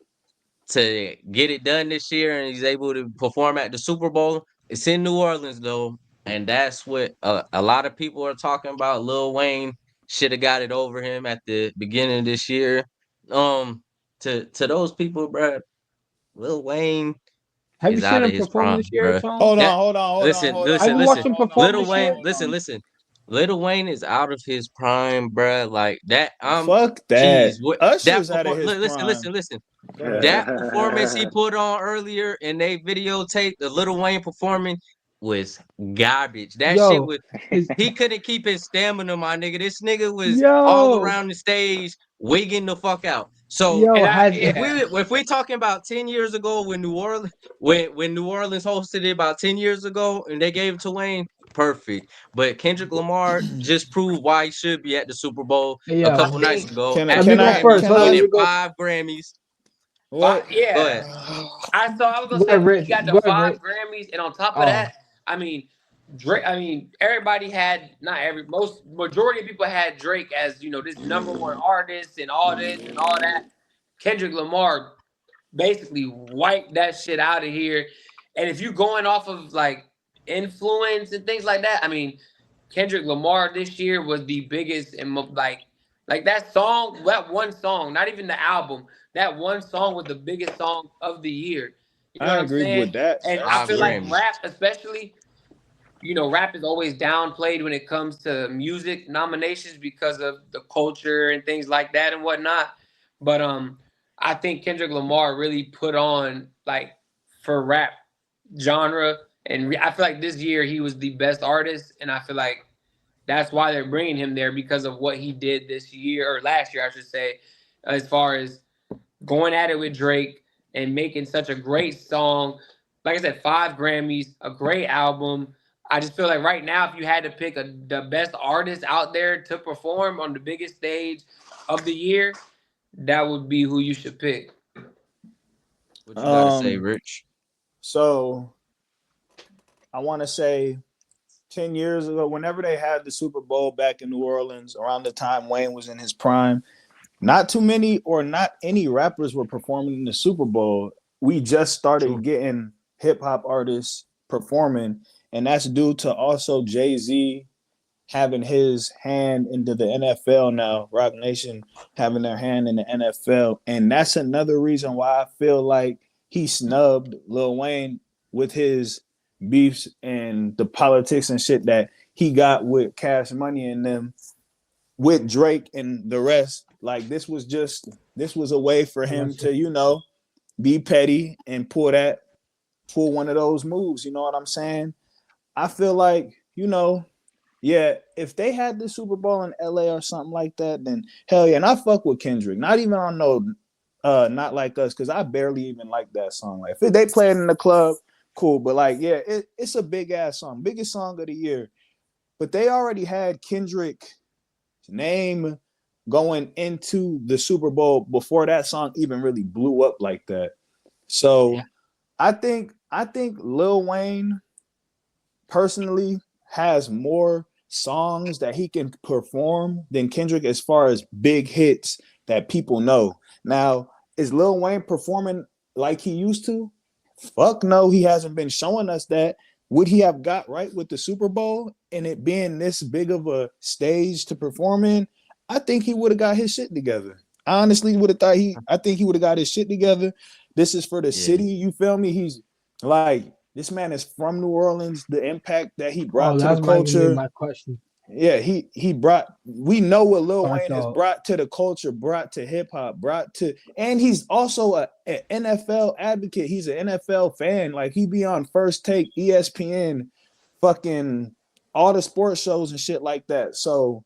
to get it done this year, and he's able to perform at the Super Bowl. It's in New Orleans though, and that's what a lot of people are talking about. Lil Wayne should have got it over him at the beginning of this year. Um, to those people, bruh, Lil Wayne Have you is seen out of him his perform prime, this year, bruh. Tom? Hold on, That hold on, hold on, listen, hold on, Have listen, you hold watched listen. on, him hold on, perform Lil hold this on, Wayne, year? hold listen, on. listen. Lil Wayne is out of his prime, bruh. Like that. Fuck that. Geez, what that Usher's out of perform? his Listen, prime. listen, listen. Go ahead. That performance he put on earlier and they videotaped the Lil Wayne performing was garbage. That shit Yo, was his he couldn't keep his stamina, my nigga. This nigga was all yo, around the stage wigging the fuck out. So yo And I has yeah. if we talking about 10 years ago when New Orleans when New Orleans hosted it about 10 years ago and they gave it to Wayne, perfect. But Kendrick Lamar just proved why he should be at the Super Bowl a I yo. couple nights think ago Can I at Let the me can go I Grammys, first. can Hold on, let I winning me go. 5 Grammys. what? Go Yeah. ahead. I was gonna Go say ahead, Rich. he got the Go ahead, 5 Grammys, and on top of Oh, that, I mean, Drake. I mean, everybody had not every most majority of people had Drake as this #1 artist and all this and all that. Kendrick Lamar basically wiped that shit out of here. And if you're going off of like influence and things like that, I mean, Kendrick Lamar this year was the biggest and like that song, that one song, not even the album, that one song was the biggest song of the year. You know I what I'm agree saying? with that. And I That's Five feel true. like Grammys. rap, especially, rap is always downplayed when it comes to music nominations because of the culture and things like that and whatnot. But I think Kendrick Lamar really put on like for rap genre, and I feel like this year he was the best artist, and I feel like that's why they're bringing him there because of what he did this year or last year, I should say, as far as going at it with Drake and making such a great song. Like I said, 5 Grammys, a great album. I just feel like right now, if you had to pick the best artist out there to perform on the biggest stage of the year, that would be who you should pick. What you gotta say, Rich? So I want to say 10 years ago, whenever they had the Super Bowl back in New Orleans, around the time Wayne was in his prime, not too many or not any rappers were performing in the Super Bowl. We just started getting hip hop artists performing, and that's due to also Jay-Z having his hand into the NFL now, Rock Nation having their hand in the NFL. And that's another reason why I feel like he snubbed Lil Wayne with his beefs and the politics and shit that he got with Cash Money and them, with Drake and the rest. Like this was a way for him to, be petty and pull one of those moves. You know what I'm saying? I feel like, yeah, if they had the Super Bowl in LA or something like that, then hell yeah. And I fuck with Kendrick. Not even on Not Like Us, because I barely even like that song. Like if they play it in the club, cool. But like, yeah, it's a big ass song, biggest song of the year. But they already had Kendrick's name going into the Super Bowl before that song even really blew up like that. So yeah. I think Lil Wayne personally has more songs that he can perform than Kendrick as far as big hits that people know. Now, is Lil Wayne performing like he used to? Fuck no, he hasn't been showing us that. Would he have got right with the Super Bowl and it being this big of a stage to perform in? I think he would have got his shit together. I honestly would have thought I think he would have got his shit together. This is for the city, you feel me? He's like, this man is from New Orleans. The impact that he brought to the culture. My question. Yeah, he brought. We know what Lil Wayne has brought to the culture, brought to hip hop, and he's also an NFL advocate. He's an NFL fan. Like he be on First Take, ESPN, fucking all the sports shows and shit like that. So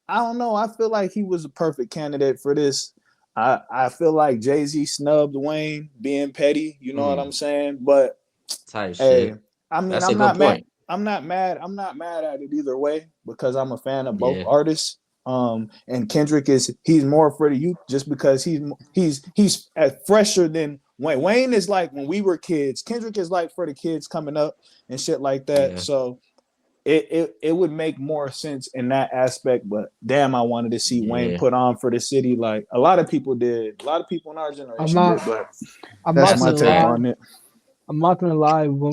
I don't know. I feel like he was a perfect candidate for this. I feel like Jay-Z snubbed Wayne being petty. You know what I'm saying? But type hey, shit. I mean, I'm not mad. I'm not mad at it either way because I'm a fan of both artists. And Kendrick he's more for the youth just because he's fresher than Wayne. Wayne is like when we were kids. Kendrick is like for the kids coming up and shit like that. Yeah. So it would make more sense in that aspect. But damn, I wanted to see Wayne put on for the city like a lot of people did. A lot of people in our generation did. But that's my take on it. I'm not gonna lie. When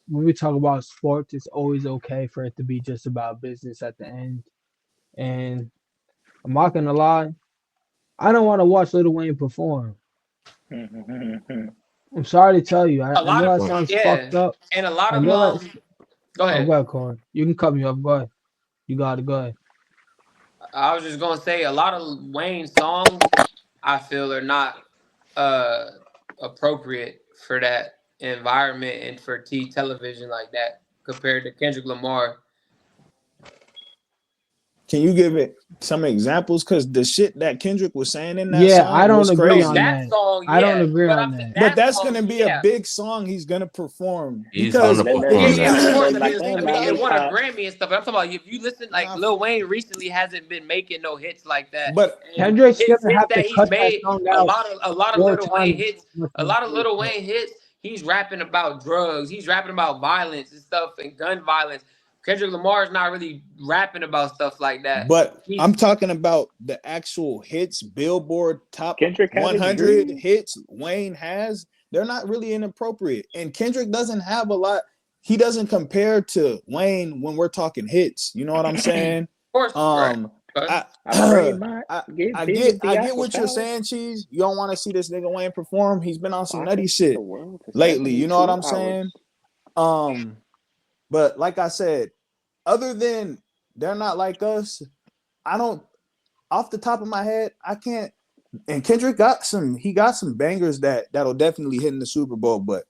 we talk about sports, it's always okay for it to be just about business at the end. And I'm not gonna lie, I don't want to watch Lil Wayne perform. I'm sorry to tell you. I know that sounds fucked up. And a lot of go ahead. Go ahead, Corn. You can cut me off. Go ahead. You got it. Go ahead. I was just gonna say a lot of Wayne songs I feel are not appropriate for that environment and for television like that compared to Kendrick Lamar. Can you give it some examples? Because the shit that Kendrick was saying in that song I don't agree crazy. on that. Song, I don't agree on that. But that's going to be a big song he's going to perform. He's going to perform. It won a Grammy and stuff. I'm talking about if you listen, like Lil Wayne recently hasn't been making no hits like that. But Kendrick's going to have to cut that song out. A lot of Lil Wayne hits. A lot of Lil Wayne hits. He's rapping about drugs. He's rapping about violence and stuff and gun violence. Kendrick Lamar is not really rapping about stuff like that. But I'm talking about the actual hits, Billboard top 100 hits Wayne has. They're not really inappropriate. And Kendrick doesn't have a lot. He doesn't compare to Wayne when we're talking hits. You know what I'm saying? Of course. I get what you're saying, Cheese. You don't want to see this nigga Wayne perform. He's been on some nutty shit lately. You know what I'm saying? But like I said, other than They're Not Like Us, I don't. Off the top of my head, I can't. And Kendrick got some. He got some bangers that'll definitely hit in the Super Bowl. But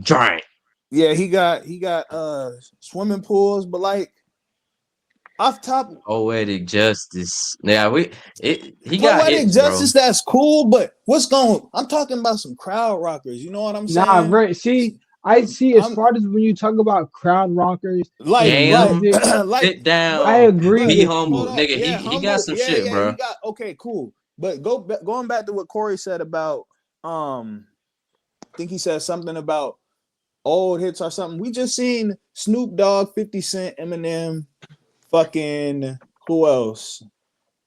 Giant. yeah, he got swimming pools. But like off top, Poetic Justice. Yeah, he got Poetic hits, bro. Justice, that's cool. But I'm talking about some crowd rockers. You know what I'm Nah, saying? right. See, I see. As I'm far as when you talk about crowd rockers and Damn. music, like Sit I down. agree look, Be with hold humble. you. up, Nigga, yeah, he got humble, some yeah, shit, yeah, bro. he got okay, cool. But going back to what Corey said about I think he said something about old hits or something. We just seen Snoop Dogg, 50 Cent, Eminem, fucking who else?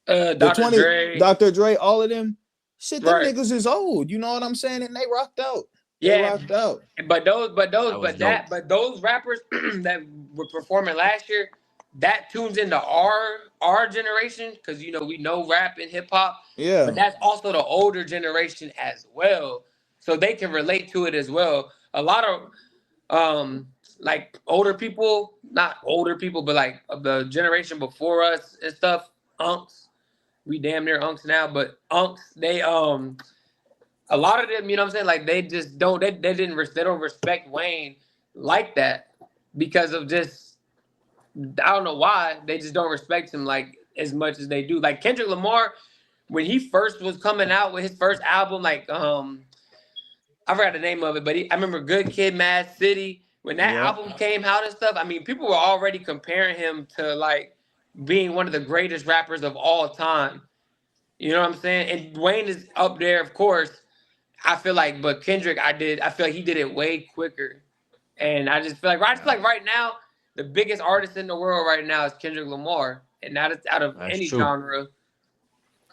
The Dr. 20 Dre, Dr. Dre, all of them. Shit, them right? niggas is old. You know what I'm saying? And they rocked out. They Yeah, rocked out. but That was dope. those rappers that were performing last year, that tunes into our generation because we know rap and hip hop, but Yeah. that's also the older generation as well, so they can relate to it as well. A lot of like older people, not older people, but like of the generation before us and stuff, unks. We damn near unks now, but unks they a lot of them, you know what I'm saying? Like they just don't they don't respect Wayne like that because of just I don't know why. They just don't respect him like as much as they do. Like Kendrick Lamar, when he first was coming out with his first album, like I forgot the name of it, but I remember Good Kid, Mad City. When that Yeah. album came out and stuff, I mean, people were already comparing him to like being one of the greatest rappers of all time. You know what I'm saying? And Wayne is up there, of course. I feel like, but Kendrick, I feel like he did it way quicker. And I just feel like right now, the biggest artist in the world right now is Kendrick Lamar. And that is out of That's any true. genre.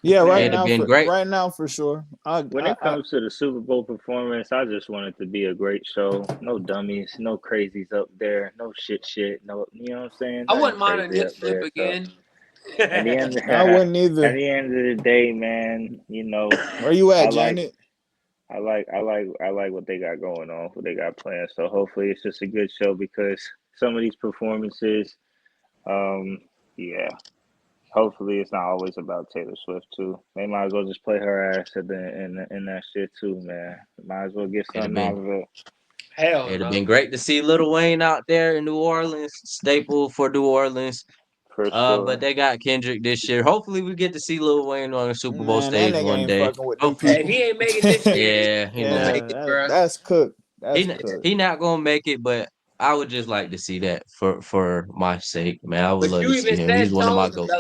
Yeah, It'd have been great. right now for sure. When it comes to the Super Bowl performance, I just want it to be a great show. No dummies, no crazies up there, no shit, no, you know what I'm saying? I Nothing wouldn't mind a crazy Nip up slip there. So again. at the end, I wouldn't at either. the end of the day, man, Where you I at, like, Janet? I like what they got going on, what they got planned. So hopefully it's just a good show because some of these performances, um, yeah. Hopefully, it's not always about Taylor Swift too. They might as well just play her ass in that shit too, man. Might as well get It'd have something out been of it Hell it'd have no. been great to see Lil Wayne out there in New Orleans, staple for New Orleans. for But sure. they got Kendrick this year. Hopefully, we get to see Lil Wayne on the Super Bowl Man, that stage nigga one ain't day. fucking with them Hopefully, Hey, if people. he ain't make it this year, he yeah, he gonna not. make it, bro. That's cooked. He That's not, cooked. he not gonna make it, but I would just like to see that for my sake, man. I would But love you to see even him. He's said, one of my Tone, goats.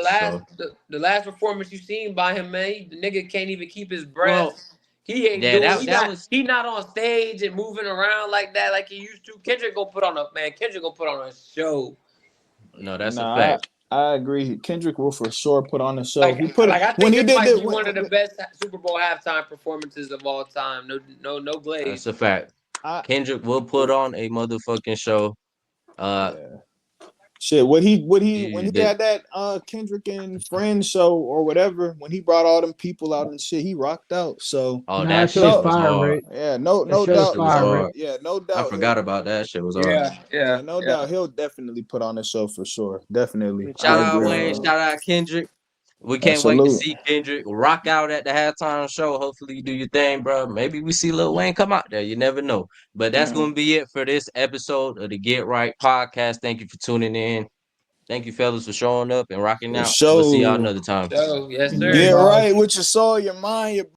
So, the last performance you seen by him, man, the nigga can't even keep his breath. well, He ain't yeah, doing. that was He not on stage and moving around like that like he used to. Kendrick gonna put on a man. Kendrick gonna put on a show. no, that's a Nah, fact. I agree. Kendrick will for sure put on the show. He put Like I when think he this did might the be one of the best Super Bowl halftime performances of all time. No That's glaze. a fact. I Kendrick will put on a motherfucking show. Uh, yeah. Shit, what he when he the had that Kendrick and Friends show or whatever, when he brought all them people out and shit, he rocked out. So oh, Nah, that that show was shit no, was fire, hard. Rick. yeah, That no show That was doubt. shit was fire, hard. Rick. Yeah, no I doubt forgot he'll about that shit was hard. Yeah, yeah, yeah, no yeah. doubt he'll definitely put on the show for sure. Definitely. Shout I out agree. Wayne. Shout out Kendrick. We can't wait to Salute. see Kendrick rock out at the halftime show. Hopefully you do your thing, bro. Maybe we see Lil Wayne come out there. You never know. But that's Yeah. gonna be it for this episode of the Get Right podcast. Thank you for tuning in. Thank you, fellas, for showing up and rocking For out. We'll see y'all sure. another time. So yes, Yeah, Get sir. boss. right with your soul, your mind, your